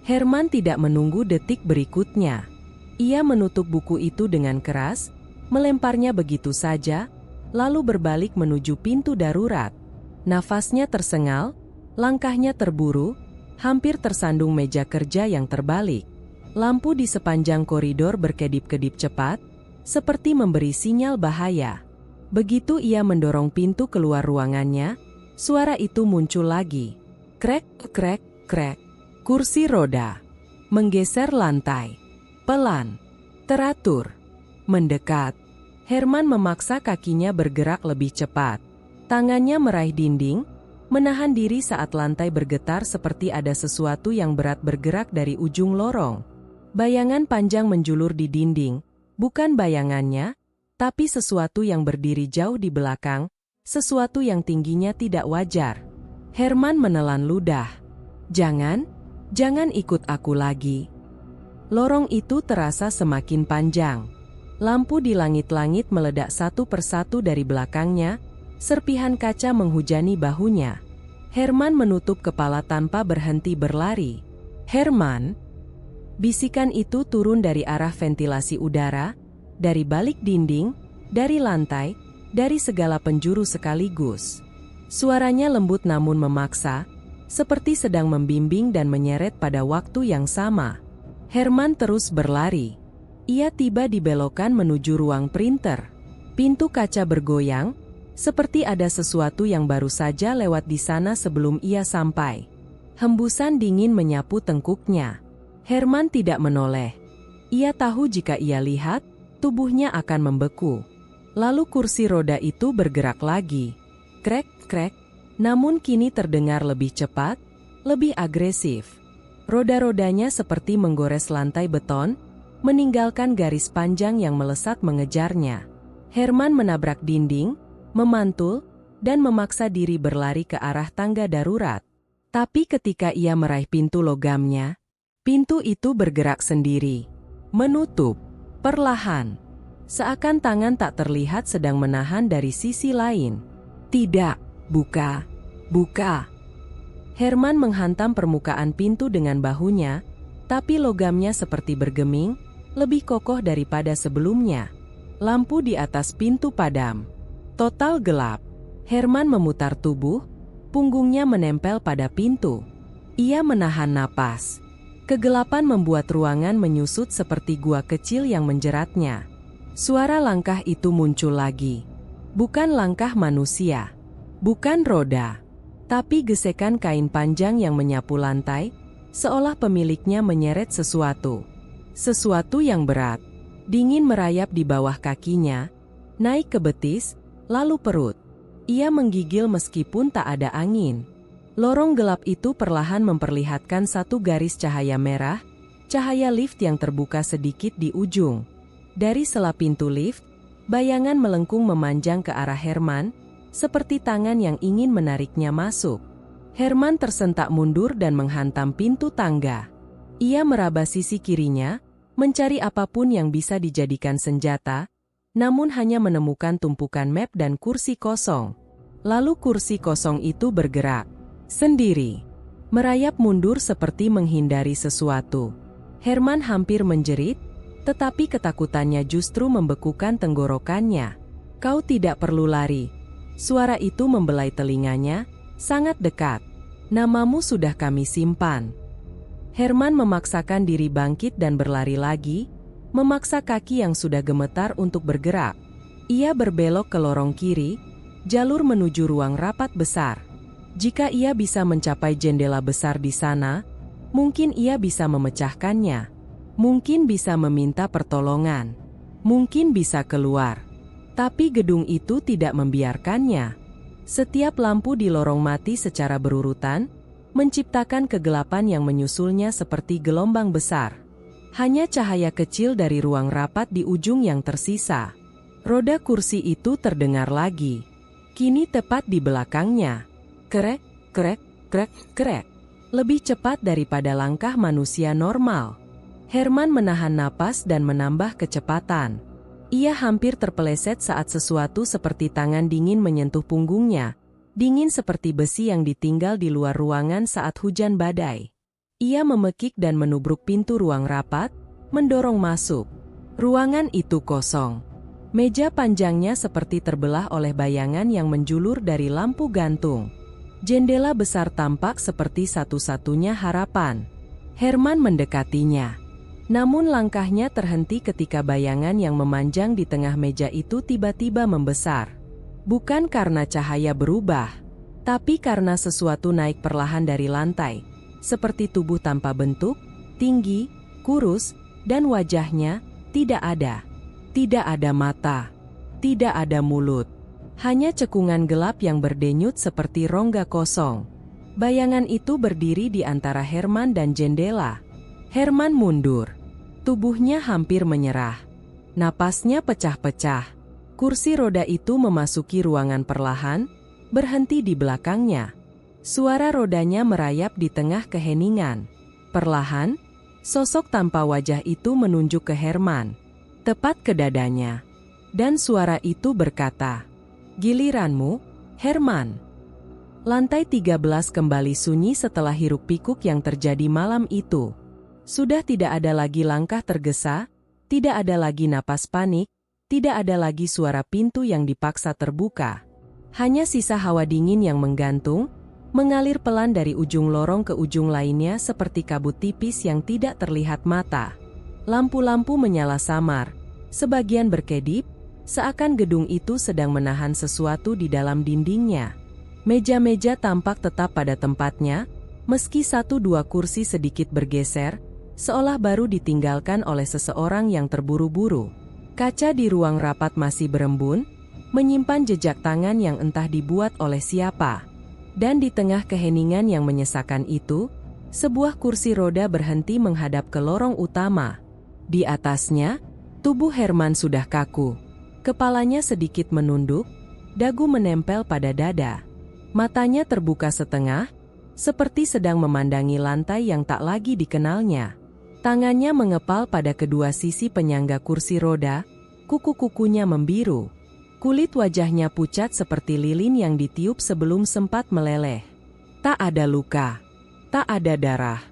Herman tidak menunggu detik berikutnya. Ia menutup buku itu dengan keras, melemparnya begitu saja, lalu berbalik menuju pintu darurat. Nafasnya tersengal, langkahnya terburu, hampir tersandung meja kerja yang terbalik. Lampu di sepanjang koridor berkedip-kedip cepat, seperti memberi sinyal bahaya. Begitu ia mendorong pintu keluar ruangannya, suara itu muncul lagi. Krek, krek, krek. Kursi roda menggeser lantai. Pelan, teratur, mendekat. Herman memaksa kakinya bergerak lebih cepat. Tangannya meraih dinding, menahan diri saat lantai bergetar seperti ada sesuatu yang berat bergerak dari ujung lorong. Bayangan panjang menjulur di dinding, bukan bayangannya, tapi sesuatu yang berdiri jauh di belakang, sesuatu yang tingginya tidak wajar. Herman menelan ludah. Jangan ikut aku lagi. Lorong itu terasa semakin panjang. Lampu di langit-langit meledak satu persatu dari belakangnya, serpihan kaca menghujani bahunya. Herman menutup kepala tanpa berhenti berlari. Herman! Bisikan itu turun dari arah ventilasi udara, dari balik dinding, dari lantai, dari segala penjuru sekaligus. Suaranya lembut namun memaksa, seperti sedang membimbing dan menyeret pada waktu yang sama. Herman terus berlari. Ia tiba di belokan menuju ruang printer. Pintu kaca bergoyang, seperti ada sesuatu yang baru saja lewat di sana sebelum ia sampai. Hembusan dingin menyapu tengkuknya. Herman tidak menoleh. Ia tahu jika ia lihat, tubuhnya akan membeku. Lalu kursi roda itu bergerak lagi. Krek, krek. Namun kini terdengar lebih cepat, lebih agresif. Roda-rodanya seperti menggores lantai beton, meninggalkan garis panjang yang melesat mengejarnya. Herman menabrak dinding, memantul, dan memaksa diri berlari ke arah tangga darurat. Tapi ketika ia meraih pintu logamnya, pintu itu bergerak sendiri. Menutup, perlahan. Seakan tangan tak terlihat sedang menahan dari sisi lain. Tidak, buka, buka. Herman menghantam permukaan pintu dengan bahunya, tapi logamnya seperti bergeming, lebih kokoh daripada sebelumnya. Lampu di atas pintu padam. Total gelap. Herman memutar tubuh, punggungnya menempel pada pintu. Ia menahan napas. Kegelapan membuat ruangan menyusut seperti gua kecil yang menjeratnya. Suara langkah itu muncul lagi. Bukan langkah manusia. Bukan roda. Tapi gesekan kain panjang yang menyapu lantai, seolah pemiliknya menyeret sesuatu. Sesuatu yang berat, dingin merayap di bawah kakinya, naik ke betis, lalu perut. Ia menggigil meskipun tak ada angin. Lorong gelap itu perlahan memperlihatkan satu garis cahaya merah, cahaya lift yang terbuka sedikit di ujung. Dari sela pintu lift, bayangan melengkung memanjang ke arah Herman, seperti tangan yang ingin menariknya masuk. Herman tersentak mundur dan menghantam pintu tangga. Ia meraba sisi kirinya, mencari apapun yang bisa dijadikan senjata, namun hanya menemukan tumpukan map dan kursi kosong. Lalu kursi kosong itu bergerak sendiri, merayap mundur seperti menghindari sesuatu. Herman hampir menjerit, tetapi ketakutannya justru membekukan tenggorokannya. Kau tidak perlu lari. Suara itu membelai telinganya, sangat dekat. Namamu sudah kami simpan. Herman memaksakan diri bangkit dan berlari lagi, memaksa kaki yang sudah gemetar untuk bergerak. Ia berbelok ke lorong kiri, jalur menuju ruang rapat besar. Jika ia bisa mencapai jendela besar di sana, mungkin ia bisa memecahkannya. Mungkin bisa meminta pertolongan. Mungkin bisa keluar. Tapi gedung itu tidak membiarkannya. Setiap lampu di lorong mati secara berurutan, menciptakan kegelapan yang menyusulnya seperti gelombang besar. Hanya cahaya kecil dari ruang rapat di ujung yang tersisa. Roda kursi itu terdengar lagi. Kini tepat di belakangnya. Krek, krek, krek, krek. Lebih cepat daripada langkah manusia normal. Herman menahan napas dan menambah kecepatan. Ia hampir terpeleset saat sesuatu seperti tangan dingin menyentuh punggungnya. Dingin seperti besi yang ditinggal di luar ruangan saat hujan badai. Ia memekik dan menubruk pintu ruang rapat, mendorong masuk. Ruangan itu kosong. Meja panjangnya seperti terbelah oleh bayangan yang menjulur dari lampu gantung. Jendela besar tampak seperti satu-satunya harapan. Herman mendekatinya. Namun langkahnya terhenti ketika bayangan yang memanjang di tengah meja itu tiba-tiba membesar. Bukan karena cahaya berubah, tapi karena sesuatu naik perlahan dari lantai, seperti tubuh tanpa bentuk, tinggi, kurus, dan wajahnya tidak ada. Tidak ada mata. Tidak ada mulut. Hanya cekungan gelap yang berdenyut seperti rongga kosong. Bayangan itu berdiri di antara Herman dan jendela. Herman mundur. Tubuhnya hampir menyerah. Napasnya pecah-pecah. Kursi roda itu memasuki ruangan perlahan, berhenti di belakangnya. Suara rodanya merayap di tengah keheningan. Perlahan, sosok tanpa wajah itu menunjuk ke Herman, tepat ke dadanya. Dan suara itu berkata, "Giliranmu, Herman." Lantai 13 kembali sunyi setelah hiruk-pikuk yang terjadi malam itu. Sudah tidak ada lagi langkah tergesa, tidak ada lagi napas panik, tidak ada lagi suara pintu yang dipaksa terbuka. Hanya sisa hawa dingin yang menggantung, mengalir pelan dari ujung lorong ke ujung lainnya seperti kabut tipis yang tidak terlihat mata. Lampu-lampu menyala samar, sebagian berkedip, seakan gedung itu sedang menahan sesuatu di dalam dindingnya. Meja-meja tampak tetap pada tempatnya, meski satu dua kursi sedikit bergeser, seolah baru ditinggalkan oleh seseorang yang terburu-buru. Kaca di ruang rapat masih berembun, menyimpan jejak tangan yang entah dibuat oleh siapa. Dan di tengah keheningan yang menyesakan itu, sebuah kursi roda berhenti menghadap ke lorong utama. Di atasnya, tubuh Herman sudah kaku. Kepalanya sedikit menunduk, dagu menempel pada dada. Matanya terbuka setengah, seperti sedang memandangi lantai yang tak lagi dikenalnya. Tangannya mengepal pada kedua sisi penyangga kursi roda, kuku-kukunya membiru. Kulit wajahnya pucat seperti lilin yang ditiup sebelum sempat meleleh. Tak ada luka, tak ada darah.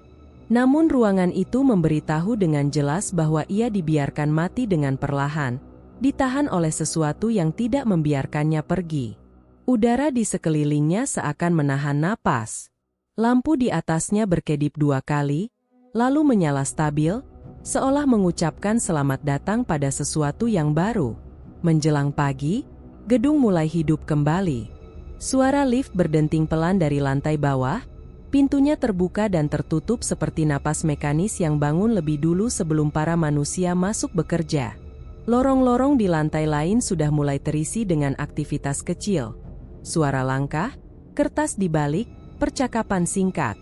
Namun ruangan itu memberitahu dengan jelas bahwa ia dibiarkan mati dengan perlahan, ditahan oleh sesuatu yang tidak membiarkannya pergi. Udara di sekelilingnya seakan menahan napas. Lampu di atasnya berkedip 2 kali, lalu menyala stabil, seolah mengucapkan selamat datang pada sesuatu yang baru. Menjelang pagi, gedung mulai hidup kembali. Suara lift berdenting pelan dari lantai bawah, pintunya terbuka dan tertutup seperti napas mekanis yang bangun lebih dulu sebelum para manusia masuk bekerja. Lorong-lorong di lantai lain sudah mulai terisi dengan aktivitas kecil. Suara langkah, kertas di balik, percakapan singkat.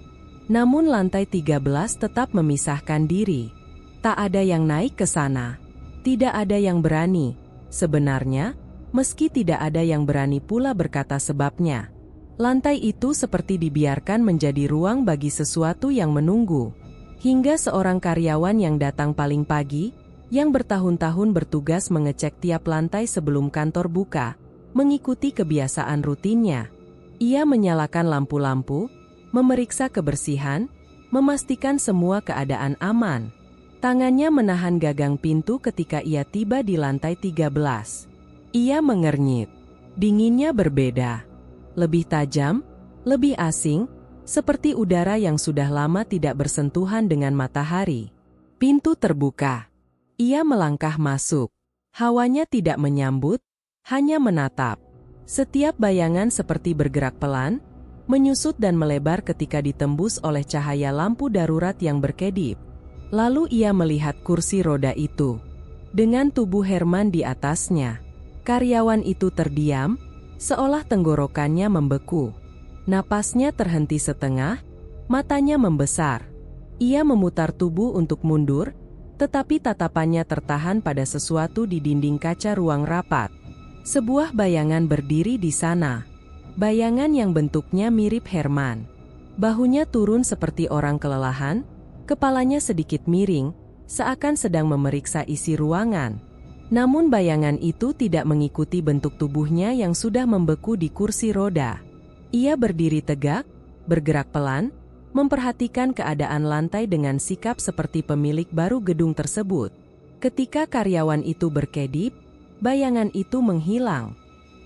Namun lantai 13 tetap memisahkan diri. Tak ada yang naik ke sana. Tidak ada yang berani. Sebenarnya, meski tidak ada yang berani pula berkata sebabnya. Lantai itu seperti dibiarkan menjadi ruang bagi sesuatu yang menunggu. Hingga seorang karyawan yang datang paling pagi, yang bertahun-tahun bertugas mengecek tiap lantai sebelum kantor buka, mengikuti kebiasaan rutinnya. Ia menyalakan lampu-lampu, memeriksa kebersihan, memastikan semua keadaan aman. Tangannya menahan gagang pintu ketika ia tiba di lantai 13. Ia mengernyit. Dinginnya berbeda. Lebih tajam, lebih asing, seperti udara yang sudah lama tidak bersentuhan dengan matahari. Pintu terbuka. Ia melangkah masuk. Hawanya tidak menyambut, hanya menatap. Setiap bayangan seperti bergerak pelan, menyusut dan melebar ketika ditembus oleh cahaya lampu darurat yang berkedip. Lalu ia melihat kursi roda itu. Dengan tubuh Herman di atasnya. Karyawan itu terdiam, seolah tenggorokannya membeku. Napasnya terhenti setengah, matanya membesar. Ia memutar tubuh untuk mundur, tetapi tatapannya tertahan pada sesuatu di dinding kaca ruang rapat. Sebuah bayangan berdiri di sana. Bayangan yang bentuknya mirip Herman. Bahunya turun seperti orang kelelahan, kepalanya sedikit miring, seakan sedang memeriksa isi ruangan. Namun bayangan itu tidak mengikuti bentuk tubuhnya yang sudah membeku di kursi roda. Ia berdiri tegak, bergerak pelan, memperhatikan keadaan lantai dengan sikap seperti pemilik baru gedung tersebut. Ketika karyawan itu berkedip, bayangan itu menghilang.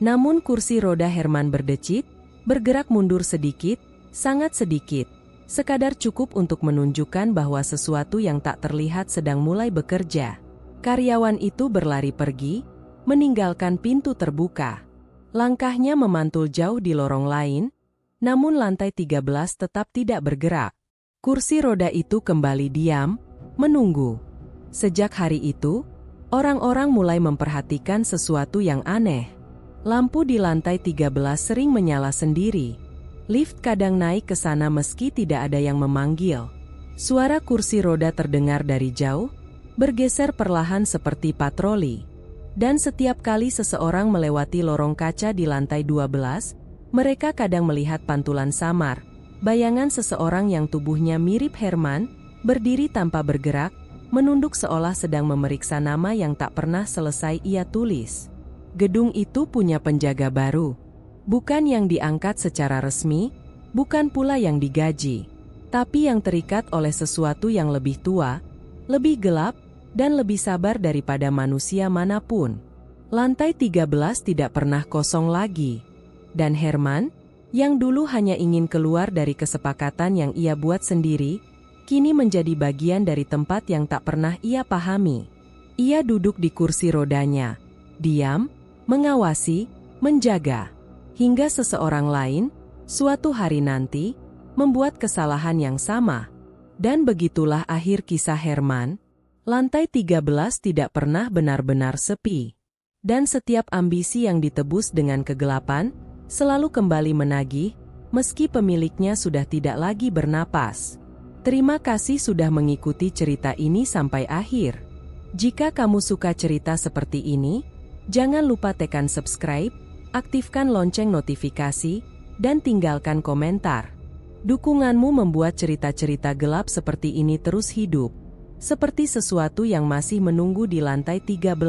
Namun kursi roda Herman berdecit, bergerak mundur sedikit, sangat sedikit, sekadar cukup untuk menunjukkan bahwa sesuatu yang tak terlihat sedang mulai bekerja. Karyawan itu berlari pergi, meninggalkan pintu terbuka. Langkahnya memantul jauh di lorong lain, namun lantai 13 tetap tidak bergerak. Kursi roda itu kembali diam, menunggu. Sejak hari itu, Orang-orang mulai memperhatikan sesuatu yang aneh. Lampu di lantai 13 sering menyala sendiri. Lift kadang naik ke sana meski tidak ada yang memanggil. Suara kursi roda terdengar dari jauh, bergeser perlahan seperti patroli. Dan setiap kali seseorang melewati lorong kaca di lantai 12, mereka kadang melihat pantulan samar, bayangan seseorang yang tubuhnya mirip Herman, berdiri tanpa bergerak, menunduk seolah sedang memeriksa nama yang tak pernah selesai ia tulis. Gedung itu punya penjaga baru. Bukan yang diangkat secara resmi, bukan pula yang digaji, tapi yang terikat oleh sesuatu yang lebih tua, lebih gelap, dan lebih sabar daripada manusia manapun. Lantai 13 tidak pernah kosong lagi. Dan Herman, yang dulu hanya ingin keluar dari kesepakatan yang ia buat sendiri, kini menjadi bagian dari tempat yang tak pernah ia pahami. Ia duduk di kursi rodanya, diam, mengawasi, menjaga, hingga seseorang lain, suatu hari nanti, membuat kesalahan yang sama. Dan begitulah akhir kisah Herman. Lantai 13 tidak pernah benar-benar sepi. Dan setiap ambisi yang ditebus dengan kegelapan, selalu kembali menagih, meski pemiliknya sudah tidak lagi bernapas. Terima kasih sudah mengikuti cerita ini sampai akhir. Jika kamu suka cerita seperti ini, jangan lupa tekan subscribe, aktifkan lonceng notifikasi, dan tinggalkan komentar. Dukunganmu membuat cerita-cerita gelap seperti ini terus hidup, seperti sesuatu yang masih menunggu di lantai 13.